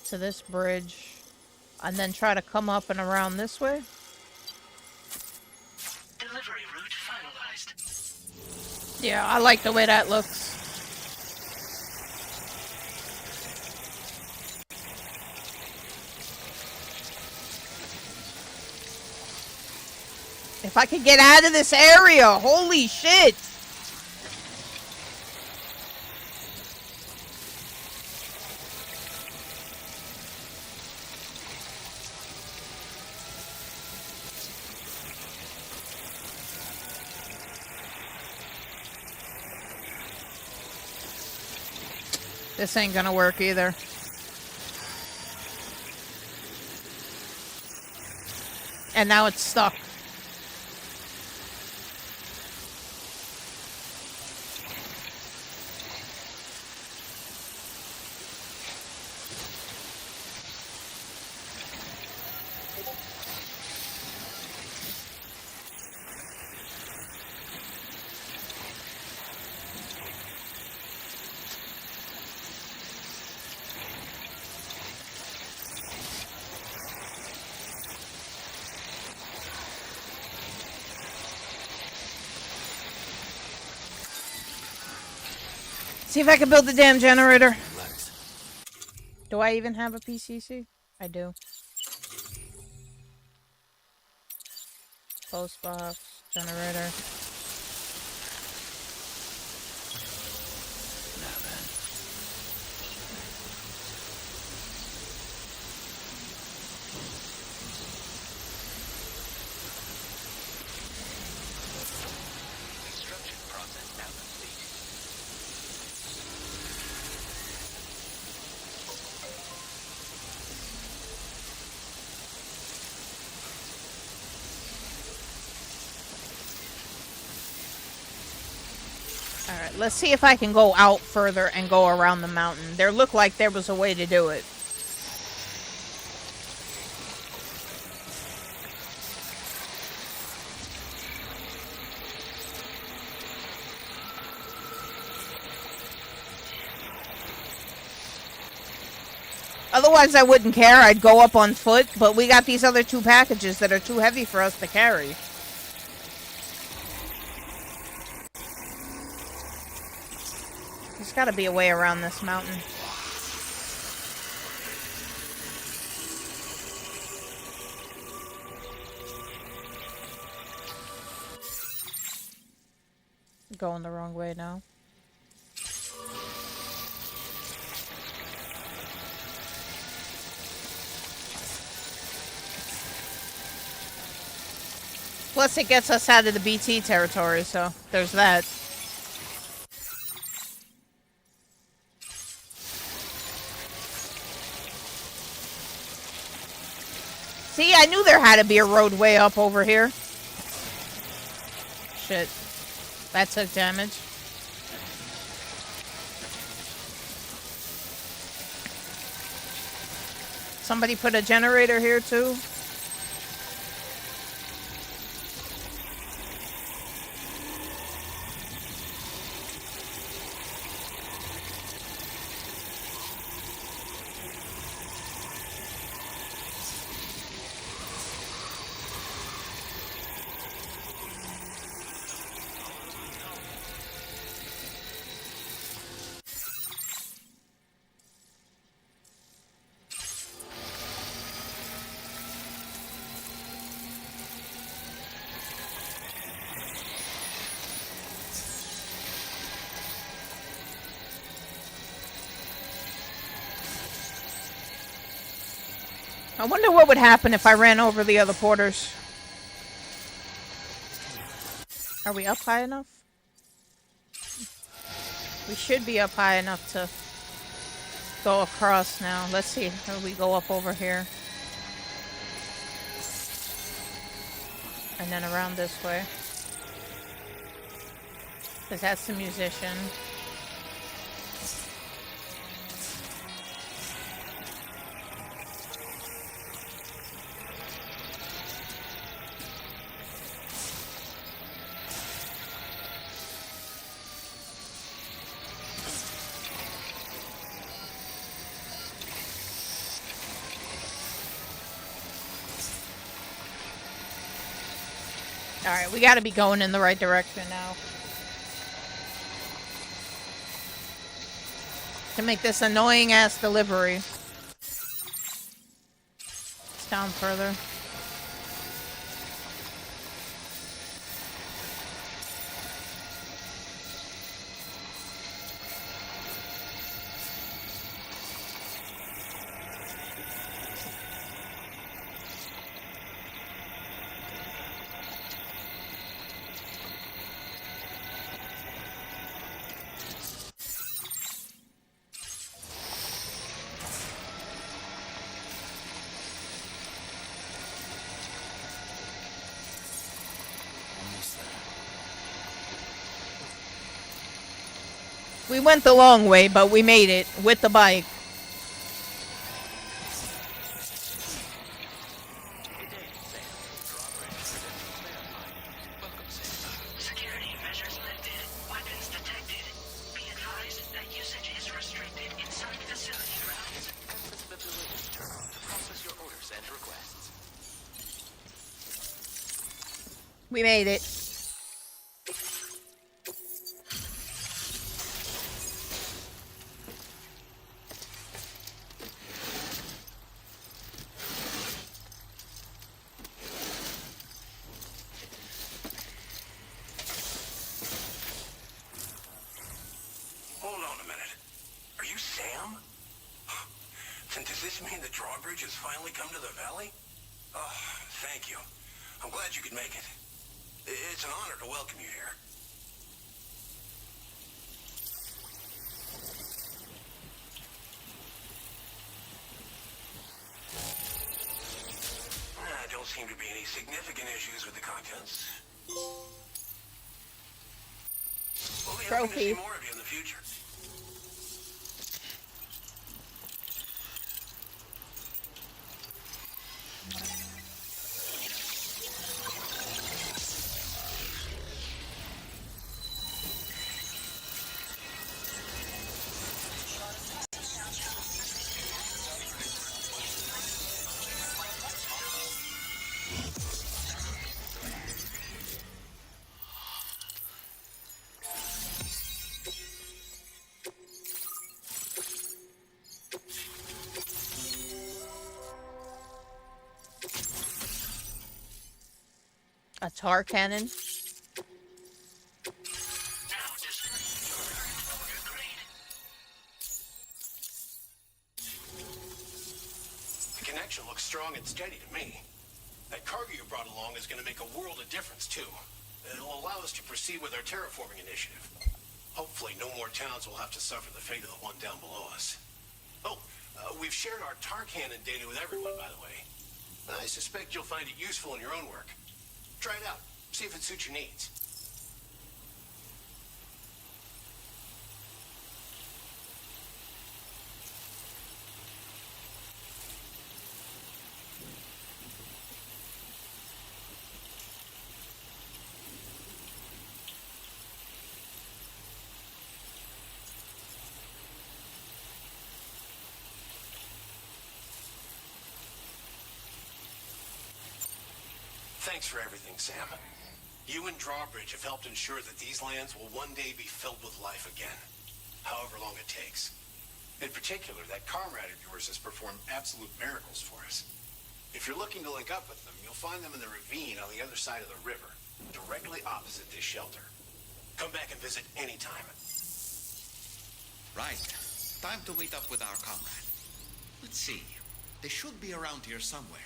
to this bridge. And then try to come up and around this way. Delivery route finalized. Yeah, I like the way that looks. If I could get out of this area, holy shit! This ain't gonna work either. And now it's stuck. See if I can build the damn generator. Do I even have a PCC? I do. Post box, generator. Construction process now complete. Alright, let's see if I can go out further and go around the mountain. There looked like there was a way to do it. Otherwise, I wouldn't care. I'd go up on foot, but we got these other two packages that are too heavy for us to carry. There's got to be a way around this mountain. Going the wrong way now. Plus, it gets us out of the BT territory, so there's that. See, I knew there had to be a roadway up over here. Shit. That took damage. Somebody put a generator here, too. I wonder what would happen if I ran over the other porters. Are we up high enough? We should be up high enough to go across now. Let's see if we go up over here. And then around this way. Because that's the musician. Alright, we gotta be going in the right direction now. To make this annoying ass delivery. It's down further. We went the long way, but we made it with the bike. Security measures lifted. Weapons detected. Be advised that usage is restricted inside facility grounds. Access the delivery terminal to process your orders and requests. We made it. Hold on a minute. Are you Sam? Then does this mean the drawbridge has finally come to the valley? Oh, thank you. I'm glad you could make it. It's an honor to welcome you here. Don't seem to be any significant issues with the contents. We'll be hoping to see more of you in the future. A tar cannon. The connection looks strong and steady to me. That cargo you brought along is going to make a world of difference, too. It'll allow us to proceed with our terraforming initiative. Hopefully, no more towns will have to suffer the fate of the one down below us. Oh, we've shared our tar cannon data with everyone, by the way. I suspect you'll find it useful in your own work. Try it out. See if it suits your needs. Thanks for everything, Sam. You and Drawbridge have helped ensure that these lands will one day be filled with life again, however long it takes. In particular, that comrade of yours has performed absolute miracles for us. If you're looking to link up with them, you'll find them in the ravine on the other side of the river, directly opposite this shelter. Come back and visit anytime. Right. Time to meet up with our comrade. Let's see. They should be around here somewhere.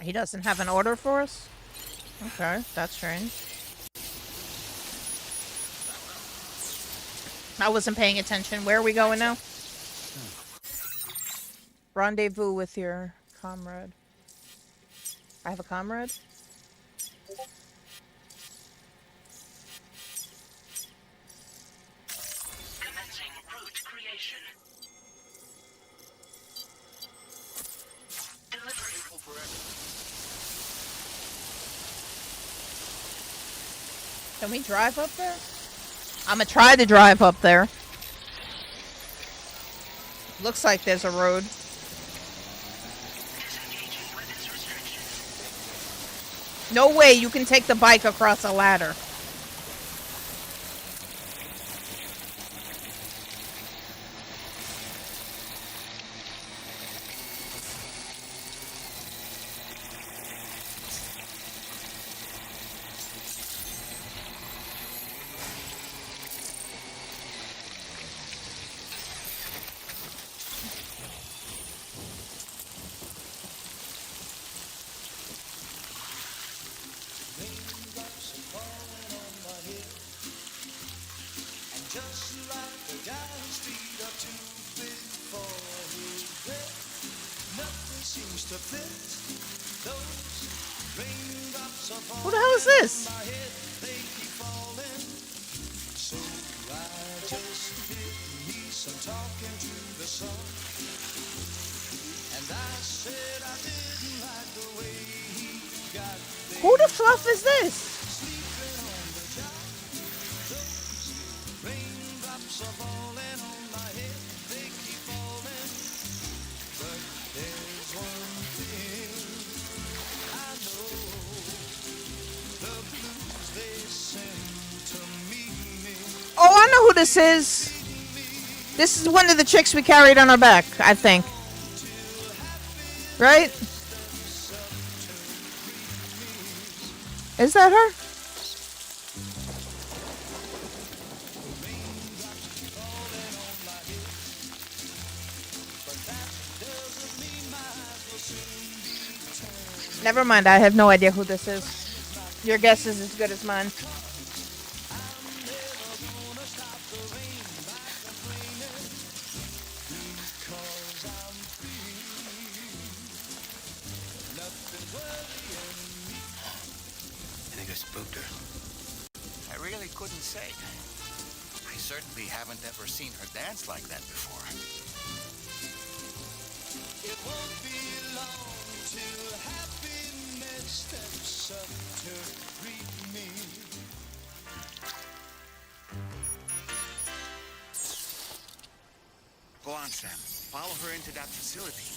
He doesn't have an order for us? Okay, that's strange. I wasn't paying attention. Where are we going now? Rendezvous with your comrade. I have a comrade? Commencing route creation. Delivery. Can we drive up there? I'm gonna try to drive up there. Looks like there's a road. No way you can take the bike across a ladder. Who the hell is this? Who the fluff is this? Oh, I know who this is. This is one of the chicks we carried on our back, I think. Right? Is that her? Never mind, I have no idea who this is. Your guess is as good as mine. Spooked her. I really couldn't say. I certainly haven't ever seen her dance like that before. It won't be long till happiness steps up to greet me. Go on, Sam. Follow her into that facility.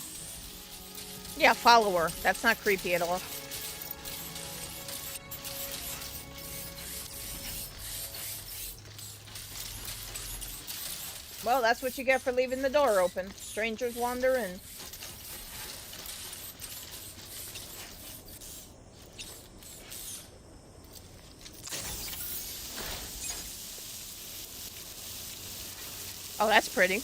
Yeah, follow her. That's not creepy at all. Well, that's what you get for leaving the door open. Strangers wander in. Oh, that's pretty.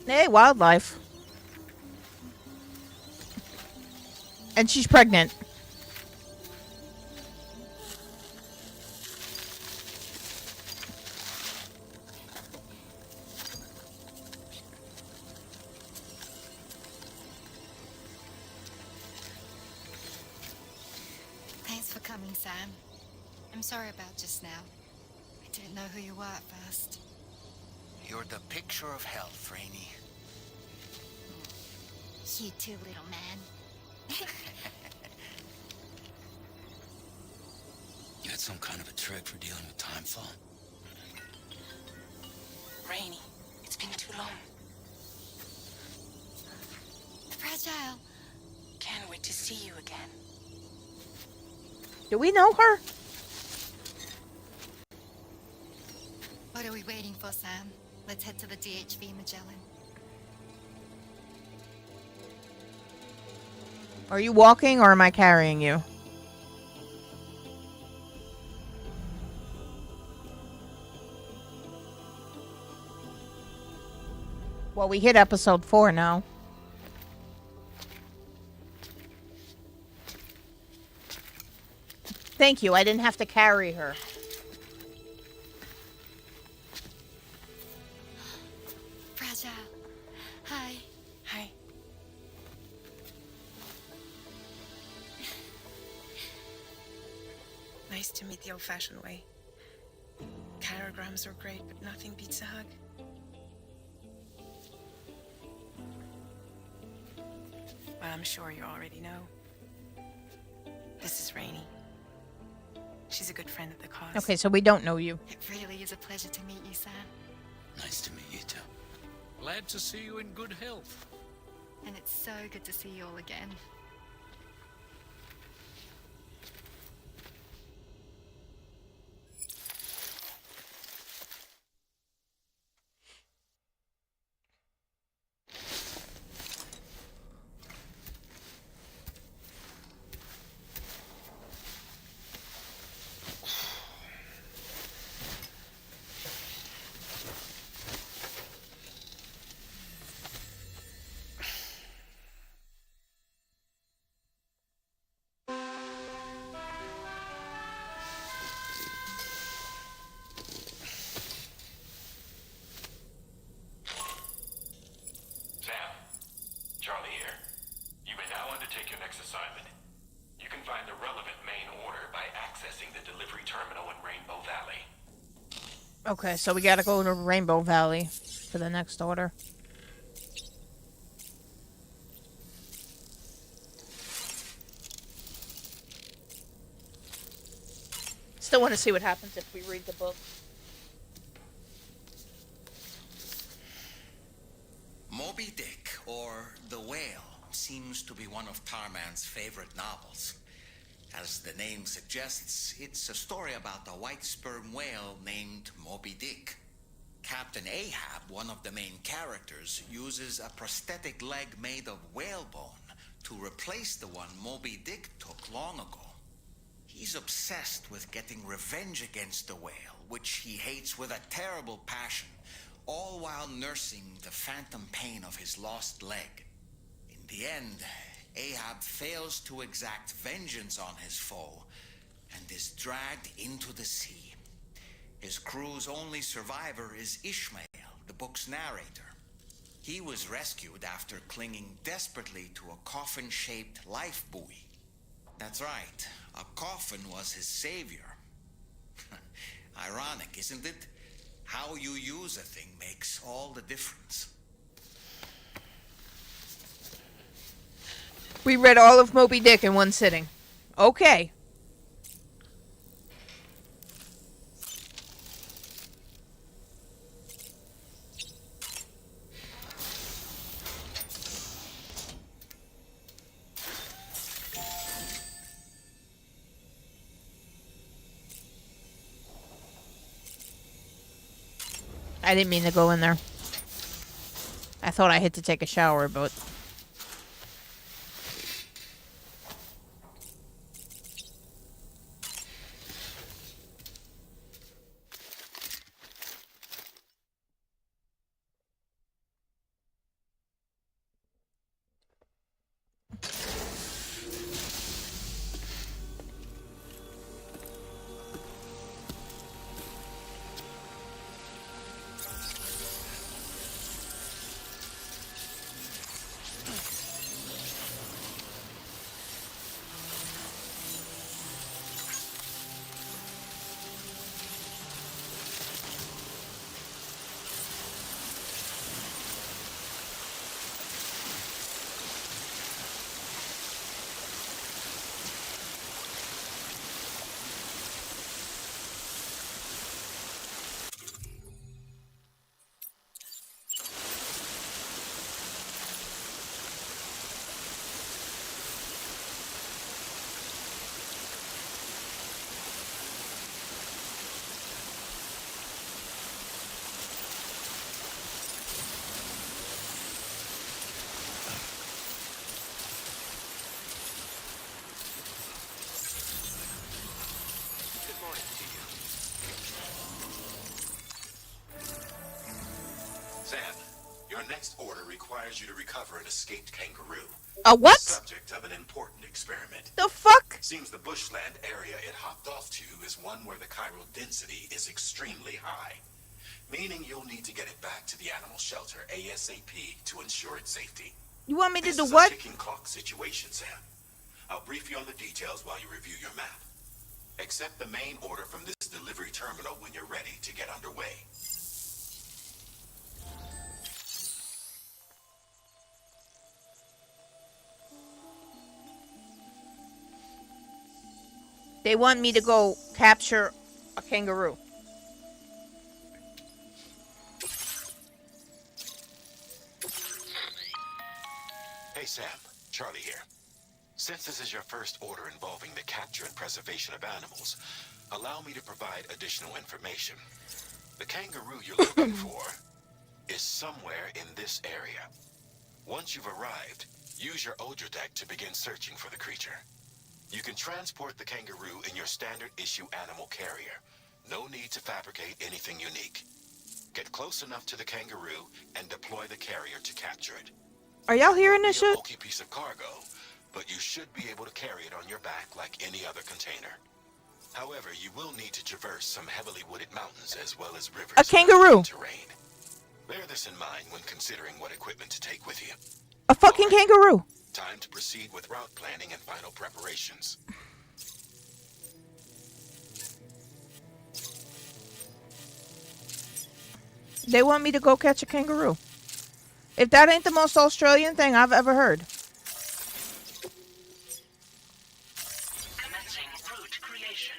Hey, wildlife. And she's pregnant. Thanks for coming, Sam. I'm sorry about just now. I didn't know who you were at first. You're the picture of health, Rainey. You too, little man. that some kind of a trick for dealing with timefall? Rainy, it's been too long. Fragile. Can't wait to see you again. Do we know her? What are we waiting for, Sam? Let's head to the DHV Magellan. Are you walking or am I carrying you? Well, we hit episode 4 now. Thank you. I didn't have to carry her. Fragile. Hi. Hi. Nice to meet the old-fashioned way. Chirograms are great, but nothing beats a hug. Well, I'm sure you already know. This is Rainy. She's a good friend of the cause. Okay, so we don't know you. It really is a pleasure to meet you, Sam. Nice to meet you too. Glad to see you in good health. And it's so good to see you all again. Sam, Charlie here. You may now undertake your next assignment. You can find the relevant main order by accessing the delivery terminal in Rainbow Valley. Okay, so we gotta go to Rainbow Valley for the next order. Still want to see what happens if we read the book. Moby Dick, or The Whale, seems to be one of Tarman's favorite novels. As the name suggests, it's a story about a white sperm whale named Moby Dick. Captain Ahab, one of the main characters, uses a prosthetic leg made of whalebone to replace the one Moby Dick took long ago. He's obsessed with getting revenge against the whale, which he hates with a terrible passion, all while nursing the phantom pain of his lost leg. In the end, Ahab fails to exact vengeance on his foe and is dragged into the sea. His crew's only survivor is Ishmael, the book's narrator. He was rescued after clinging desperately to a coffin-shaped life buoy. That's right, a coffin was his savior. Ironic, isn't it? How you use a thing makes all the difference. We read all of Moby Dick in one sitting. Okay. I didn't mean to go in there. I thought I had to take a shower, but... Sam, your next order requires you to recover an escaped kangaroo. A what? Subject of an important experiment. The fuck? Seems the bushland area it hopped off to is one where the chiral density is extremely high. Meaning you'll need to get it back to the animal shelter ASAP to ensure its safety. You want me to This do is what? a ticking clock situation, Sam. I'll brief you on the details while you review your map. Accept the main order from this delivery terminal when you're ready to get underway. They want me to go capture a kangaroo. Hey Sam, Charlie here. Since this is your first order involving the capture and preservation of animals, allow me to provide additional information. The kangaroo you're looking for is somewhere in this area. Once you've arrived, use your Odra deck to begin searching for the creature. You can transport the kangaroo in your standard issue animal carrier. No need to fabricate anything unique. Get close enough to the kangaroo and deploy the carrier to capture it. Are y'all hearing this shit? A bulky piece of cargo, but you should be able to carry it on your back like any other container. However, you will need to traverse some heavily wooded mountains as well as rivers. A kangaroo. Terrain. Bear this in mind when considering what equipment to take with you. A fucking kangaroo. Time to proceed with route planning and final preparations. They want me to go catch a kangaroo. If that ain't the most Australian thing I've ever heard. Commencing route creation.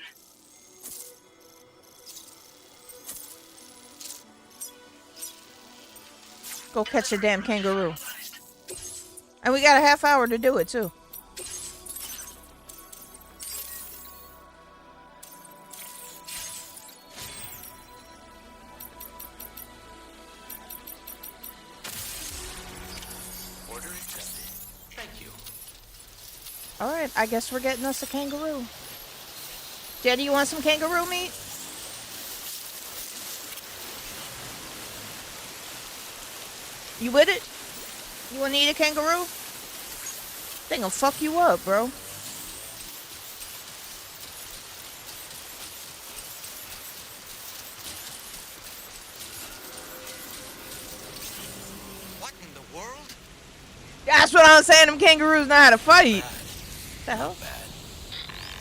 Go catch a damn kangaroo. And we got a half hour to do it, too. Order accepted. Thank you. Alright, I guess we're getting us a kangaroo. Jetty, you want some kangaroo meat? You with it? You wanna eat a kangaroo? Thing'll fuck you up, bro. What in the world? That's what I'm saying, them kangaroos know how to fight. What the hell?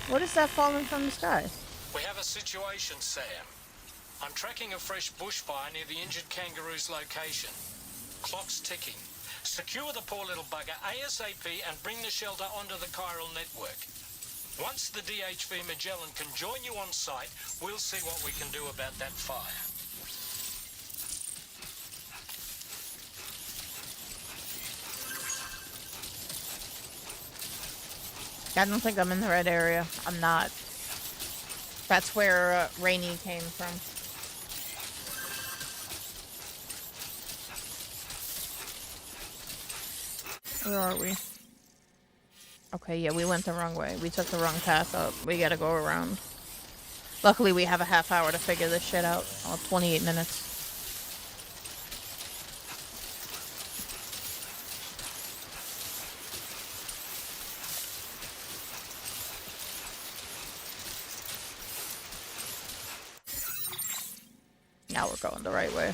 What is that falling from the sky? We have a situation, Sam. I'm tracking a fresh bushfire near the injured kangaroo's location. Clock's ticking. Secure the poor little bugger ASAP and bring the shelter onto the chiral network. Once the DHV Magellan can join you on site, we'll see what we can do about that fire. I don't think I'm in the right area. I'm not. That's where Rainy came from. Where are we? Okay, yeah, we went the wrong way. We took the wrong path up. We gotta go around. Luckily, we have a half hour to figure this shit out. Oh, 28 minutes. Now we're going the right way.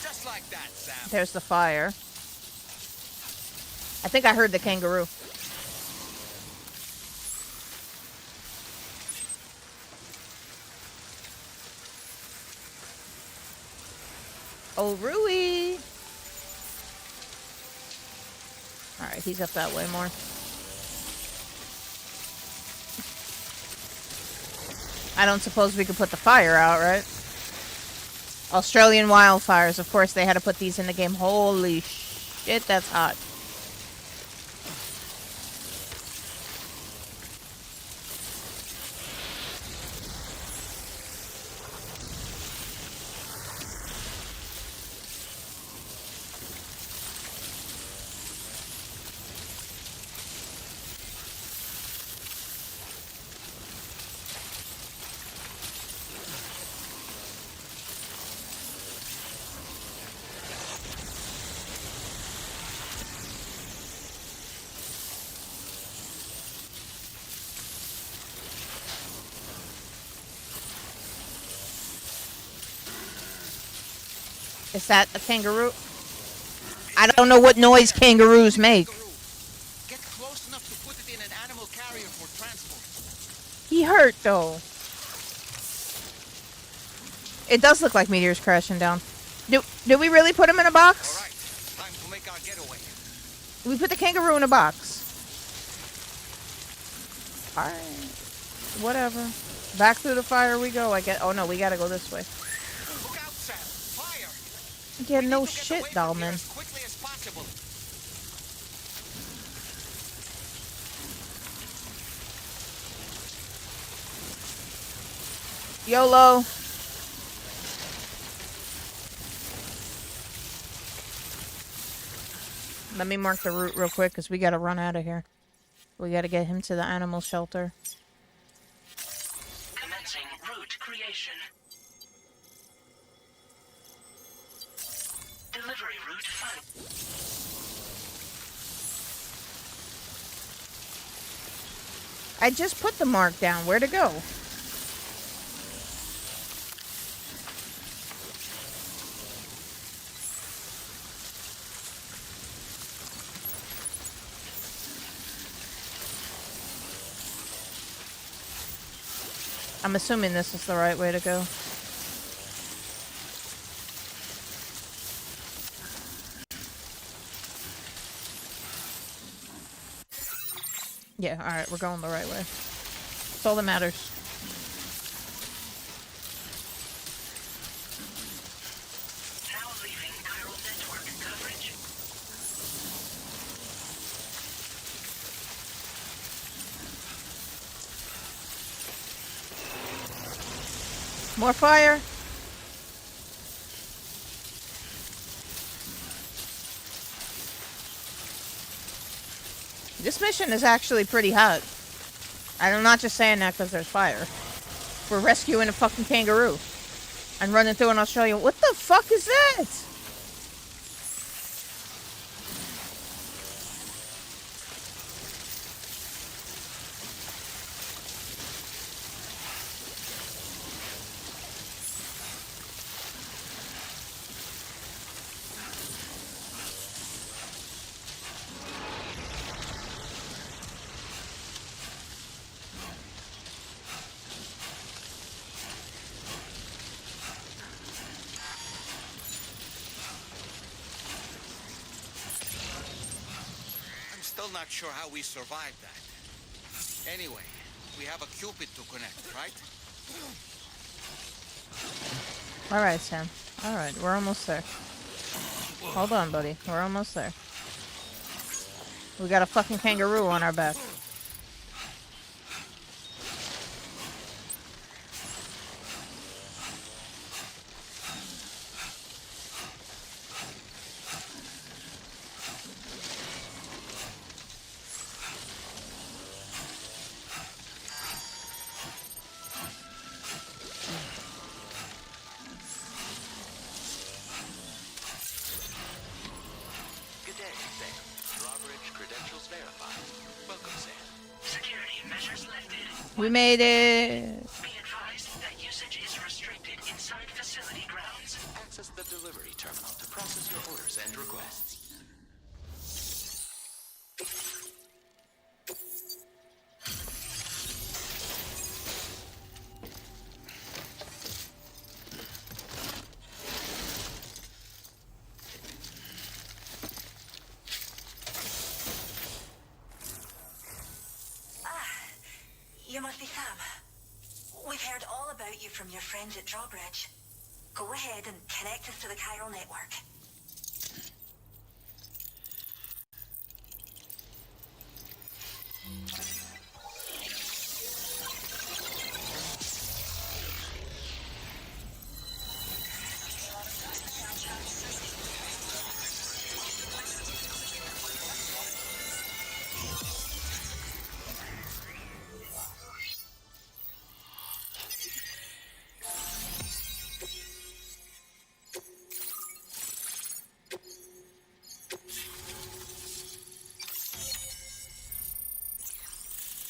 Just like that, Sam. There's the fire. I think I heard the kangaroo. Oh, Rui! Alright, he's up that way more. I don't suppose we could put the fire out, right? Australian wildfires, of course, they had to put these in the game. Holy shit, that's hot. Is that a kangaroo? I don't know what noise kangaroos make. Get close enough to put it in an animal carrier for transport. He hurt, though. It does look like meteors crashing down. Did we really put him in a box? All right, time to make our getaway. We put the kangaroo in a box. Alright. Whatever. Back through the fire we go, I guess. Oh, no, we gotta go this way. Look out, Sam. Fire. Yeah, no shit, Dalman. As quickly as possible. YOLO. Let me mark the route real quick, because we gotta run out of here. We gotta get him to the animal shelter. Commencing route creation. Delivery route found. I just put the mark down. Where'd it go? I'm assuming this is the right way to go. Yeah, alright, we're going the right way. That's all that matters. Now leaving chiral network coverage. More fire. This mission is actually pretty hot. I'm not just saying that because there's fire. We're rescuing a fucking kangaroo. And running through an Australia. What the fuck is that? I'm still not sure how we survived that. Anyway, we have a Cupid to connect, right? Alright, Sam. Alright, we're almost there. Hold on, buddy. We're almost there. We got a fucking kangaroo on our back. Good day, Sam. Drawbridge credentials verified. Welcome, Sam. Security measures lifted. We made it. Be advised that usage is restricted inside facility grounds. Access the delivery terminal to process your orders and requests. You must be Sam. We've heard all about you from your friends at Drawbridge. Go ahead and connect us to the chiral network.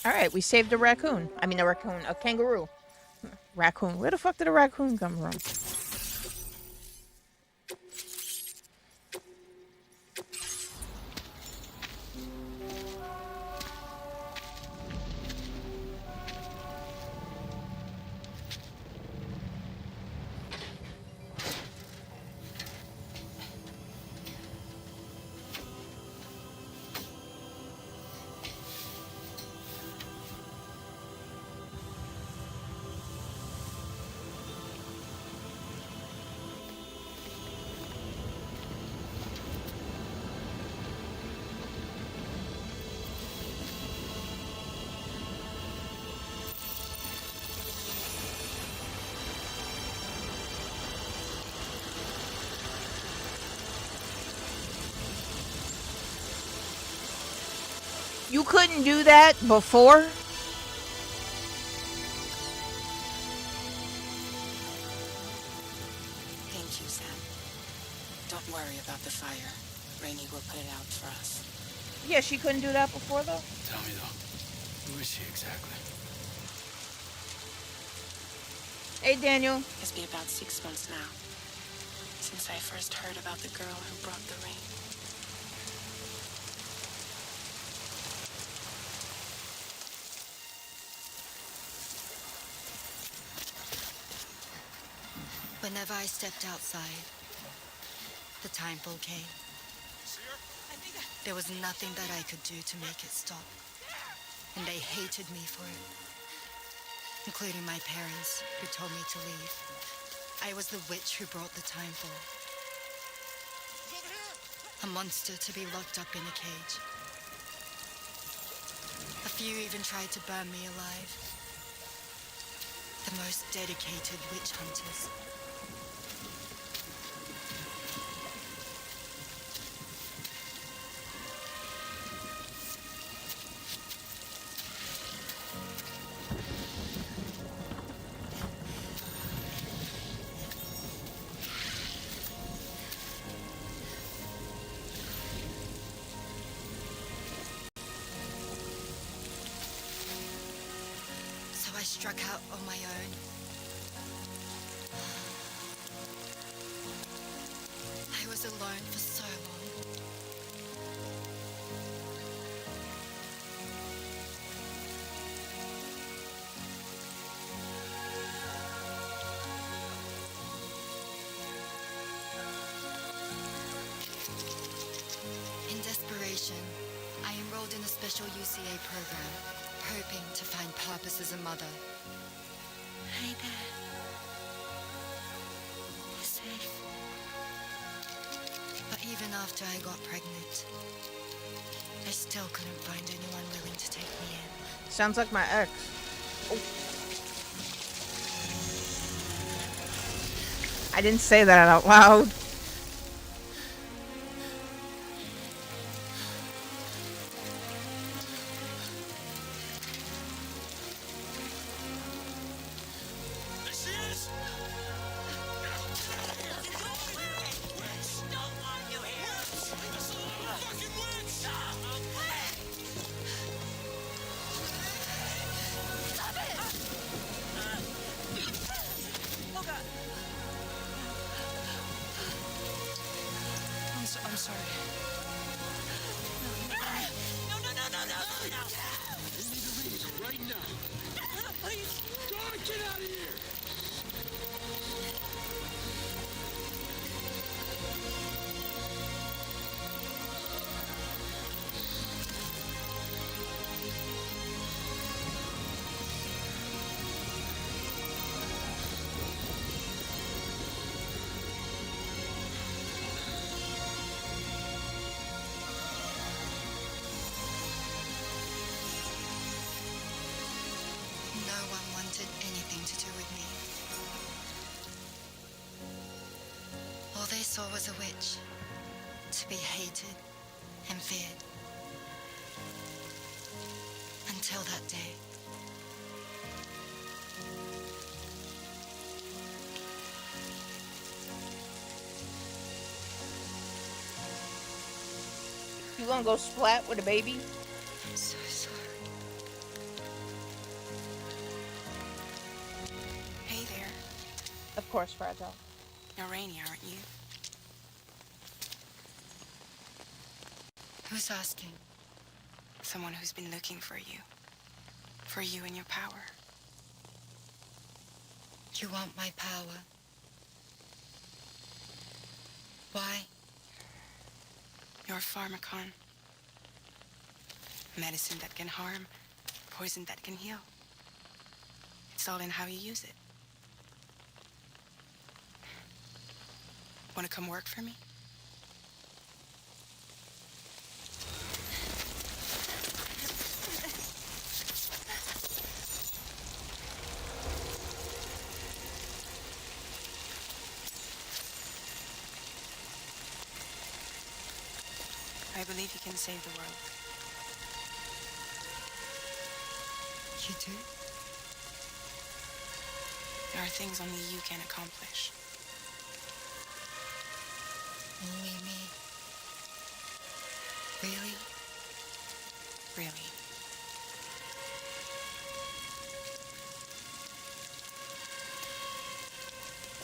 Alright, we saved a raccoon. I mean, a kangaroo. Raccoon. Where the fuck did a raccoon come from? You couldn't do that before? Thank you, Sam. Don't worry about the fire. Rainey will put it out for us. Yeah, she couldn't do that before, though? Tell me, though, who is she exactly? Hey, Daniel. It's been about 6 months now since I first heard about the girl who brought the rain. Whenever I stepped outside, the time pull came. There was nothing that I could do to make it stop. And they hated me for it. Including my parents, who told me to leave. I was the witch who brought the time pull. A monster to be locked up in a cage. A few even tried to burn me alive. The most dedicated witch hunters. So I struck out on my own. I was alone for so long. In desperation, I enrolled in a special UCA program, hoping to find purpose as a mother. Hi there. You're safe. But even after I got pregnant, I still couldn't find anyone willing to take me in. Sounds like my ex. Oh. I didn't say that out loud. I'm sorry. No. You need to leave right now. Please. God, get out of here. No one wanted anything to do with me. All they saw was a witch, to be hated and feared. Until that day. You gonna go splat with a baby? I'm so sorry. Hey there. Of course, fragile. You're Rainey, aren't you? Who's asking? Someone who's been looking for you. For you and your power. You want my power? Why? You're a pharmacon. Medicine that can harm, poison that can heal. It's all in how you use it. Want to come work for me? I believe you can save the world. you do? There are things only you can accomplish. Only me. Really? Really.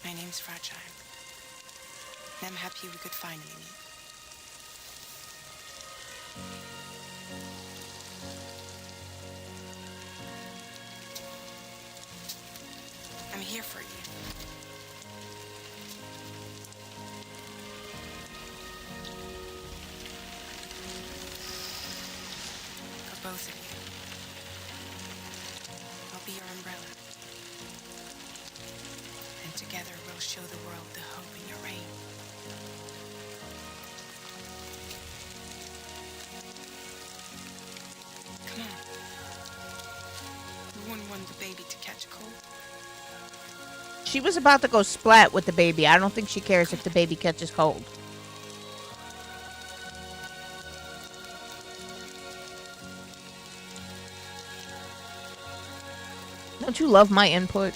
My name's Fragile. And I'm happy we could finally meet. I'm here for you. For both of you. I'll be your umbrella. And together we'll show the world the hope in your reign. Come on. You wouldn't want the baby to catch a cold. She was about to go splat with the baby. I don't think she cares if the baby catches cold. Don't you love my input?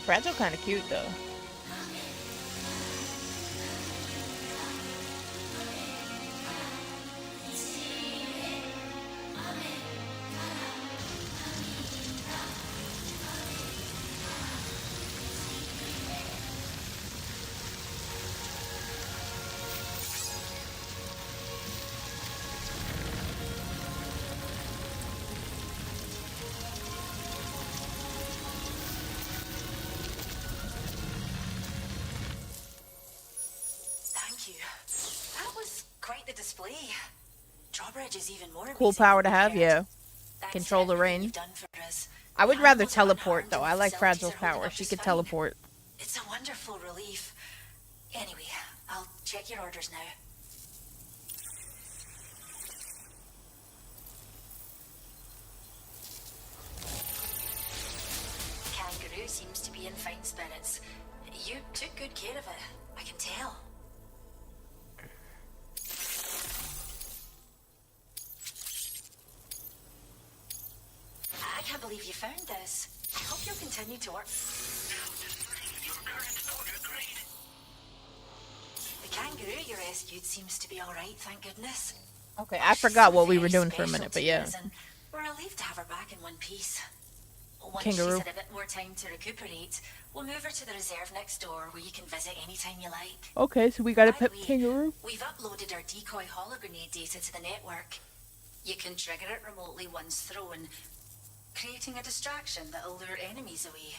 Fragile kind of cute though. Thank you. That was quite the display. Drawbridge is even more Cool amazing power than to we have, feared. yeah. Thanks Control to the everything rain. you've done for us. I would The rather animals are teleport unharmed though. and I like facilities Fragile's are holding power. up She just could fine. teleport. It's a wonderful relief. Anyway, I'll check your orders now. Kangaroo seems to be in fine spirits. You took good care of it. I can tell. I can't believe you found this. I hope you'll continue to work. The kangaroo you rescued seems to be all right, thank goodness. Okay, I forgot what we were doing for a minute, but yeah. We're relieved to have her back in one piece. Once Kangaroo. she's had a bit more time to recuperate, we'll move her to the reserve next door where you can visit anytime you like. Okay, so we got a By pet the way, kangaroo. We've uploaded our decoy holo grenade data to the network. You can trigger it remotely once thrown, creating a distraction that'll lure enemies away.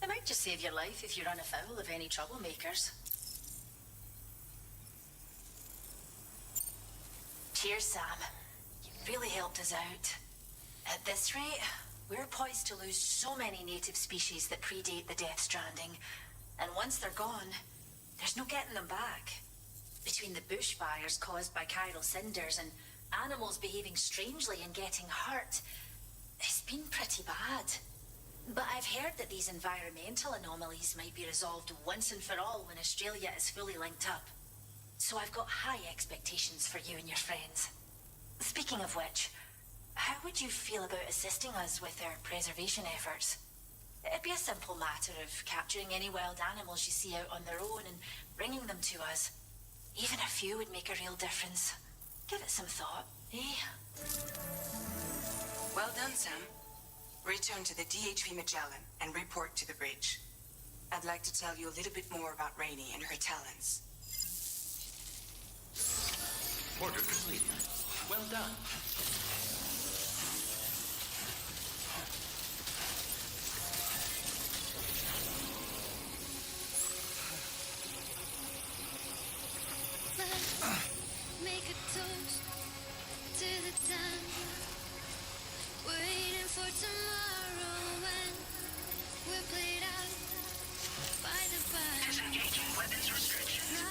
It might just save your life if you run afoul of any troublemakers. Cheers, Sam. You really helped us out. At this rate, we're poised to lose so many native species that predate the Death Stranding. And once they're gone, there's no getting them back. Between the bushfires caused by chiral cinders and animals behaving strangely and getting hurt, it's been pretty bad. But I've heard that these environmental anomalies might be resolved once and for all when Australia is fully linked up. So I've got high expectations for you and your friends. Speaking of which, how would you feel about assisting us with our preservation efforts? It'd be a simple matter of capturing any wild animals you see out on their own and bringing them to us. Even a few would make a real difference. Give it some thought, eh? Well done, Sam. Return to the DHV Magellan and report to the bridge. I'd like to tell you a little bit more about Rainey and her talents. Order completed. Well done. Make a toast to the time waiting for tomorrow when we're played out by the fire. Disengaging weapons restrictions.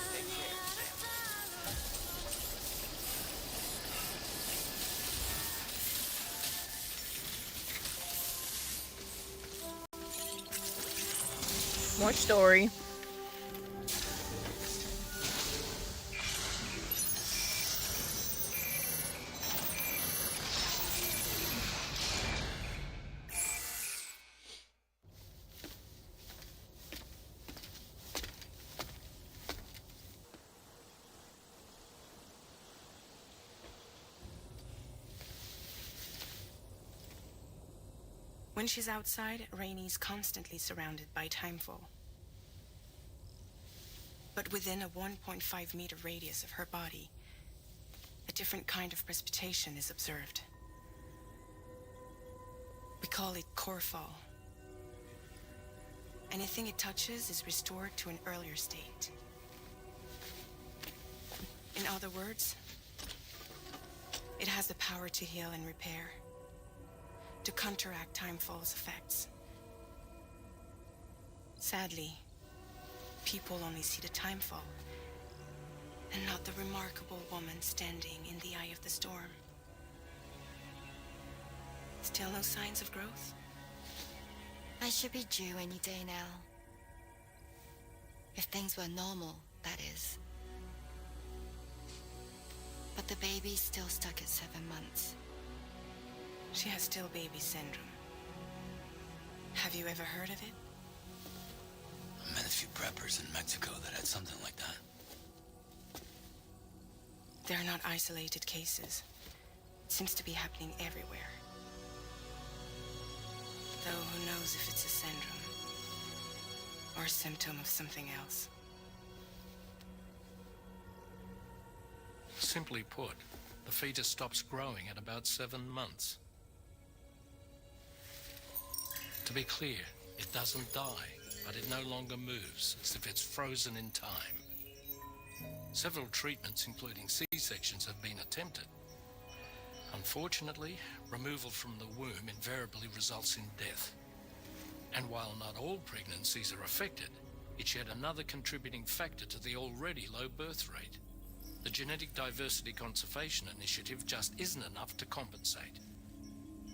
More story. When she's outside, Rainie's constantly surrounded by timefall. But within a 1.5 meter radius of her body, a different kind of precipitation is observed. We call it core fall. Anything it touches is restored to an earlier state. In other words, it has the power to heal and repair, to counteract timefall's effects. Sadly, people only see the timefall, and not the remarkable woman standing in the eye of the storm. Still no signs of growth? I should be due any day now. If things were normal, that is. But the baby's still stuck at 7 months. She has still baby syndrome. Have you ever heard of it? I met a few preppers in Mexico that had something like that. They're not isolated cases. It seems to be happening everywhere. Though who knows if it's a syndrome or a symptom of something else. Simply put, the fetus stops growing at about 7 months. To be clear, it doesn't die, but it no longer moves, as if it's frozen in time. Several treatments, including C-sections, have been attempted. Unfortunately, removal from the womb invariably results in death. And while not all pregnancies are affected, it's yet another contributing factor to the already low birth rate. The Genetic Diversity Conservation Initiative just isn't enough to compensate.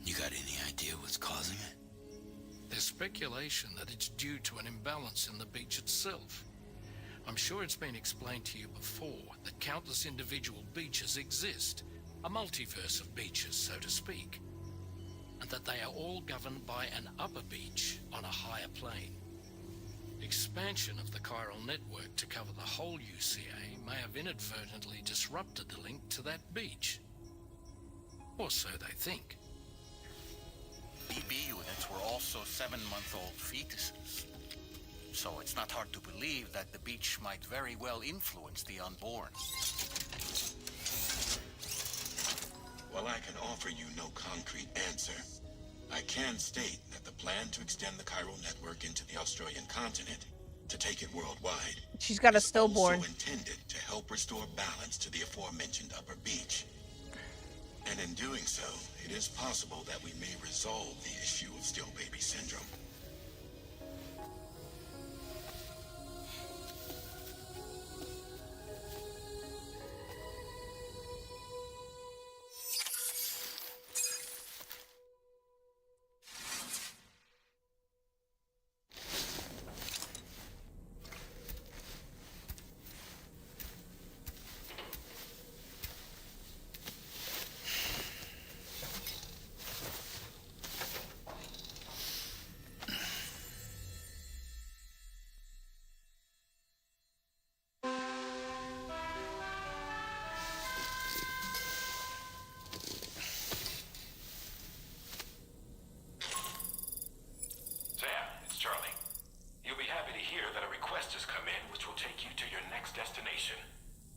You got any idea what's causing it? There's speculation that it's due to an imbalance in the beach itself. I'm sure it's been explained to you before that countless individual beaches exist, a multiverse of beaches, so to speak, and that they are all governed by an upper beach on a higher plane. Expansion of the chiral network to cover the whole UCA may have inadvertently disrupted the link to that beach. Or so they think. BB units were also 7-month-old fetuses. So it's not hard to believe that the beach might very well influence the unborn. While I can offer you no concrete answer, I can state that the plan to extend the chiral network into the Australian continent, to take it worldwide, She's got a is stillborn. also intended to help restore balance to the aforementioned upper beach. And in doing so, it is possible that we may resolve the issue of still baby syndrome.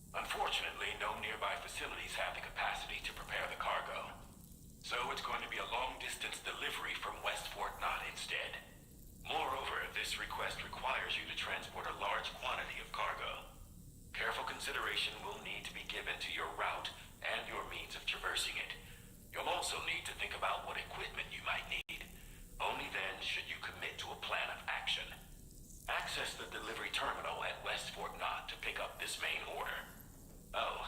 Unfortunately, no nearby facilities have the capacity to prepare the cargo. So it's going to be a long-distance delivery from West Fort Knott instead. Moreover, this request requires you to transport a large quantity of cargo. Careful consideration will need to be given to your route and your means of traversing it. You'll also need to think about what equipment you might need. Only then should you commit to a plan of action. Access the delivery terminal at West Fort Knott to pick up this main order. Oh,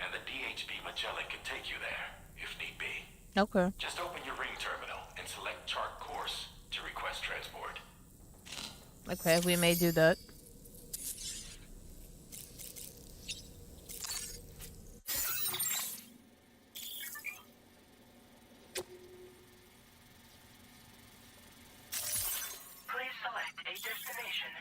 and the DHB Magellan can take you there, if need be. Okay. Just open your ring terminal and select chart course to request transport. Okay, we may do that. Please select a destination.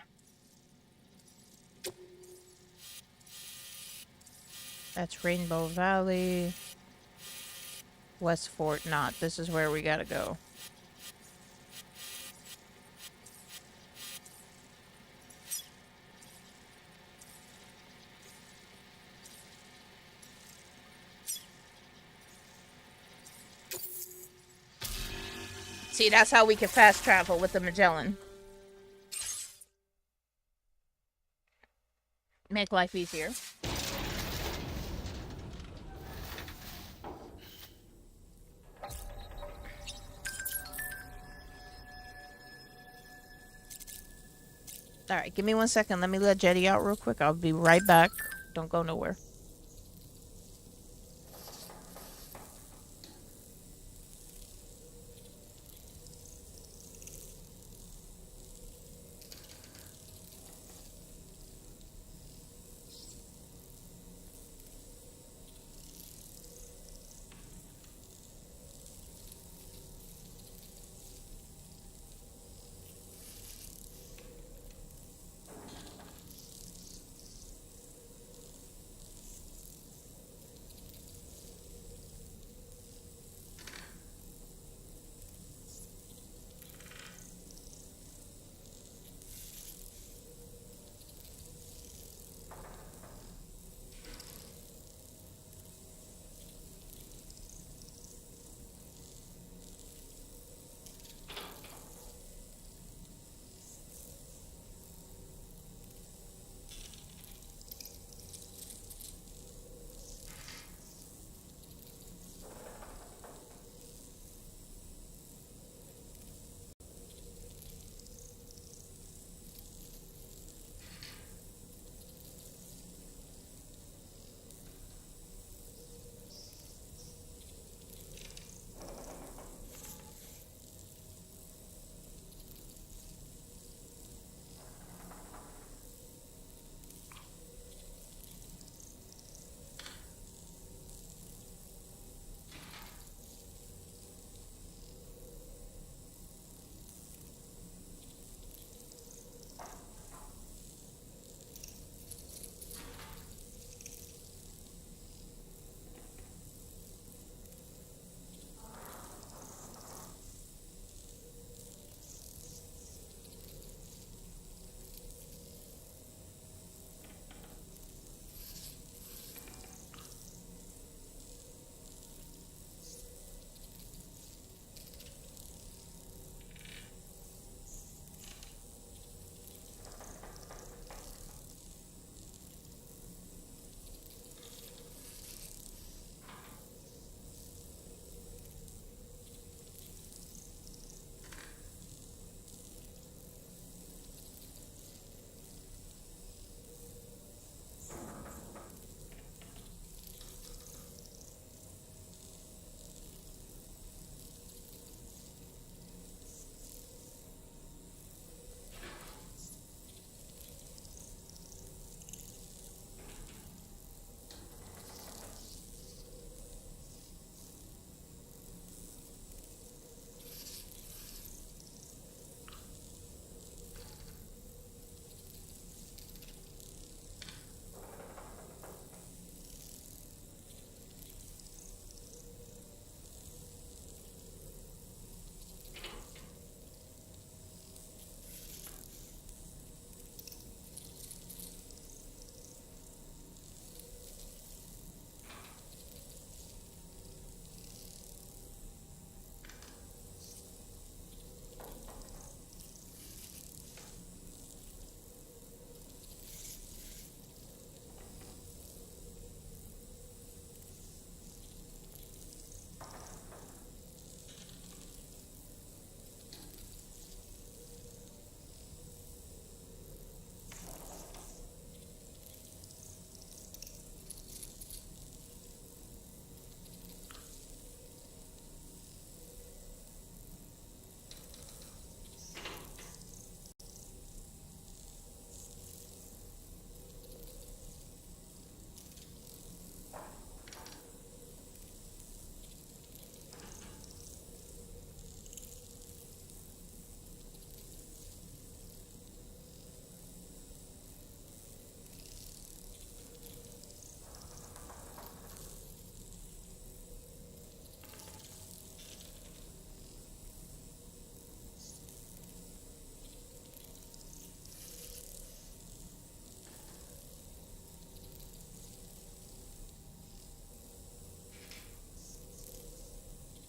That's Rainbow Valley. West Fort Knott. This is where we gotta go. See, that's how we can fast travel with the Magellan. Make life easier. Alright, give me 1 second. Let me let Jetty out real quick. I'll be right back. Don't go nowhere.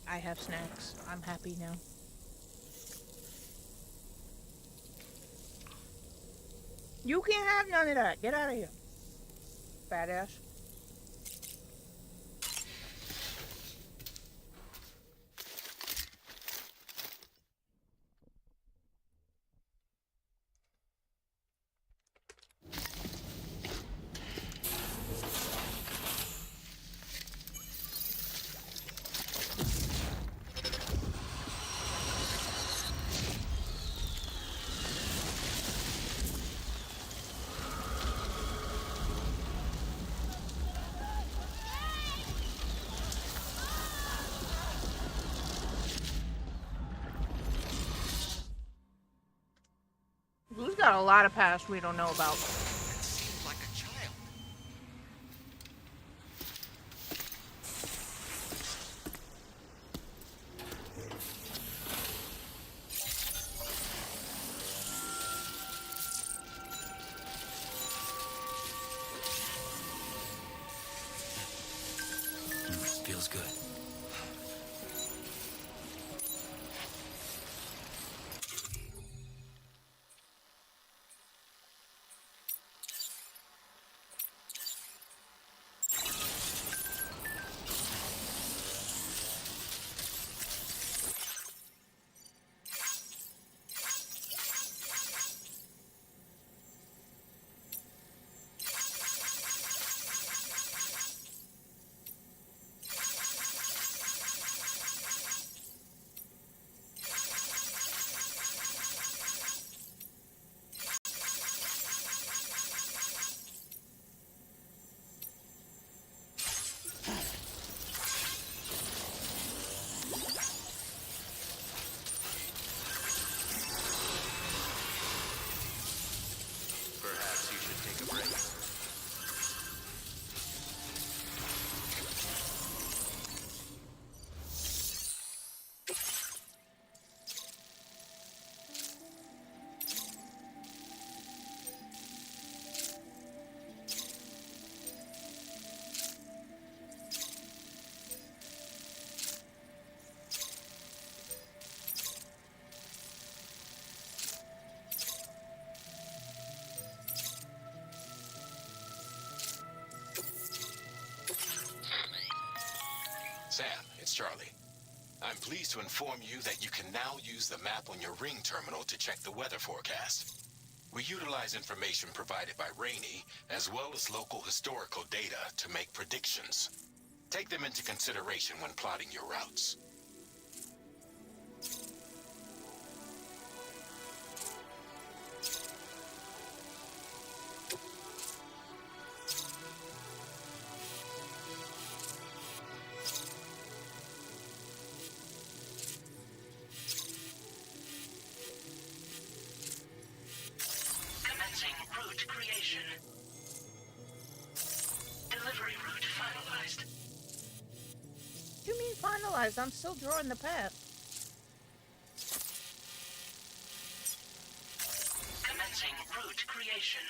I have snacks. I'm happy now. You can't have none of that. Get out of here, fat ass. Blue's got a lot of past we don't know about. Seems like a child. Feels good. Perhaps you should take a break. Sam, it's Charlie. I'm pleased to inform you that you can now use the map on your ring terminal to check the weather forecast. We utilize information provided by Rainey, as well as local historical data to make predictions. Take them into consideration when plotting your routes. Commencing route creation. Delivery route finalized. What do you mean finalized? I'm still drawing the path. Commencing route creation.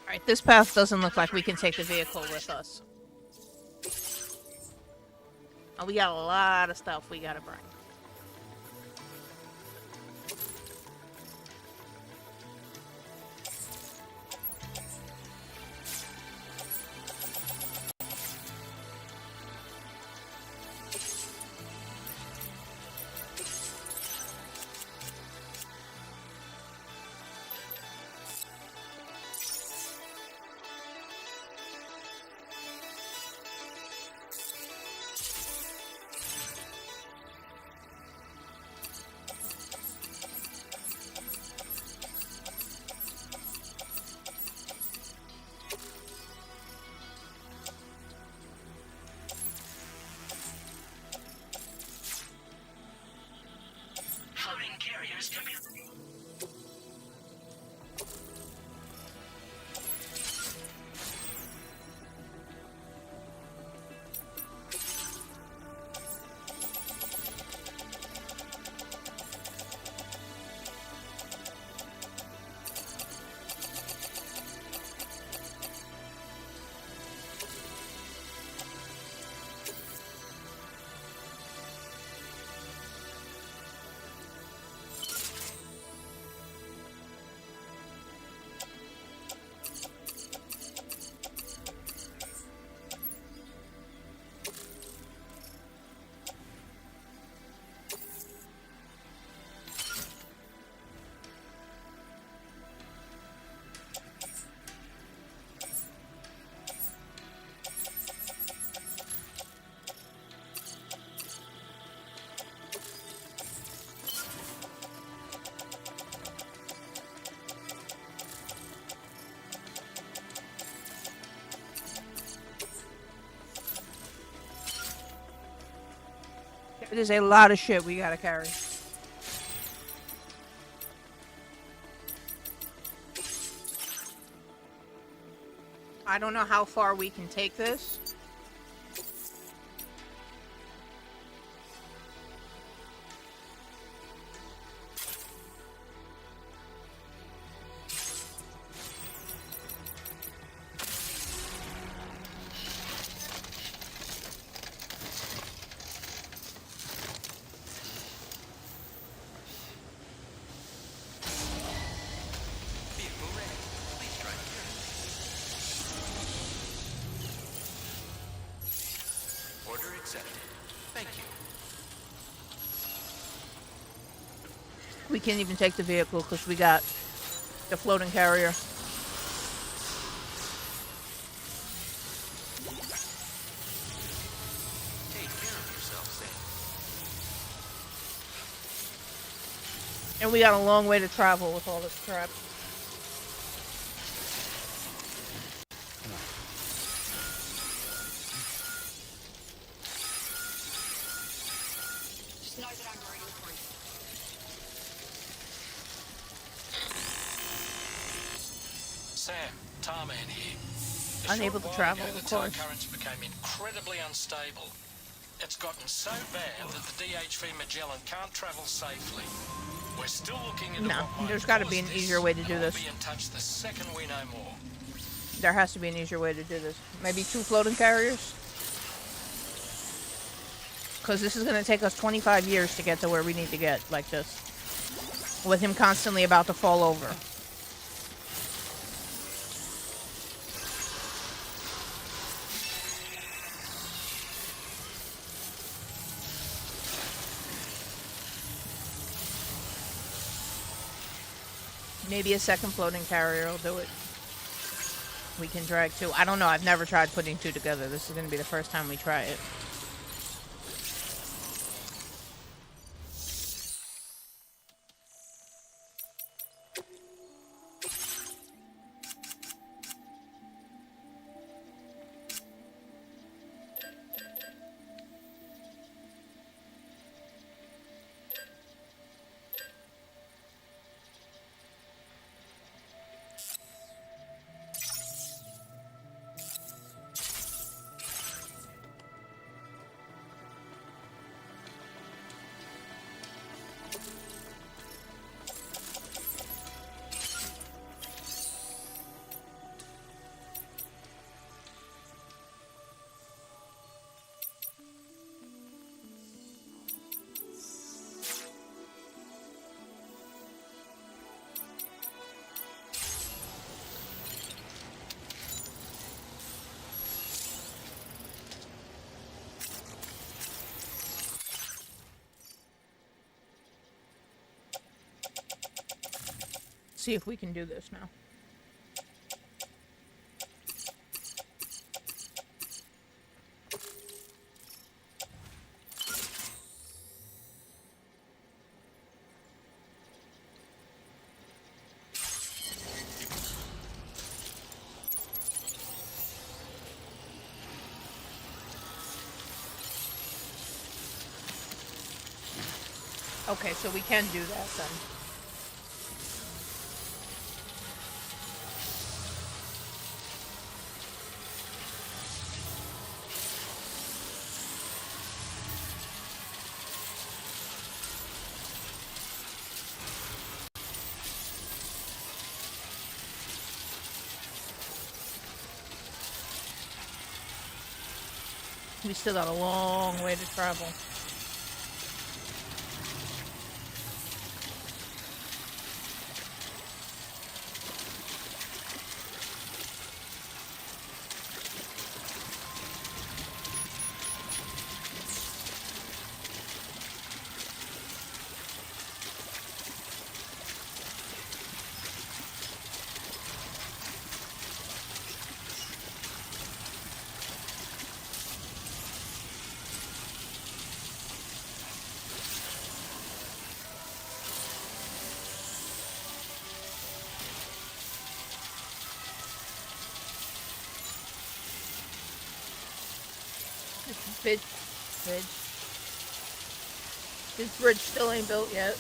Alright, this path doesn't look like we can take the vehicle with us. Oh, we got a lot of stuff we gotta bring. It is a lot of shit we gotta carry. I don't know how far we can take this. Vehicle ready. Please drive here. Order accepted. Thank you. We can't even take the vehicle because we got the floating carrier. Take care of yourself, Sam. And we got a long way to travel with all this crap. Just know that I'm rooting for you. Sam, Tarman here. A Unable short to while travel, ago, of the tar course. currents became incredibly unstable. It's gotten so bad that the DHV Magellan can't travel safely. We're still looking into No, what might there's got to cause be an this, easier way to do and this. We'll be in touch the second we know more. There has to be an easier way to do this. Maybe 2 floating carriers? Because this is going to take us 25 years to get to where we need to get, like this. With him constantly about to fall over. Maybe a second floating carrier will do it. We can drag 2. I don't know. I've never tried putting 2 together. This is going to be the first time we try it. See if we can do this now. Okay, so we can do that then. We still got a long way to travel. Bitch. This bridge still ain't built yet.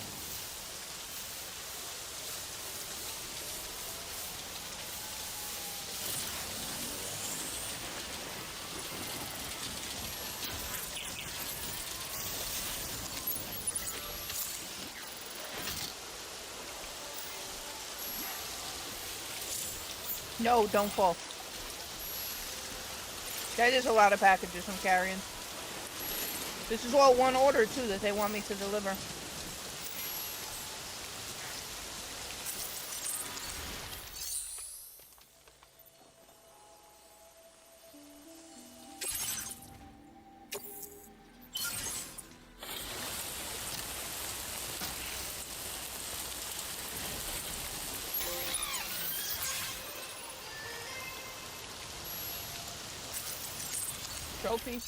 No, don't fall. That is a lot of packages I'm carrying. This is all one order, too, that they want me to deliver. Trophy.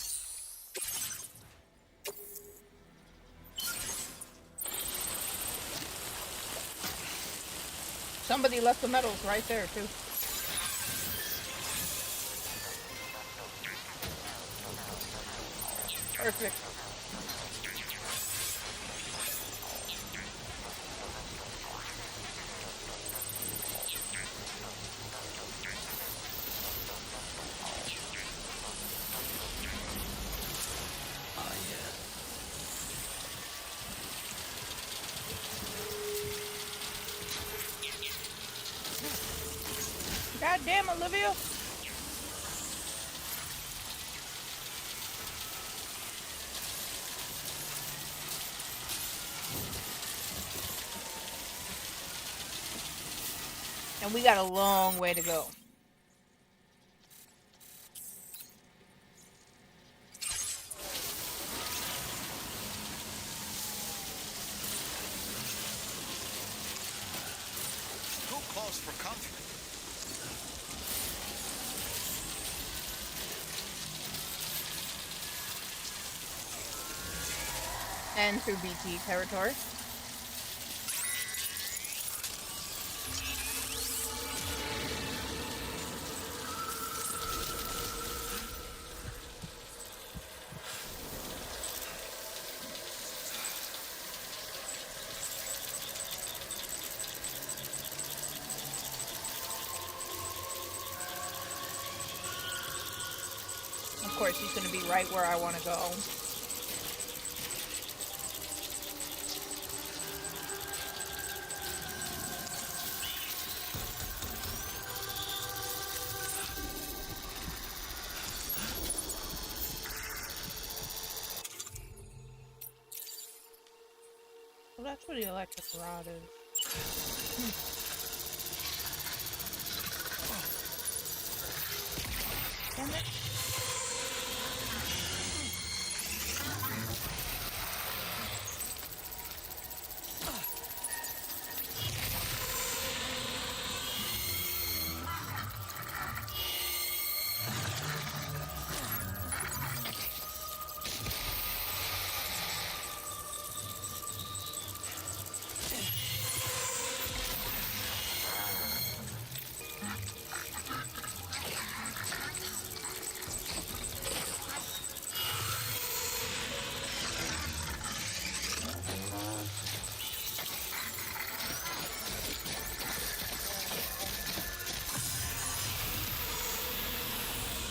Somebody left the medals right there, too. Perfect. God damn, Olivia. And we got a long way to go. Who calls for comfort? And through BT territory. Of course, he's going to be right where I want to go. Well, that's what the electric rod is. Damn it.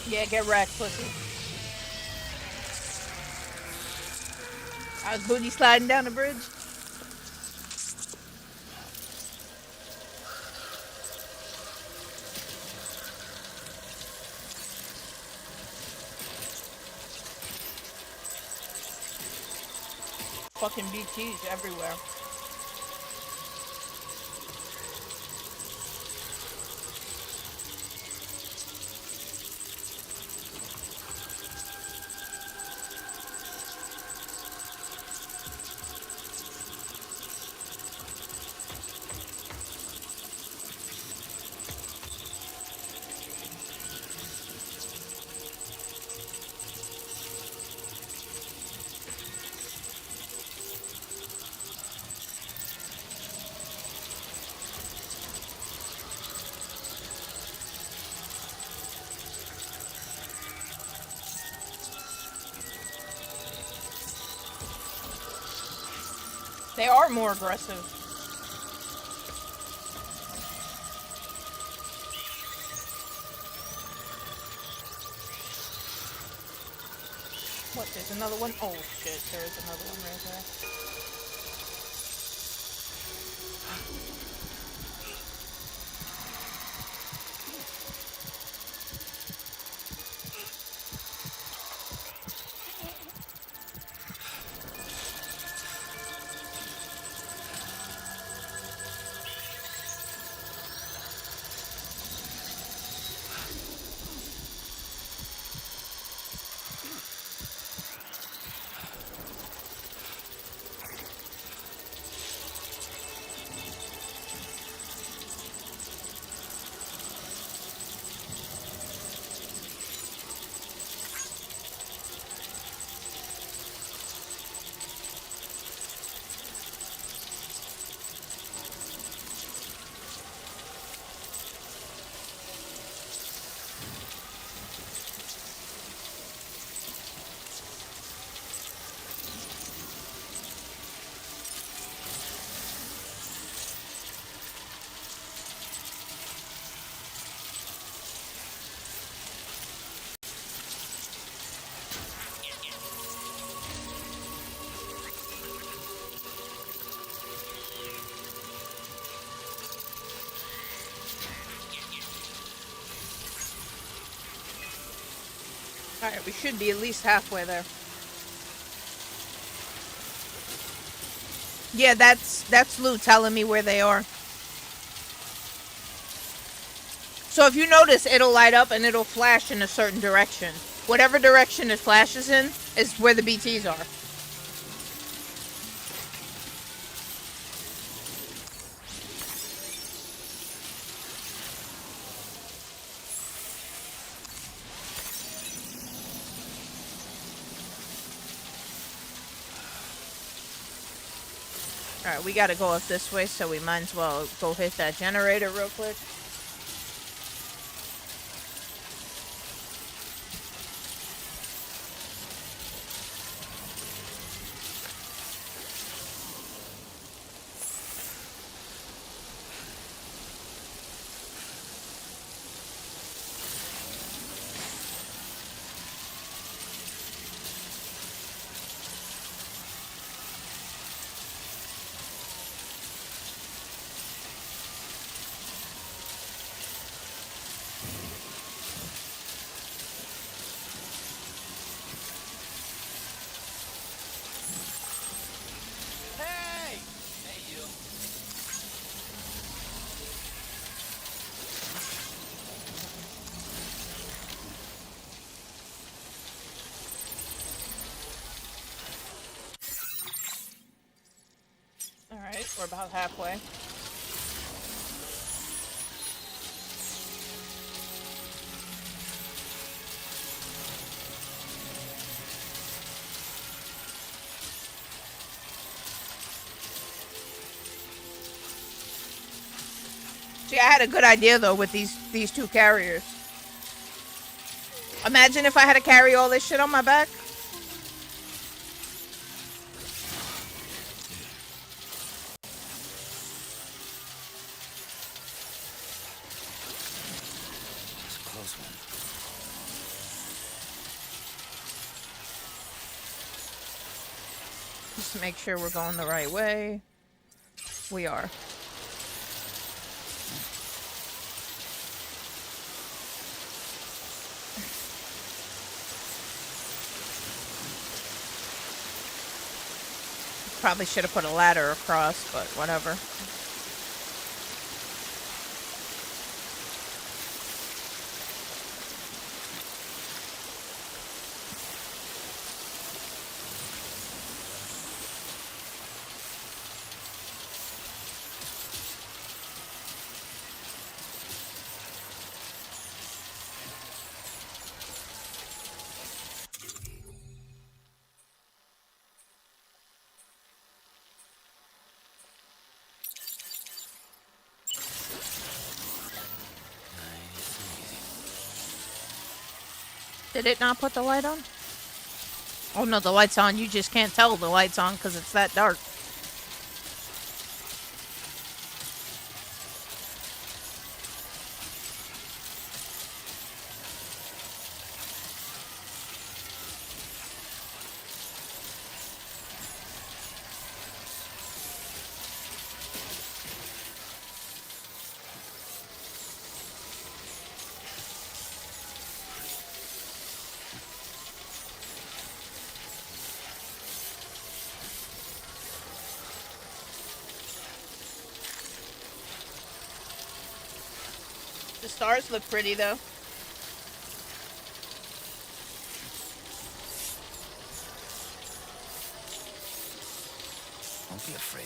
Yeah, get wrecked, pussy. I was booty sliding down the bridge. Fucking BTs everywhere. They are more aggressive. What, there's another one? Oh shit, there's another one right there. Alright, we should be at least halfway there. Yeah, that's Lou telling me where they are. So if you notice, it'll light up and it'll flash in a certain direction. Whatever direction it flashes in is where the BTs are. Alright, we gotta go up this way, so we might as well go hit that generator real quick. Alright, we're about halfway. See, I had a good idea though with these two carriers. Imagine if I had to carry all this shit on my back. Just to make sure we're going the right way. We are. Probably should have put a ladder across, but whatever. Did it not put the light on? Oh no, the light's on. You just can't tell the light's on because it's that dark. The stars look pretty, though. Don't be afraid.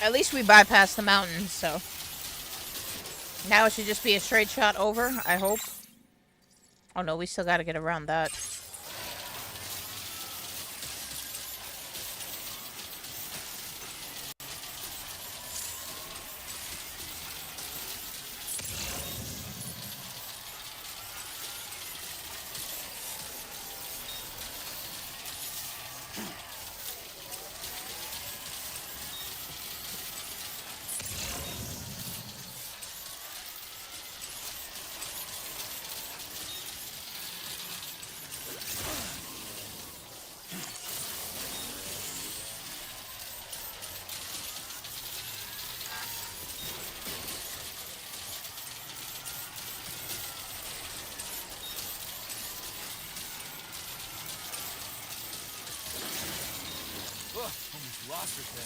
At least we bypassed the mountains, so. Now it should just be a straight shot over, I hope. Oh no, we still gotta get around that. Almost lost her there.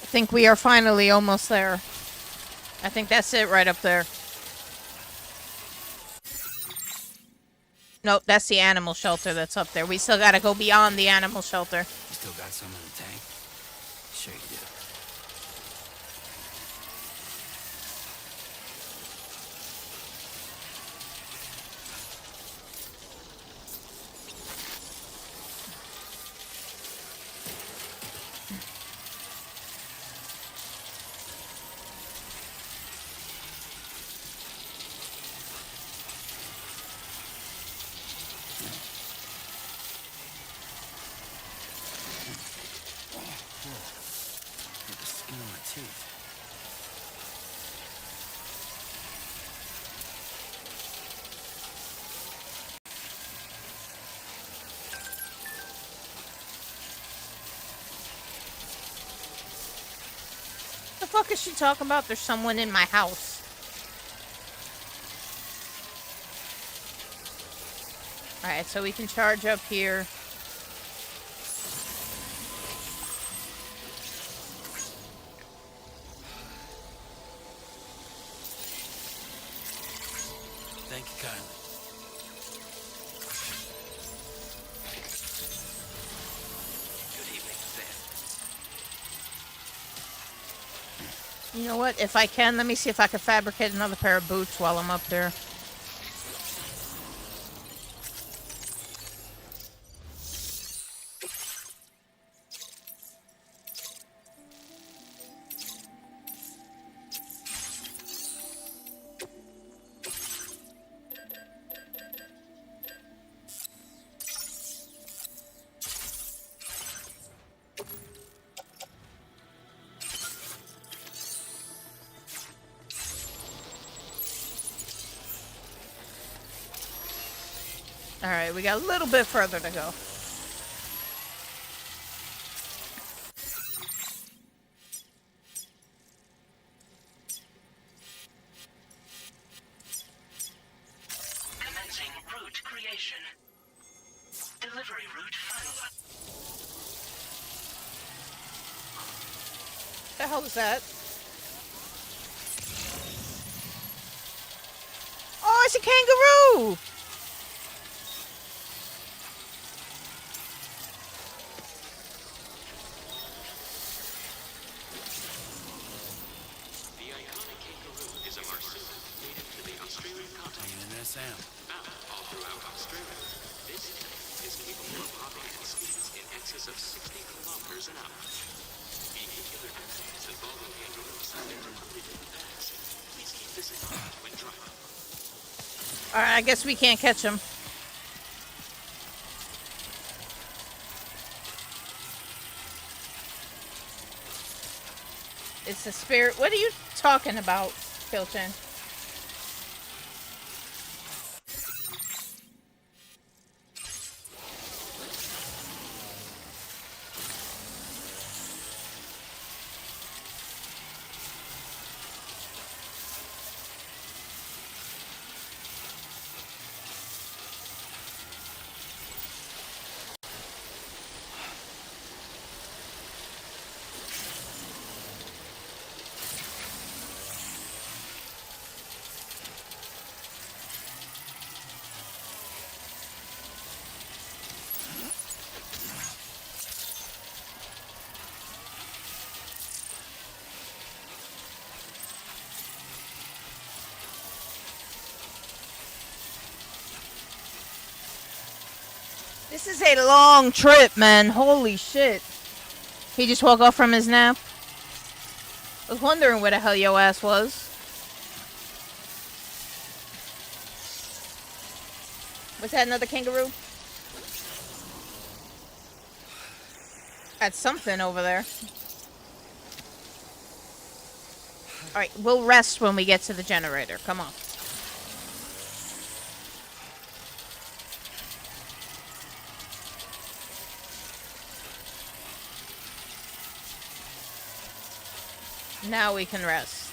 I think we are finally almost there. I think that's it right up there. Nope, that's the animal shelter that's up there. We still gotta go beyond the animal shelter. You still got some in the tank? Sure you do. What the fuck is she talking about? There's someone in my house. Alright, so we can charge up here. Thank you kindly. You know what? If I can, let me see if I can fabricate another pair of boots while I'm up there. Alright, we got a little bit further to go. Commencing route creation. Delivery route finalized. The hell is that? Oh, it's a kangaroo! The iconic kangaroo is a marsupial native to the Australian continent. Found all throughout Australia. This tank is capable of operating speeds in excess of 60 kilometers an hour. Vehicular accidents involving kangaroos have been reported in the past. Please keep this in mind when driving. Alright, I guess we can't catch him. It's a spirit. What are you talking about, Kilchin? This is a long trip, man. Holy shit. He just woke up from his nap. I was wondering where the hell your ass was. Was that another kangaroo? That's something over there. Alright, we'll rest when we get to the generator. Come on. Now we can rest.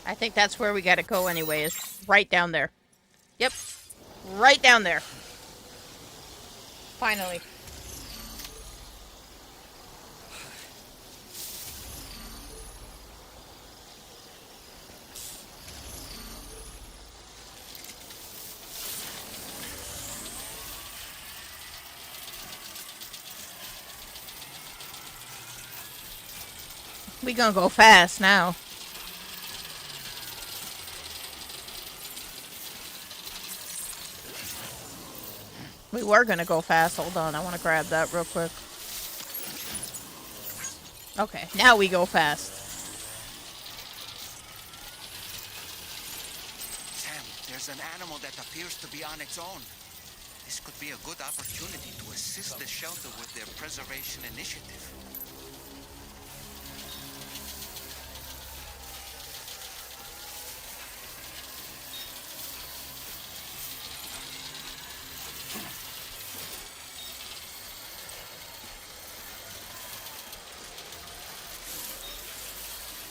I think that's where we gotta go anyway, is right down there. Yep. Right down there. Finally. We gonna go fast now. We were gonna go fast. Hold on, I want to grab that real quick. Okay, now we go fast. Sam, there's an animal that appears to be on its own. This could be a good opportunity to assist the shelter with their preservation initiative.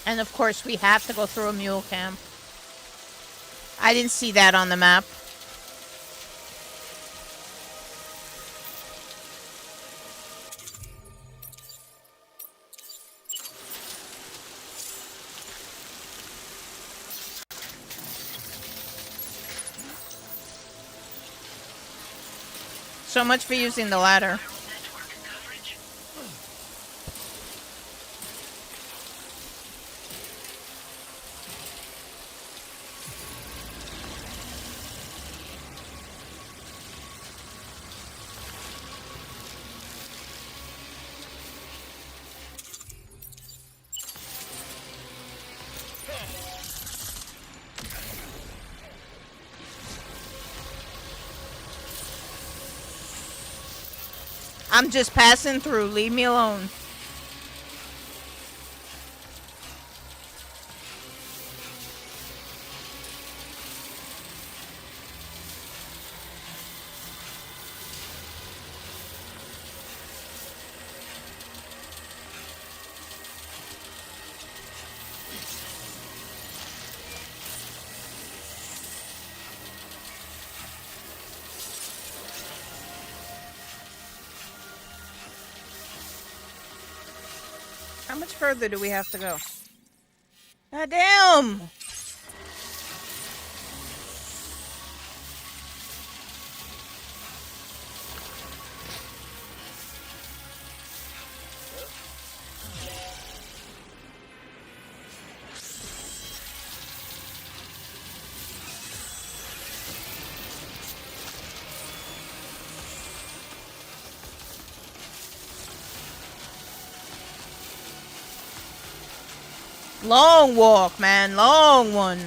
And of course, we have to go through a mule camp. I didn't see that on the map. So much for using the ladder. I'm just passing through. Leave me alone. How much further do we have to go? God damn! Long walk, man. Long one.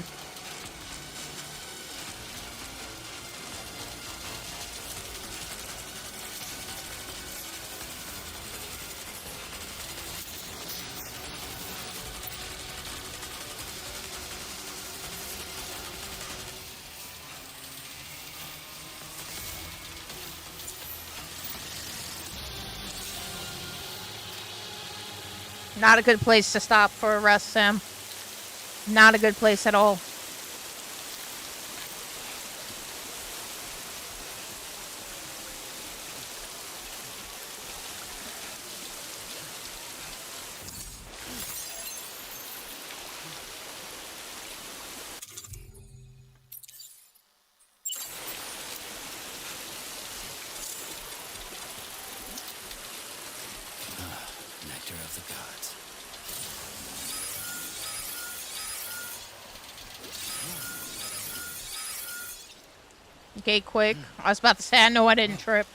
Not a good place to stop for a rest, Sam. Not a good place at all. Nectar of the gods. Okay, quick. I was about to say, I know I didn't trip.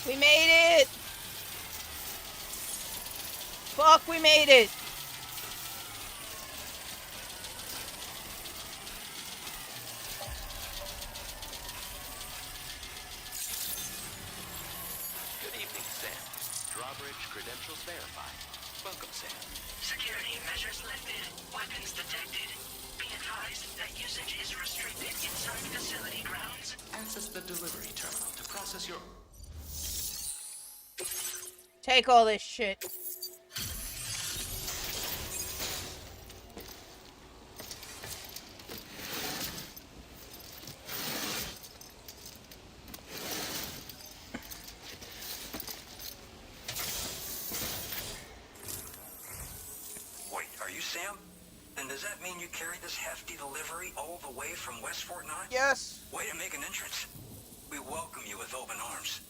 We made it! Fuck, we made it! Good evening, Sam. Drawbridge credentials verified. Welcome, Sam. Security measures lifted. Weapons detected. Be advised that usage is restricted inside facility grounds. Access the delivery terminal to process your... Take all this shit. Wait, are you Sam? Then does that mean you carried this hefty delivery all the way from West Fort Knott? Yes. Way to make an entrance. We welcome you with open arms.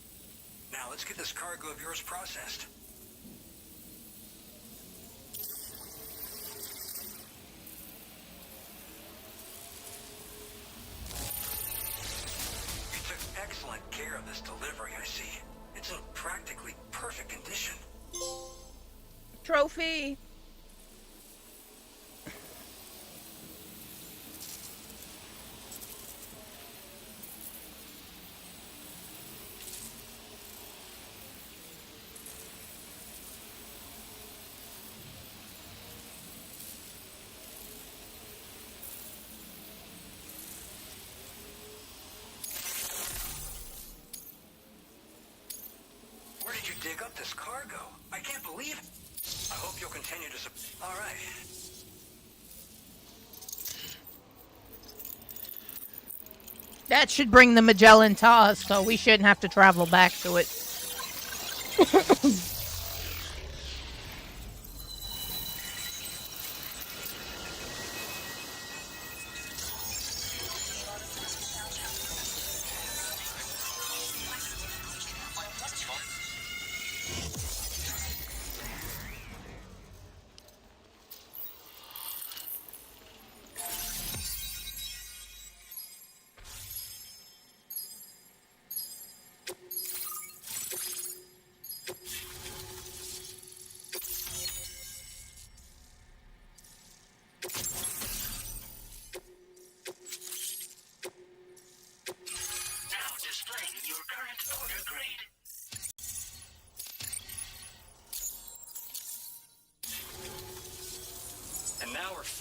Now let's get this cargo of yours processed. You took excellent care of this delivery, I see. It's in practically perfect condition. Trophy. Where did you dig up this cargo? I can't believe it. I hope you'll continue to All right. That should bring the Magellan to us, so we shouldn't have to travel back to it.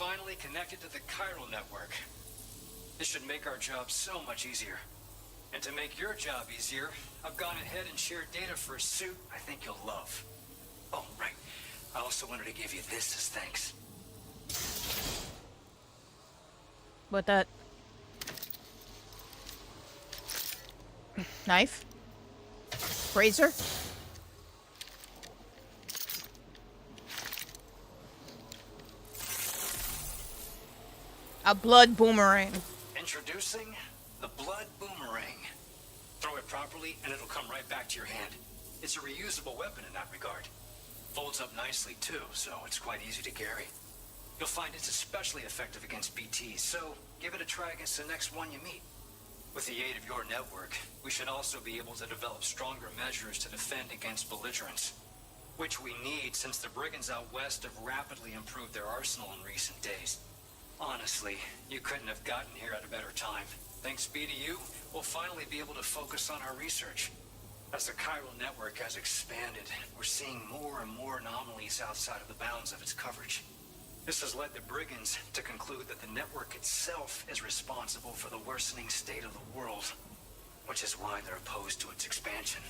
finally connected to the chiral network. This should make our job so much easier. And to make your job easier, I've gone ahead and shared data for a suit I think you'll love. Oh, right. I also wanted to give you this as thanks. What that? Knife? Razor? A blood boomerang. Introducing the blood boomerang. Throw it properly and it'll come right back to your hand. It's a reusable weapon in that regard. Folds up nicely too, so it's quite easy to carry. You'll find it's especially effective against BTs, so give it a try against the next one you meet. With the aid of your network, we should also be able to develop stronger measures to defend against belligerents. Which we need since the brigands out west have rapidly improved their arsenal in recent days. Honestly, you couldn't have gotten here at a better time. Thanks be to you, we'll finally be able to focus on our research. As the chiral network has expanded, we're seeing more and more anomalies outside of the bounds of its coverage. This has led the brigands to conclude that the network itself is responsible for the worsening state of the world, which is why they're opposed to its expansion.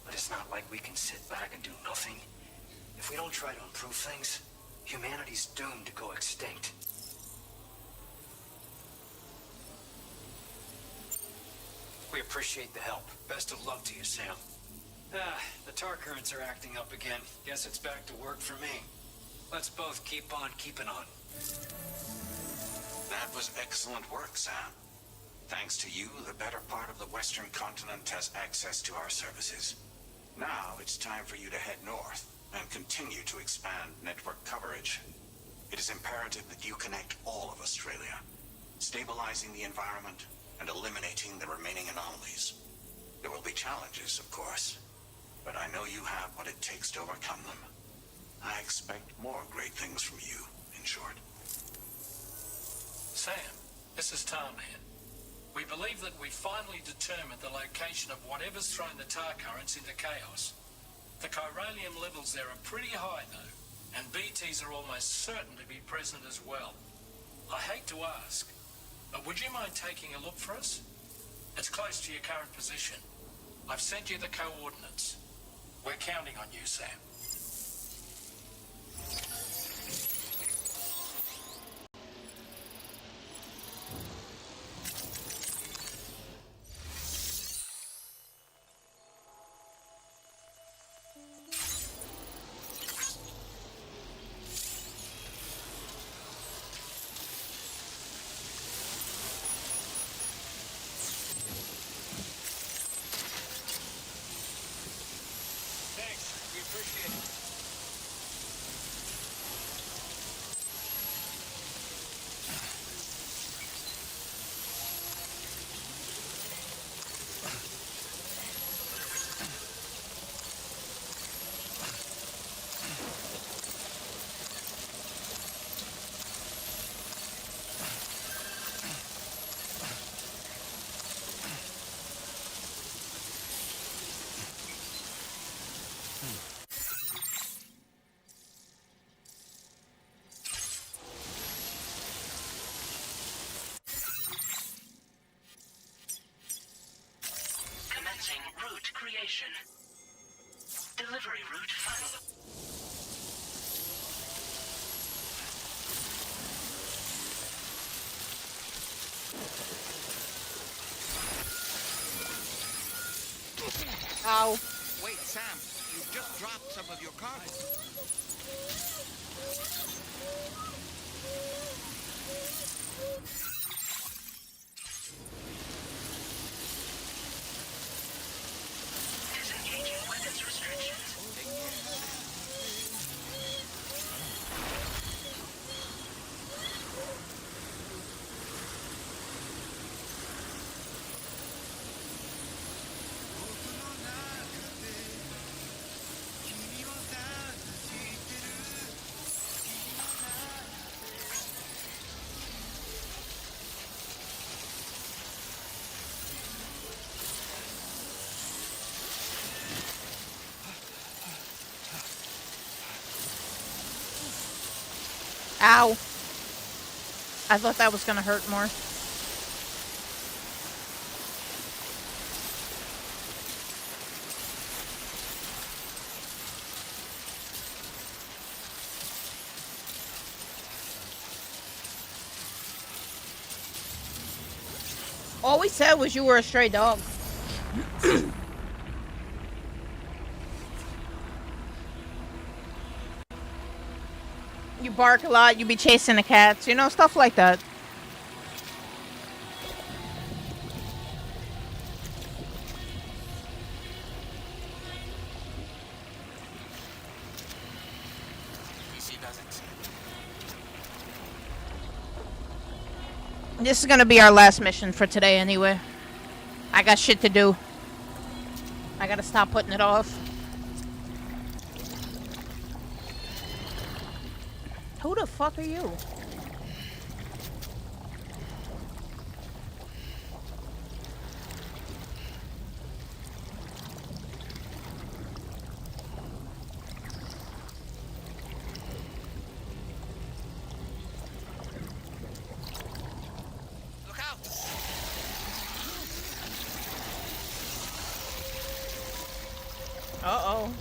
But it's not like we can sit back and do nothing. If we don't try to improve things, humanity's doomed to go extinct. We appreciate the help. Best of luck to you, Sam. The tar currents are acting up again. Guess it's back to work for me. Let's both keep on keeping on. That was excellent work, Sam. Thanks to you, the better part of the Western continent has access to our services. Now it's time for you to head north and continue to expand network coverage. It is imperative that you connect all of Australia, stabilizing the environment and eliminating the remaining anomalies. There will be challenges, of course, but I know you have what it takes to overcome them. I expect more great things from you, in short. Sam, this is Tarman. We believe that we finally determined the location of whatever's thrown the tar currents into chaos. The chiralium levels there are pretty high, though, and BTs are almost certain to be present as well. I hate to ask, but would you mind taking a look for us? It's close to your current position. I've sent you the coordinates. We're counting on you, Sam. Route creation. Delivery route final. Ow. Wait, Sam, you just dropped some of your cargo. Disengaging weapons restrictions. Ow. I thought that was gonna hurt more. All we said was you were a stray dog. You bark a lot, you be chasing the cats, you know, stuff like that. This is gonna be our last mission for today anyway. I got shit to do. I gotta stop putting it off. Who the fuck are you? Uh-oh.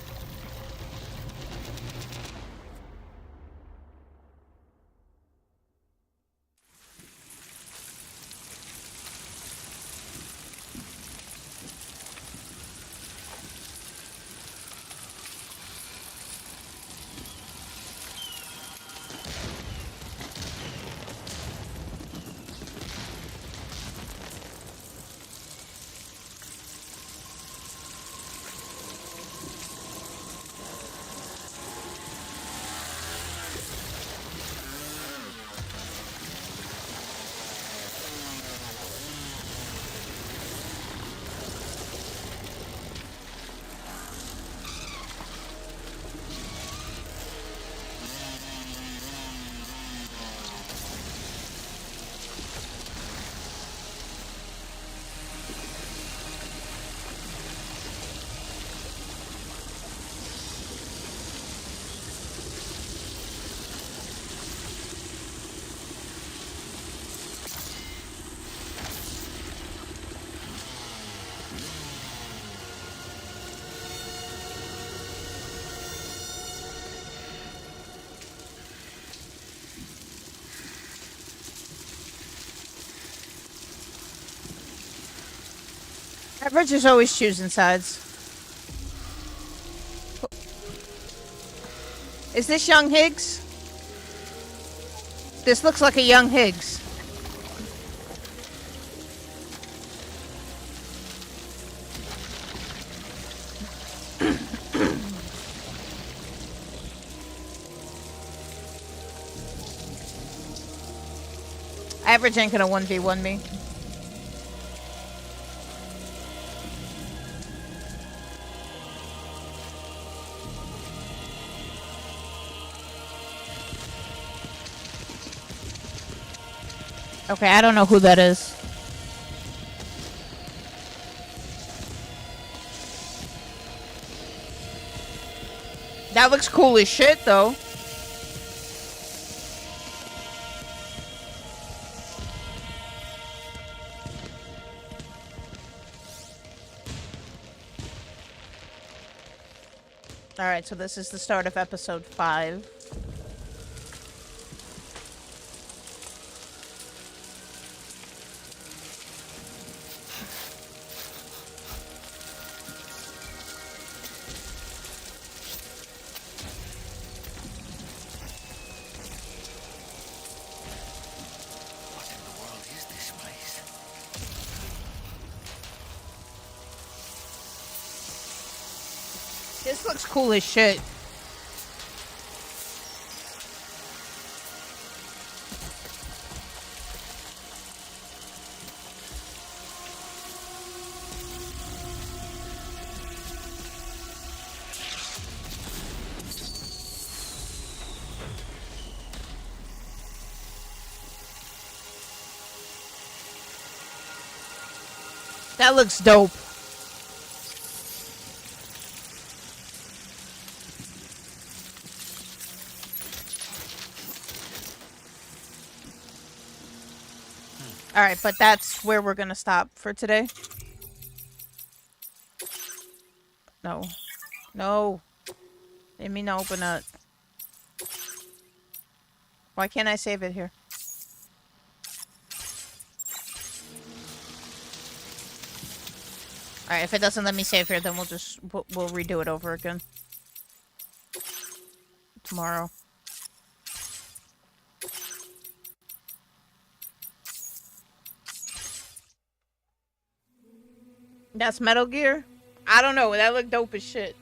Average is always choosing sides. Is this young Higgs? This looks like a young Higgs. Average ain't gonna 1v1 me. Okay, I don't know who that is. That looks cool as shit, though. Alright, so this is the start of episode 5. This looks cool as shit. That looks dope. Alright, but that's where we're gonna stop for today. No. No. Didn't mean to open up. Why can't I save it here? Alright, if it doesn't let me save here, then we'll redo it over again. Tomorrow. That's Metal Gear? I don't know, that looked dope as shit.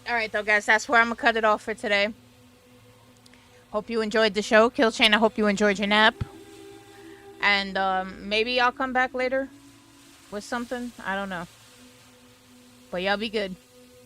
Alright though guys, that's where I'm gonna cut it off for today. Hope you enjoyed the show. Killchain, I hope you enjoyed your nap. And maybe I'll come back later with something. I don't know. But y'all be good.